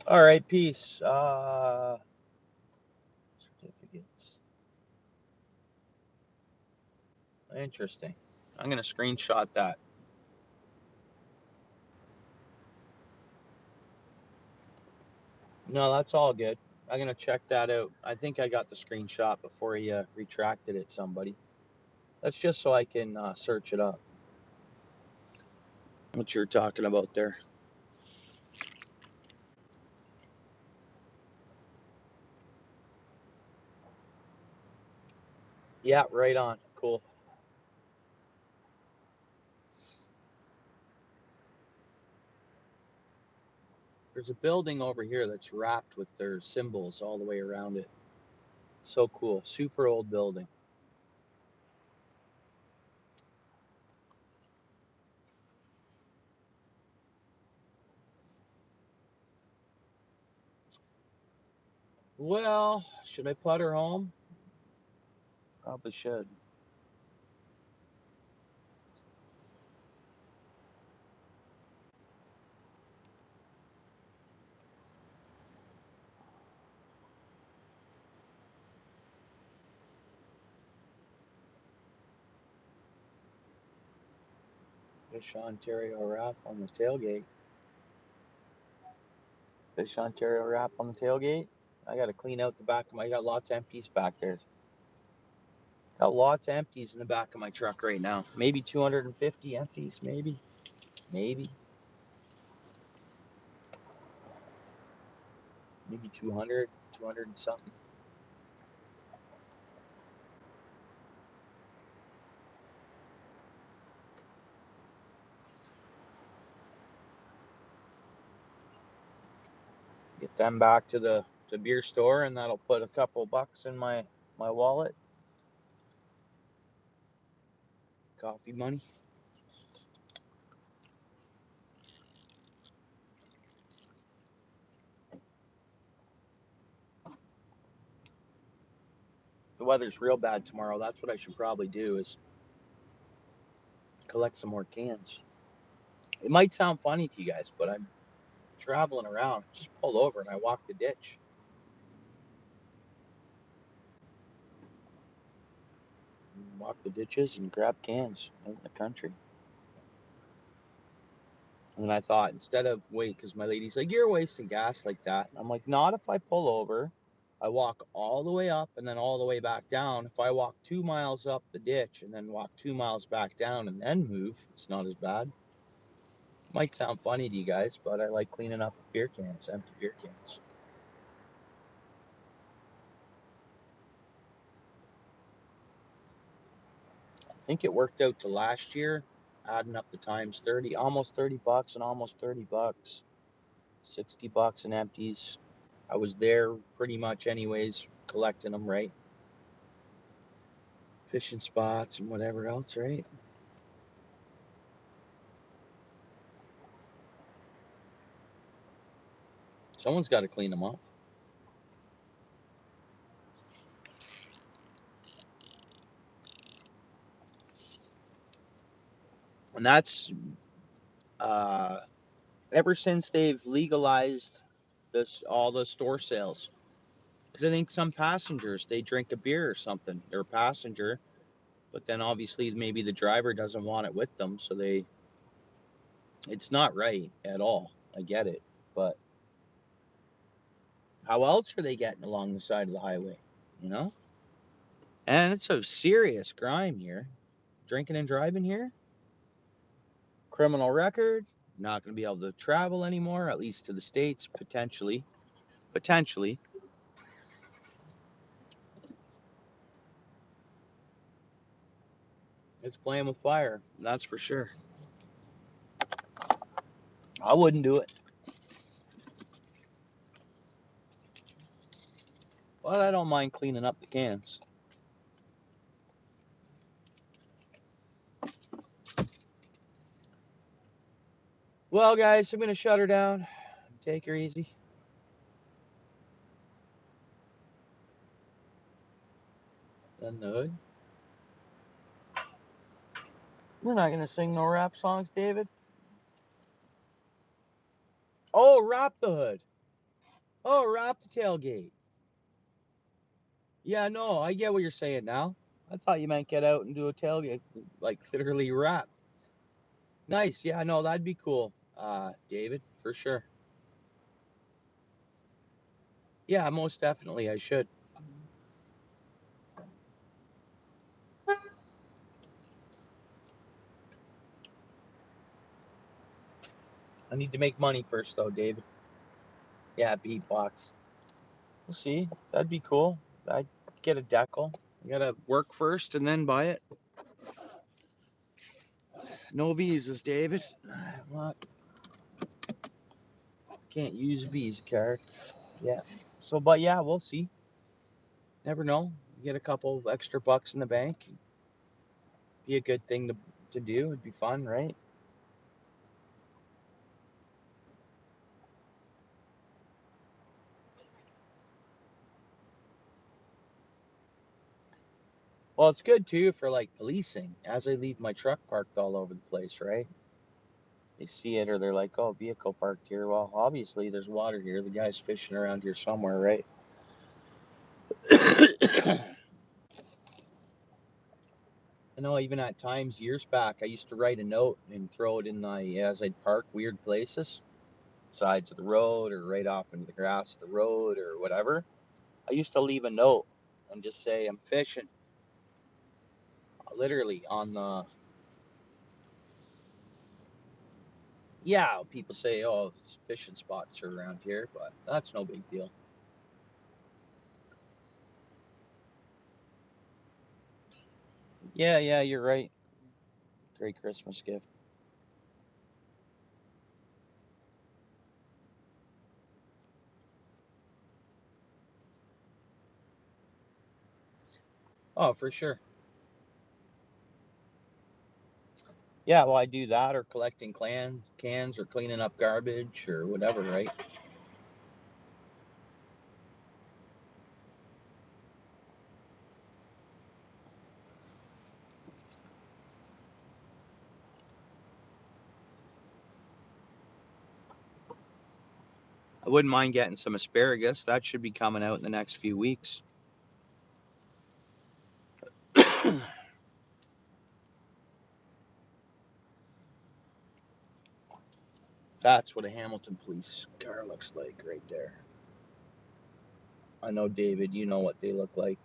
All right, peace. Certificates. Interesting. I'm gonna screenshot that. No, that's all good. I'm gonna check that out. I think I got the screenshot before he retracted it. Somebody. That's just so I can search it up. What you're talking about there. Yeah, right on. Cool. There's a building over here that's wrapped with their symbols all the way around it. So cool. Super old building. Well, should I putter home? Probably should. Fish Ontario wrap on the tailgate. Fish Ontario wrap on the tailgate. I got to clean out the back of my. I got lots of empties back there. Got lots of empties in the back of my truck right now. Maybe 250 empties. Maybe. Maybe 200, 200 and something. Get them back to the beer store, and that'll put a couple bucks in my wallet. Coffee money. The weather's real bad tomorrow. That's what I should probably do is collect some more cans. It might sound funny to you guys, but I'm traveling around. Just pull over and I walk the ditch. Walk the ditches and grab cans out in the country. And then I thought, instead of wait, because my lady's like, you're wasting gas like that. And I'm like, not if I pull over. I walk all the way up and then all the way back down. If I walk 2 miles up the ditch and then walk 2 miles back down and then move, it's not as bad. Might sound funny to you guys, but I like cleaning up beer cans, empty beer cans. I think it worked out to last year, adding up the times 30, almost $30 and almost $30. $60 in empties. I was there pretty much anyways, collecting them, right? Fishing spots and whatever else, right? Someone's got to clean them up. And that's ever since they've legalized this, all the store sales. Because I think some passengers, they drink a beer or something. They're a passenger, but then obviously maybe the driver doesn't want it with them, so it's not right at all. I get it, but how else are they getting along the side of the highway, you know? And it's a serious crime here. Drinking and driving here, criminal record, not going to be able to travel anymore, at least to the States, potentially. Potentially. It's playing with fire, that's for sure. I wouldn't do it. But I don't mind cleaning up the cans. Well, guys, I'm going to shut her down. Take her easy. Then the hood. We're not going to sing no rap songs, David. Oh, wrap the hood. Oh, wrap the tailgate. Yeah, no, I get what you're saying now. I thought you meant get out and do a tailgate, like literally wrap. Nice. Yeah, no, that'd be cool, David, for sure. Yeah, most definitely, I should. I need to make money first, though, David. Yeah, beatbox. We'll see. That'd be cool. I'd get a decal. I gotta work first and then buy it. No visas, David. What? Can't use a Visa card. Yeah. So, but yeah, we'll see. Never know. Get a couple extra bucks in the bank. Be a good thing to do. It'd be fun, right? Well, it's good too for like policing. As I leave my truck parked all over the place, right? They see it or they're like, oh, vehicle parked here. Well, obviously there's water here. The guy's fishing around here somewhere, right? I know even at times years back, I used to write a note and throw it in as I'd park weird places, sides of the road or right off into the grass of the road or whatever. I used to leave a note and just say, I'm fishing. Literally on the, yeah, people say, oh, fishing spots are around here, but that's no big deal. Yeah, yeah, you're right. Great Christmas gift. Oh, for sure. Yeah, well, I do that or collecting cans or cleaning up garbage or whatever, right? I wouldn't mind getting some asparagus. That should be coming out in the next few weeks. That's what a Hamilton police car looks like right there. I know, David, you know what they look like.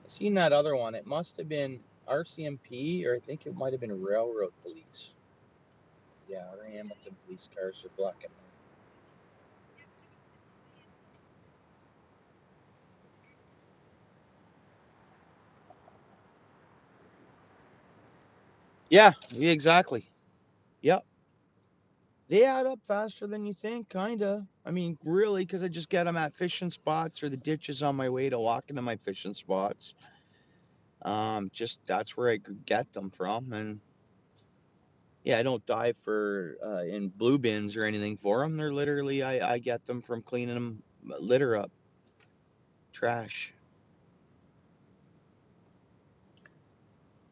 I seen that other one. It must have been RCMP or I think it might have been Railroad Police. Yeah, our Hamilton police cars are blocking. Yeah, exactly. Yep. They add up faster than you think, kinda. I mean, really, because I just get them at fishing spots or the ditches on my way to walking to my fishing spots. Just that's where I could get them from, and yeah, I don't dive for in blue bins or anything for them. They're literally I get them from cleaning them litter up, trash.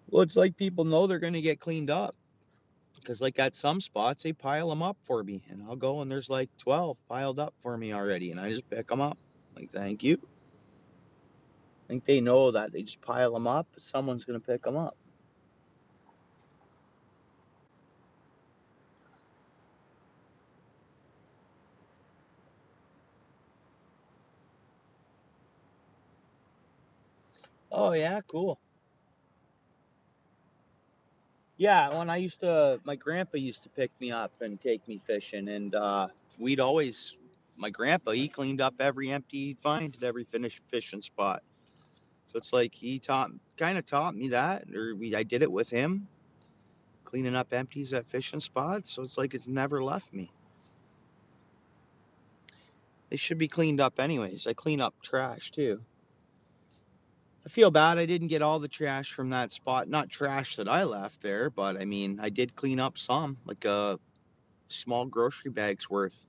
Well, it's like people know they're gonna get cleaned up. Because, like, at some spots, they pile them up for me, and I'll go and there's like 12 piled up for me already, and I just pick them up. Like, thank you. I think they know that they just pile them up, someone's going to pick them up. Oh, yeah, cool. Yeah, when I used to, my grandpa used to pick me up and take me fishing, and we'd always, my grandpa, he cleaned up every empty he'd find at every finished fishing spot. So it's like he kind of taught me that, or I did it with him, cleaning up empties at fishing spots. So it's like it's never left me. They should be cleaned up anyways. I clean up trash too. I feel bad I didn't get all the trash from that spot. Not trash that I left there, but I mean, I did clean up some, like a small grocery bag's worth.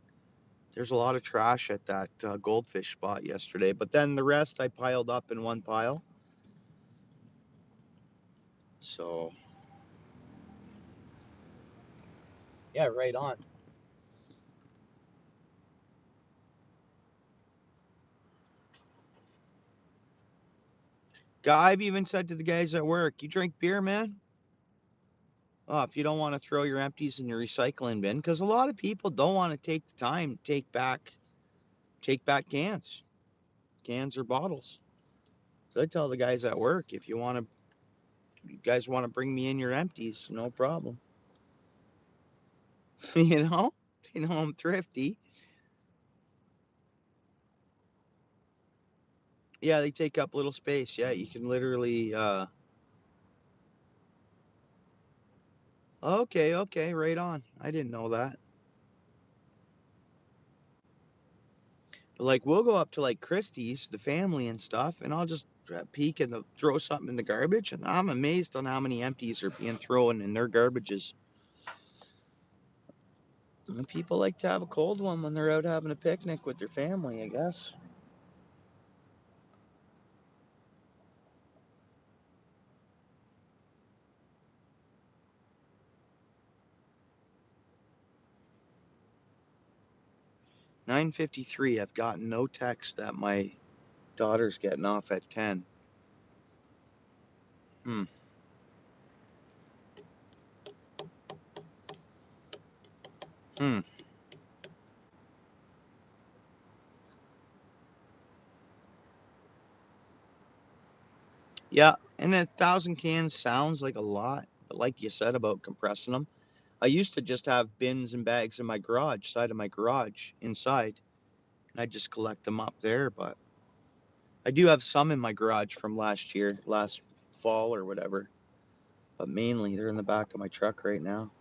There's a lot of trash at that goldfish spot yesterday, but then the rest I piled up in one pile. So, yeah, right on. I've even said to the guys at work, you drink beer, man? Oh, if you don't want to throw your empties in your recycling bin, because a lot of people don't want to take the time to take back cans or bottles. So I tell the guys at work, if you guys want to bring me in your empties, no problem. you know, I'm thrifty. Yeah, they take up little space. Yeah, you can literally. Okay, okay, right on. I didn't know that. But like, we'll go up to like Christie's, the family and stuff, and I'll just peek and throw something in the garbage, and I'm amazed on how many empties are being thrown in their garbages. And people like to have a cold one when they're out having a picnic with their family, I guess. 9:53. I've gotten no text that my daughter's getting off at 10. Hmm. Hmm. Yeah, and 1,000 cans sounds like a lot, but like you said about compressing them, I used to just have bins and bags in my garage, side of my garage, inside, and I just collect them up there. But I do have some in my garage from last year, last fall or whatever. But mainly they're in the back of my truck right now.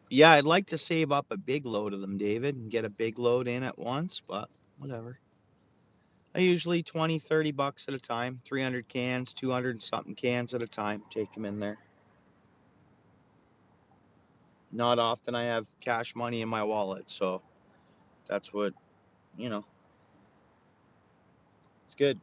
Yeah, I'd like to save up a big load of them, David, and get a big load in at once, but whatever. I usually 20, 30 bucks at a time, 300 cans, 200 and something cans at a time, take them in there. Not often I have cash money in my wallet, so that's what, you know, it's good.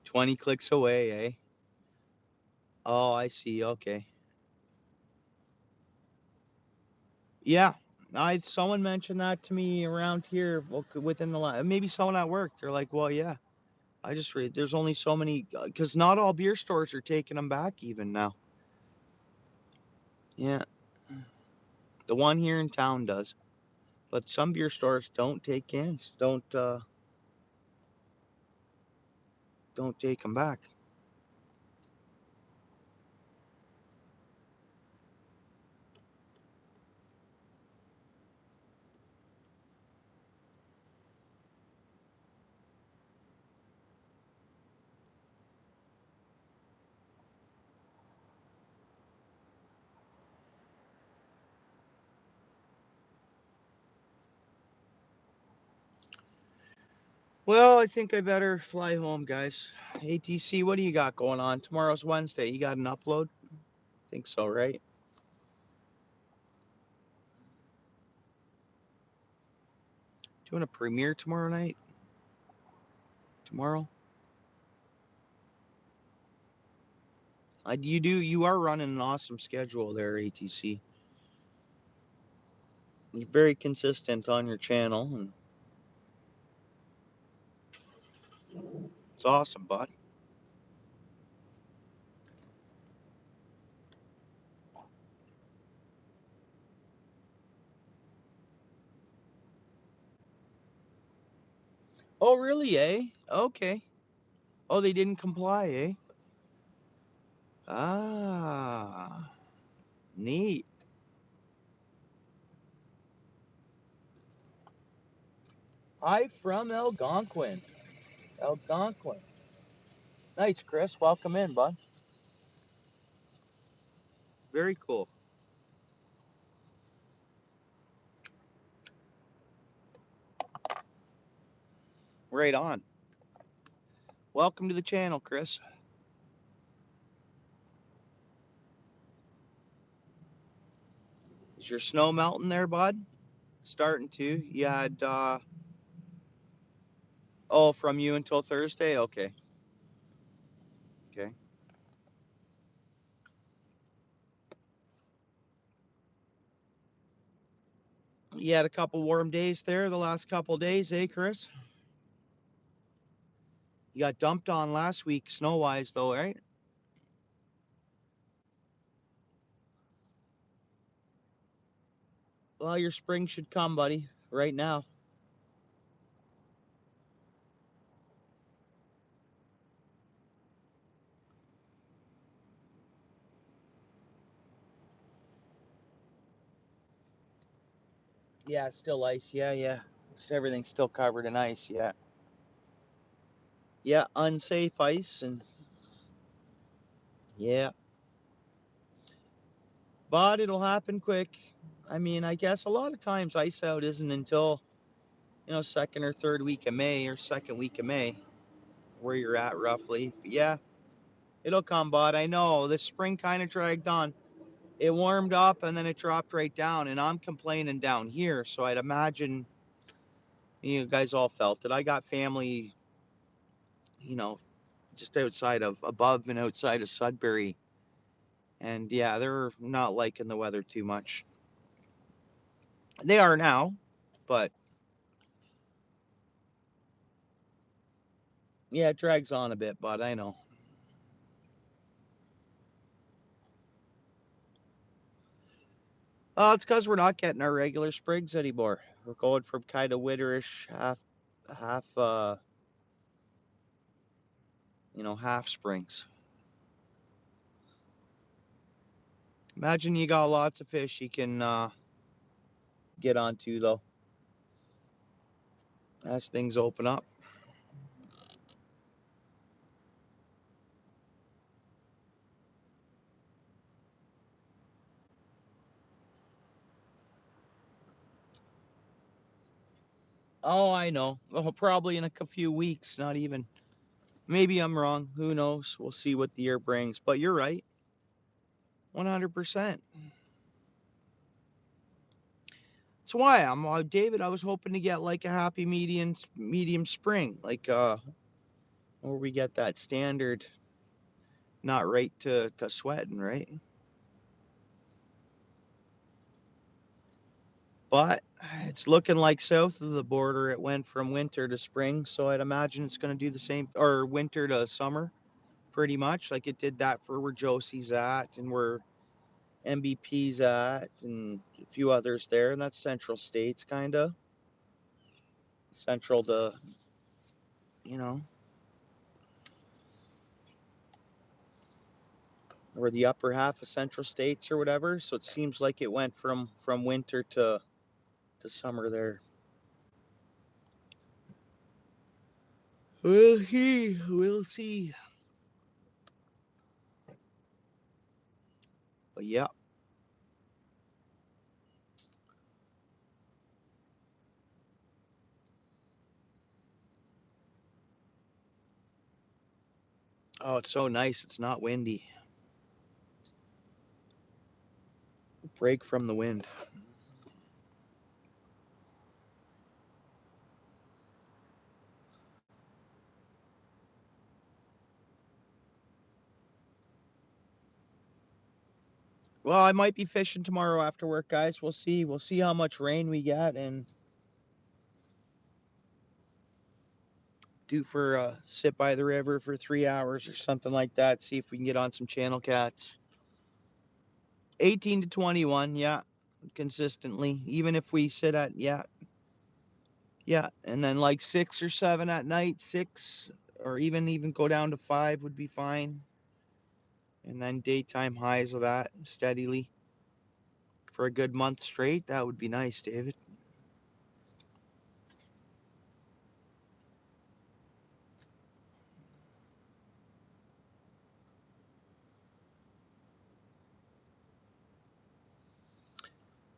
20 clicks away, eh? Oh, I see. Okay. Yeah. Someone mentioned that to me around here within the maybe someone at work. They're like, well, yeah, I just read there's only so many because not all beer stores are taking them back even now. Yeah, the one here in town does, but some beer stores don't take cans. Don't take them back. Well, I think I better fly home, guys. ATC, what do you got going on? Tomorrow's Wednesday. You got an upload? I think so, right? Doing a premiere tomorrow night? Tomorrow? You are running an awesome schedule there, ATC. You're very consistent on your channel, and it's awesome, bud. Oh, really, eh? Okay. Oh, they didn't comply, eh? Ah, neat. Hi from Algonquin. Algonquin. Nice, Chris. Welcome in, bud. Very cool. Right on. Welcome to the channel, Chris. Is your snow melting there, bud? Starting to. You had, oh, from you until Thursday? Okay. Okay. You had a couple warm days there the last couple days, eh, Chris? You got dumped on last week, snow-wise, though, right? Well, your spring should come, buddy, right now. Yeah, it's still ice. Yeah, yeah. Everything's still covered in ice, yeah. Yeah, unsafe ice, and yeah. But it'll happen quick. I mean, I guess a lot of times ice out isn't until, second or third week of May or second week of May, where you're at roughly. But yeah, it'll come, bud. I know this spring kind of dragged on. It warmed up and then it dropped right down, and I'm complaining down here, so I'd imagine you guys all felt it. I got family, you know, just above and outside of Sudbury, and yeah, they're not liking the weather too much. They are now, but yeah, it drags on a bit, but I know. It's because we're not getting our regular sprigs anymore. We're going from kind of winterish half, half springs. Imagine you got lots of fish you can get onto, though, as things open up. Oh, I know. Well, probably in a few weeks, not even. Maybe I'm wrong. Who knows? We'll see what the year brings. But you're right. 100%. That's why I'm David. I was hoping to get like a happy medium spring, like where we get that standard, not right to sweating, right? But it's looking like south of the border it went from winter to spring, so I'd imagine it's going to do the same, or winter to summer, pretty much. Like it did that for where Josie's at and where MBP's at and a few others there, and that's central states, kind of. Central to, you know, or the upper half of central states or whatever. So it seems like it went from winter to summer there. We'll see. We'll see. But yeah. Oh, it's so nice. It's not windy. Break from the wind. Well, I might be fishing tomorrow after work, guys. We'll see. We'll see how much rain we get and do for sit by the river for 3 hours or something like that. See if we can get on some channel cats. 18 to 21, yeah, consistently. Even if we sit at yeah, and then like 6 or 7 at night, 6 or even go down to 5 would be fine. And then daytime highs of that steadily for a good month straight. That would be nice, David.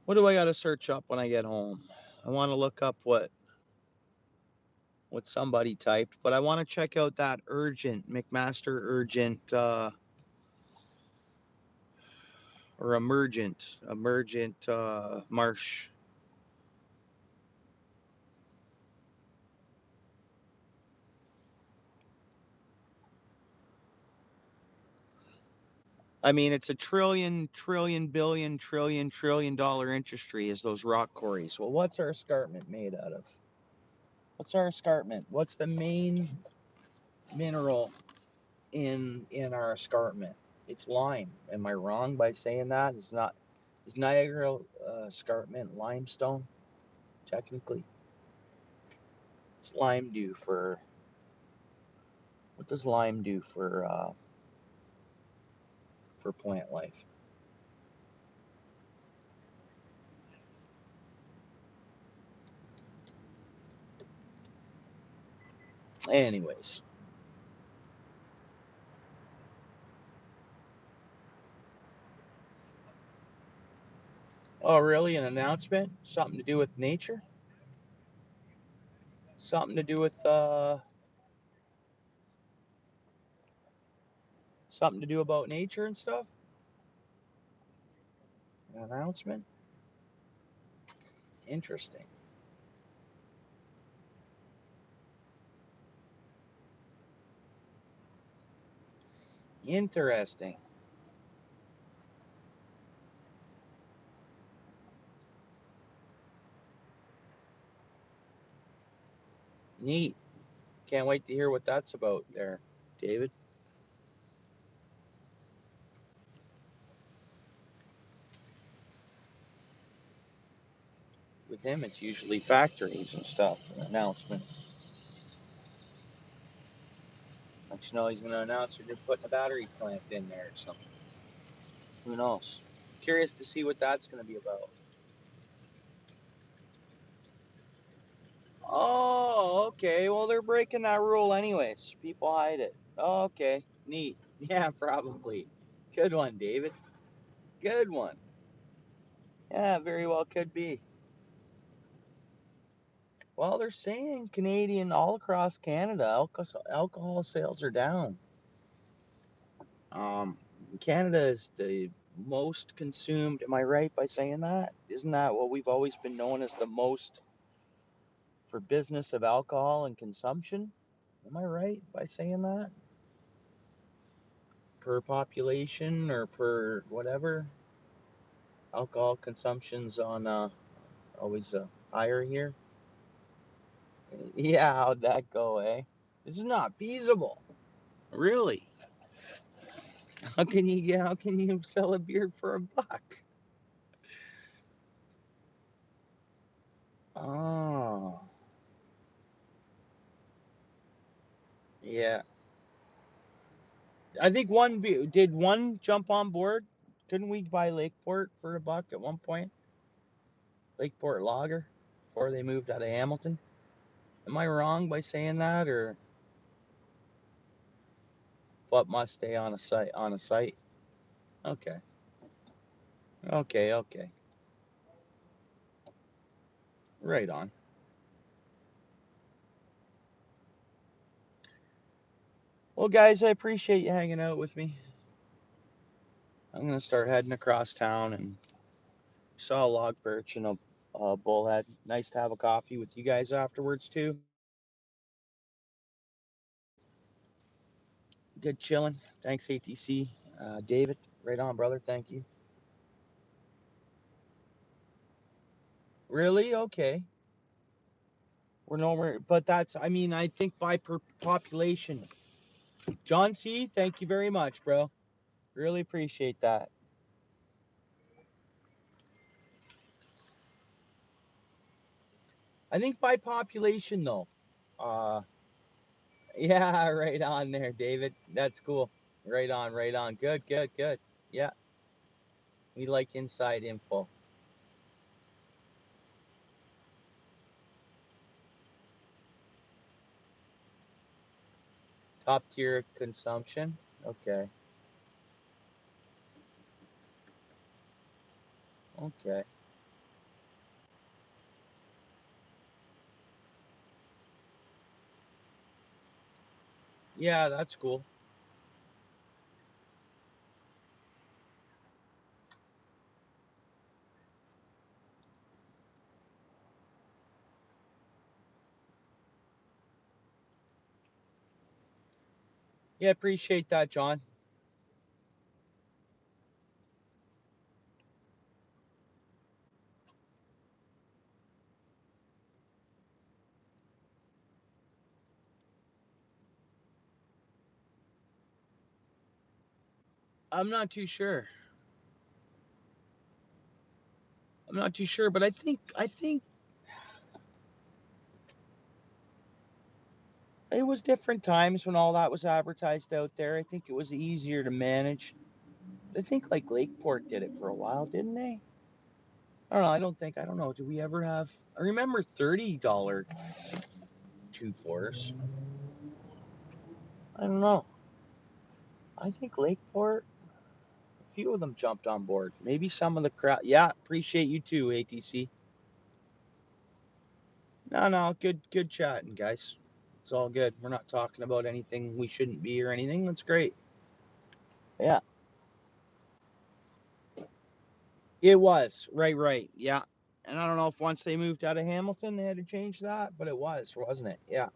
What do I got to search up when I get home? I want to look up what somebody typed, but I want to check out that urgent McMaster urgent or emergent marsh. I mean, it's a trillion dollar industry is those rock quarries. Well, what's our escarpment made out of? What's our escarpment? What's the main mineral in our escarpment? It's lime. Am I wrong by saying that? It's not. Is Niagara escarpment limestone? Technically, it's lime do for. What does lime do for plant life? Anyways. Oh, really? An announcement? Something to do with nature? Something to do with something to do about nature and stuff? An announcement? Interesting. Interesting. Neat. Can't wait to hear what that's about there, David. With him, it's usually factories and stuff, and announcements. Don't you know he's going to announce they're putting a battery plant in there or something? Who knows? Curious to see what that's going to be about. Oh, okay. Well, they're breaking that rule anyways. People hide it. Okay, neat. Yeah, probably. Good one, David. Good one. Yeah, very well could be. Well, they're saying Canadian all across Canada, alcohol sales are down. Um, Canada is the most consumed. Am I right by saying that? Isn't that what we've always been known as the most for business of alcohol and consumption? Am I right by saying that? Per population or per whatever? Alcohol consumption's on Always higher here. Yeah, how'd that go, eh? This is not feasible. Really? How can you sell a beer for $1? Oh, yeah. I think did one jump on board? Couldn't we buy Lakeport for $1 at one point? Lakeport Lager before they moved out of Hamilton. Am I wrong by saying that, or what must stay on a site? Okay. Okay. Right on. Well, guys, I appreciate you hanging out with me. I'm gonna start heading across town and saw a log perch and a bullhead. Nice to have a coffee with you guys afterwards too. Good chilling. Thanks, ATC. David, right on, brother. Thank you. Really? Okay. We're nowhere, but I mean, I think by population. John C., thank you very much, bro. Really appreciate that. I think by population, though. Uh, yeah, right on there, David. That's cool. Right on, right on. Good. Yeah, we like inside info. Top tier consumption. Okay. Okay. Yeah, that's cool. Yeah, appreciate that, John. I'm not too sure. I'm not too sure, but I think it was different times when all that was advertised out there. I think it was easier to manage. I think like Lakeport did it for a while, didn't they? I don't know. I don't know. Do we ever have? I remember $30 two fours. I don't know. I think Lakeport. A few of them jumped on board. Maybe some of the crowd. Yeah, appreciate you too, ATC. No, good chatting, guys. It's all good. We're not talking about anything we shouldn't be or anything. That's great. Yeah, it was. Right. Yeah. And I don't know if once they moved out of Hamilton, they had to change that, but it was, wasn't it? Yeah.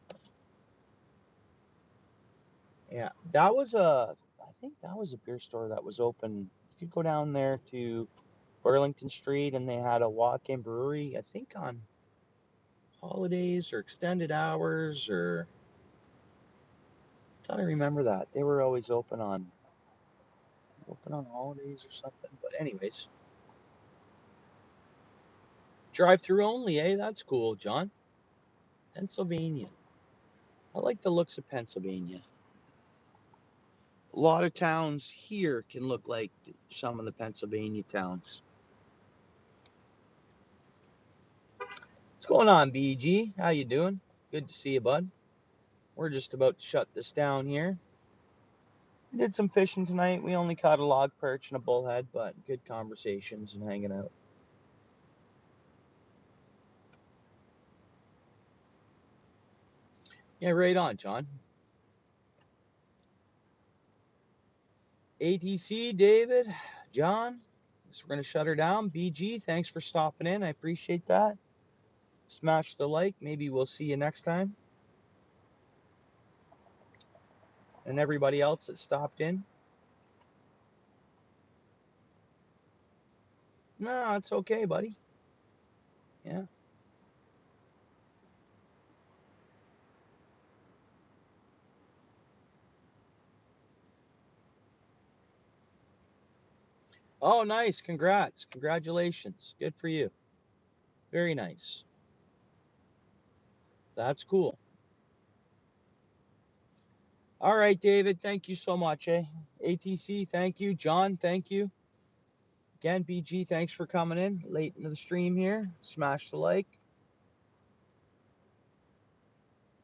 Yeah. I think that was a beer store that was open. You could go down there to Burlington Street and they had a walk-in brewery, I think on holidays or extended hours or I thought I remember that. They were always open on holidays or something. But anyways, drive through only, eh? That's cool, John. Pennsylvania. I like the looks of Pennsylvania. A lot of towns here can look like some of the Pennsylvania towns. What's going on, BG? How you doing? Good to see you, bud. We're just about to shut this down here. We did some fishing tonight. We only caught a log perch and a bullhead, but good conversations and hanging out. Yeah, right on, John. ATC, David, John. So we're gonna shut her down. BG, thanks for stopping in. I appreciate that. Smash the like. Maybe we'll see you next time. And everybody else that stopped in. No, it's okay, buddy. Yeah. Oh, nice. Congrats. Congratulations. Good for you. Very nice. That's cool. All right, David. Thank you so much, eh? ATC, thank you. John, thank you. Again, BG, thanks for coming in late into the stream here. Smash the like.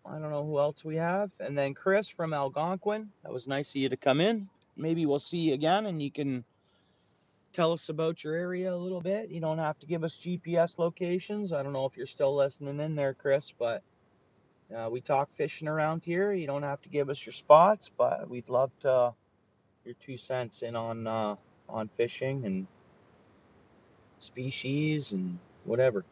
I don't know who else we have. And then Chris from Algonquin. That was nice of you to come in. Maybe we'll see you again and you can tell us about your area a little bit. You don't have to give us GPS locations. I don't know if you're still listening in there, Chris, but we talk fishing around here. You don't have to give us your spots, but we'd love to your 2 cents in on fishing and species and whatever.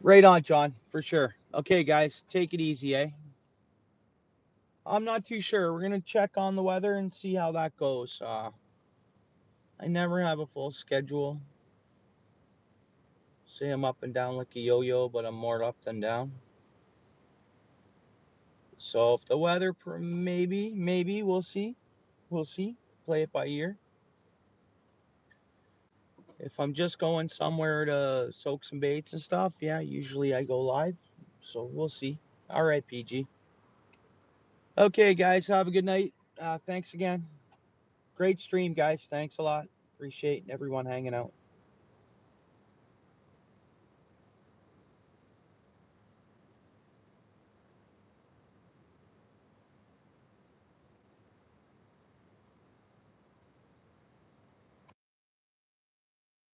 Right on, John, for sure. Okay, guys, take it easy, eh? I'm not too sure. We're gonna check on the weather and see how that goes. I never have a full schedule. Say I'm up and down like a yo-yo, but I'm more up than down. So if the weather, maybe we'll see. We'll see. Play it by ear. If I'm just going somewhere to soak some baits and stuff, yeah, usually I go live. So we'll see. All right, PG. Okay, guys, have a good night. Thanks again. Great stream, guys. Thanks a lot. Appreciate everyone hanging out.